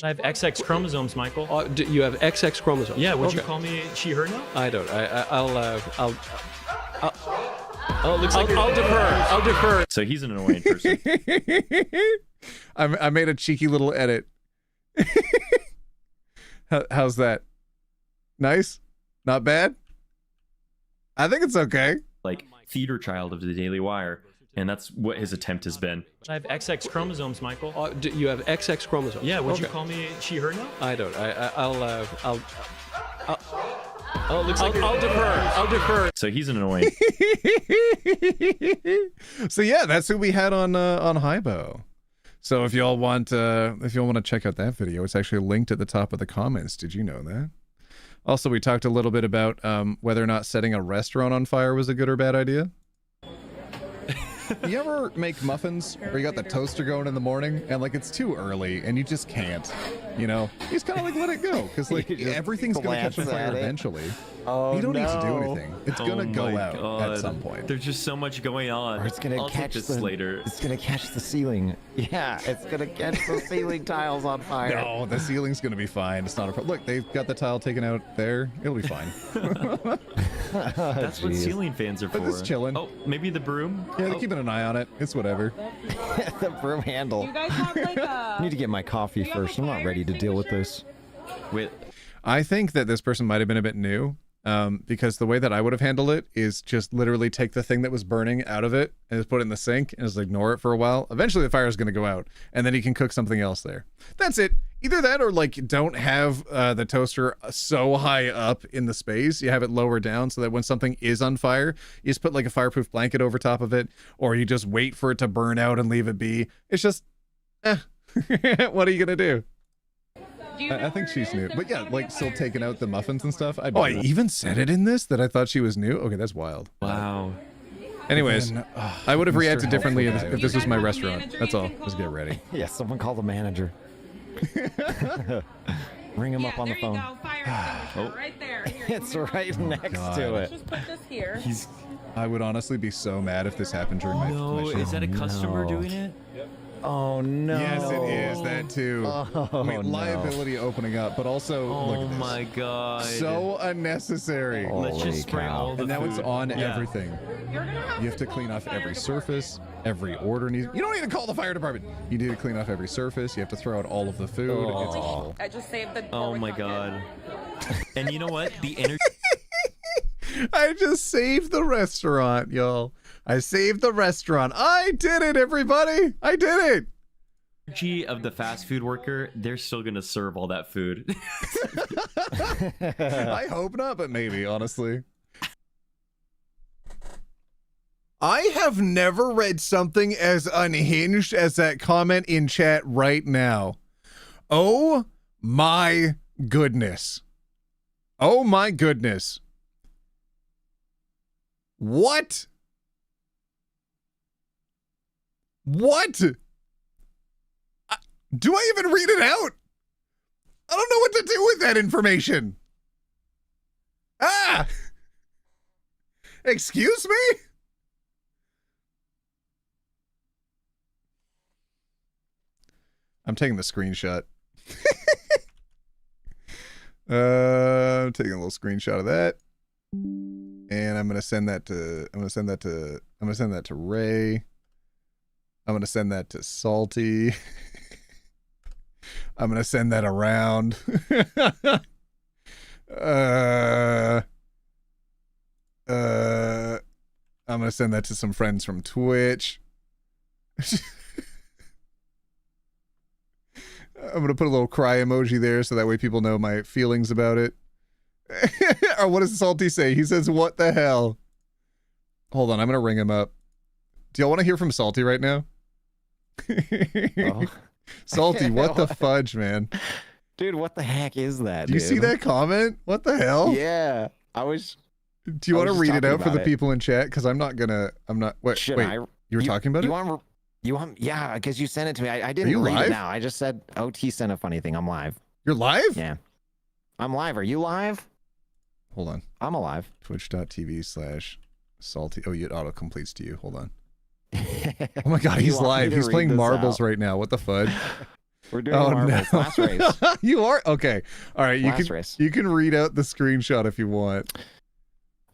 I have XX chromosomes, Michael. You have XX chromosomes? Yeah, would you call me she, her now? I don't. I'll looks like I'll defer. I'll defer. So he's an annoying person. I made a cheeky little edit. How's that? Nice? Not bad? I think it's okay. Like theater child of the Daily Wire. And that's what his attempt has been. I have XX chromosomes, Michael. You have XX chromosomes? Yeah, would you call me she, her now? I don't. Looks like I'll defer. I'll defer. So he's an annoying. So yeah, that's who we had on Hybo. So if y'all want to check out that video, it's actually linked at the top of the comments. Did you know that? Also, we talked a little bit about whether or not setting a restaurant on fire was a good or bad idea. You ever make muffins where you got the toaster going in the morning and like it's too early and you just can't, you know? You just kind of like let it go because like everything's gonna catch on fire eventually. Oh, you don't need to do anything. It's gonna go out God. at some point. There's just so much going on. Or it's gonna catch this the later. It's gonna catch the ceiling. Yeah, it's gonna catch the ceiling tiles on fire. No, the ceiling's gonna be fine. It's not a problem. Look, they've got the tile taken out there. It'll be fine. That's what ceiling fans are for. But it's chilling. Oh, maybe the broom? Yeah, they're keeping an eye on it. It's whatever. The broom handle. You guys have like a... I need to get my coffee first. I'm not ready to deal with this. I think that this person might have been a bit new. Because the way that I would have handled it is just literally take the thing that was burning out of it and just put it in the sink and just ignore it for a while. Eventually the fire is going to go out and then you can cook something else there. That's it. Either that or like don't have the toaster so high up in the space. You have it lower down so that when something is on fire, you just put like a fireproof blanket over top of it, or you just wait for it to burn out and leave it be. It's just, what are you going to do? I think she's new, but yeah, like still taking out the muffins and stuff. I even said it in this that I thought she was new. Okay, that's wild. Wow. Anyways, I would have reacted differently if this was my restaurant. That's all. Just get ready. Yeah, someone call the manager. Ring him up on the phone. Right there. Here, it's right next to it. Just put this here. I would honestly be so mad if this happened during my show. Is that a customer doing it? Yep. Oh no. Yes, it is. That too. Oh, wait, liability opening up, but also look at this. Oh my god. So unnecessary. Let's just spray all the and now food. it's on everything. You have to clean off every surface. Every order needs. You don't need to call the fire department. You need to clean off every surface. You have to throw out all of the food. It's awful. I just saved the. Oh my god. And you know what? The energy. I just saved the restaurant, y'all. I saved the restaurant. I did it, everybody. I did it. Energy of the fast food worker, they're still gonna serve all that food. I hope not, but maybe, honestly. I have never read something as unhinged as that comment in chat right now. Oh my goodness. Oh my goodness. What? What? Do I even read it out? I don't know what to do with that information. Ah! Excuse me? I'm taking the screenshot. I'm taking a little screenshot of that. And I'm gonna send that to Ray. I'm gonna send that to Salty. I'm gonna send that around. I'm gonna send that to some friends from Twitch. I'm gonna put a little cry emoji there so that way people know my feelings about it. Or what does Salty say? He says, what the hell? Hold on, I'm gonna ring him up. Do y'all want to hear from Salty right now? Oh. Salty, what the fudge, man? Dude, what the heck is that? Do you see that comment? What the hell? Yeah, I was. Do you want to read it out for the people in chat? Because I'm not. Wait, Should wait. I? You were talking about it? You want? Yeah, because you sent it to me. I didn't read live? it now. I just said OT sent a funny thing. I'm live. You're live? Yeah, I'm live. Are you live? Hold on. I'm alive. Twitch.tv/salty. Oh, it auto completes to you. Hold on. Oh my God, he's live. He's playing this marbles out? right now. What the fudge? We're doing marbles. No. Last race. You are okay. All right, Last race. you can read out the screenshot if you want.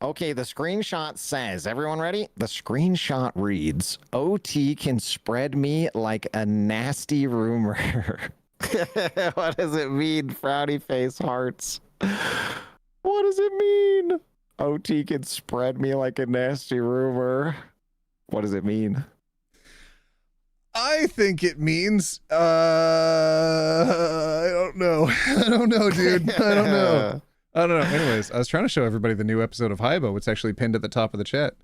Okay, the screenshot says, everyone ready? The screenshot reads, OT can spread me like a nasty rumor. What does it mean, frowny face hearts? What does it mean? OT can spread me like a nasty rumor. What does it mean? I think it means I don't know. I don't know, dude. I don't know. Anyways, I was trying to show everybody the new episode of Hybo. It's actually pinned at the top of the chat.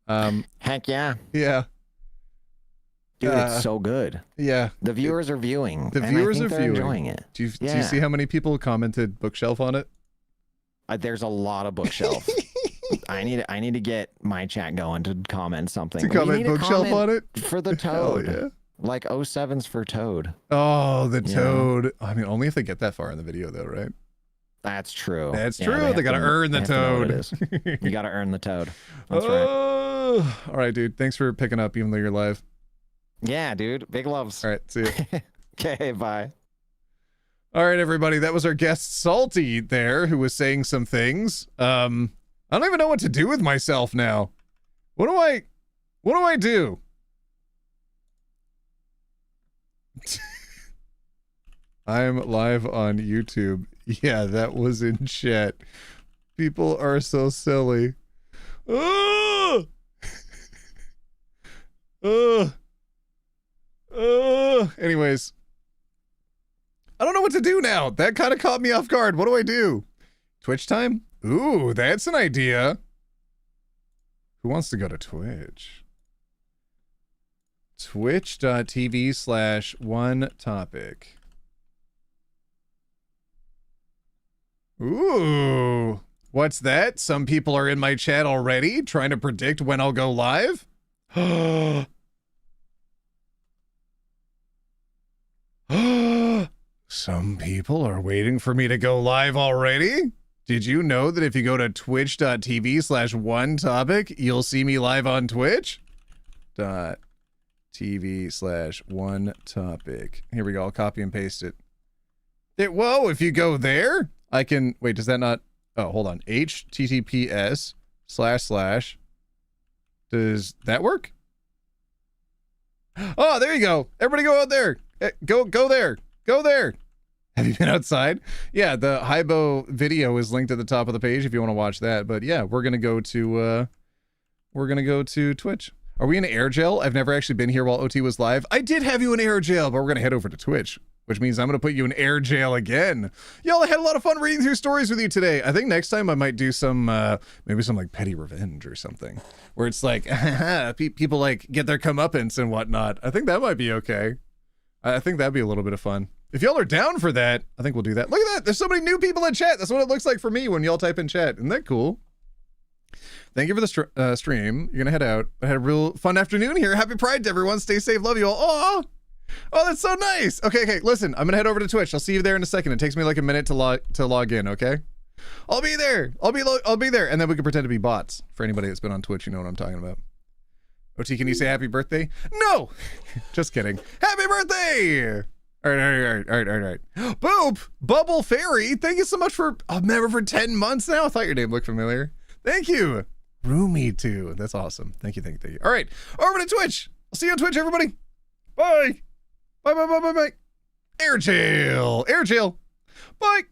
Heck yeah. Yeah. Dude, it's so good. Yeah. The viewers are viewing. The and viewers I are think they're viewing. enjoying it. Do you see how many people commented bookshelf on it? There's a lot of bookshelf. I need to get my chat going to comment something. To comment bookshelf on it? For the Toad. Hell yeah. Like 07's for Toad. Oh, the Toad. I mean, only if they get that far in the video, though, right? That's true. That's true. They got to earn the Toad. You got to earn the Toad. That's right. All right, dude. Thanks for picking up, even though you're live. Yeah, dude. Big loves. All right. See you. Okay, bye. All right, everybody. That was our guest Salty there, who was saying some things. I don't even know what to do with myself now. What do I do? I'm live on YouTube. Yeah, that was in chat. People are so silly. Anyways, I don't know what to do now. That kind of caught me off guard. What do I do? Twitch time? Ooh, that's an idea. Who wants to go to Twitch? Twitch.tv/OneTopic. Ooh, what's that? Some people are in my chat already trying to predict when I'll go live. Some people are waiting for me to go live already. Did you know that if you go to twitch.tv/OneTopic, you'll see me live on Twitch? .tv/OneTopic. Here we go. I'll copy and paste it. Whoa, if you go there, I can, wait, does that not, oh, hold on. HTTPS // does that work? Oh, there you go. Everybody go out there. Go there. Go there. Have you been outside? Yeah, the Hybo video is linked at the top of the page if you want to watch that. But yeah, we're gonna go to Twitch. Are we in air jail? I've never actually been here while OT was live. I did have you in air jail, but we're gonna head over to Twitch, which means I'm gonna put you in air jail again. Y'all, I had a lot of fun reading through stories with you today. I think next time I might do some maybe some like petty revenge or something, where it's like people like get their comeuppance and whatnot. I think that might be okay. I think that'd be a little bit of fun. If y'all are down for that, I think we'll do that. Look at that. There's so many new people in chat. That's what it looks like for me when y'all type in chat. Isn't that cool? Thank you for the stream. You're going to head out. I had a real fun afternoon here. Happy Pride to everyone. Stay safe. Love you all. Oh, that's so nice. Okay. Listen, I'm going to head over to Twitch. I'll see you there in a second. It takes me like a minute to log in, okay? I'll be there. I'll be there. And then we can pretend to be bots. For anybody that's been on Twitch, you know what I'm talking about. OT, can you say happy birthday? No! Just kidding. Happy birthday! All right. Boop! Bubble Fairy, thank you so much for a member for 10 months now. I thought your name looked familiar. Thank you. Roomy too. That's awesome. Thank you. All right, over to Twitch. I'll see you on Twitch, everybody. Bye. Bye. Air jail. Bye.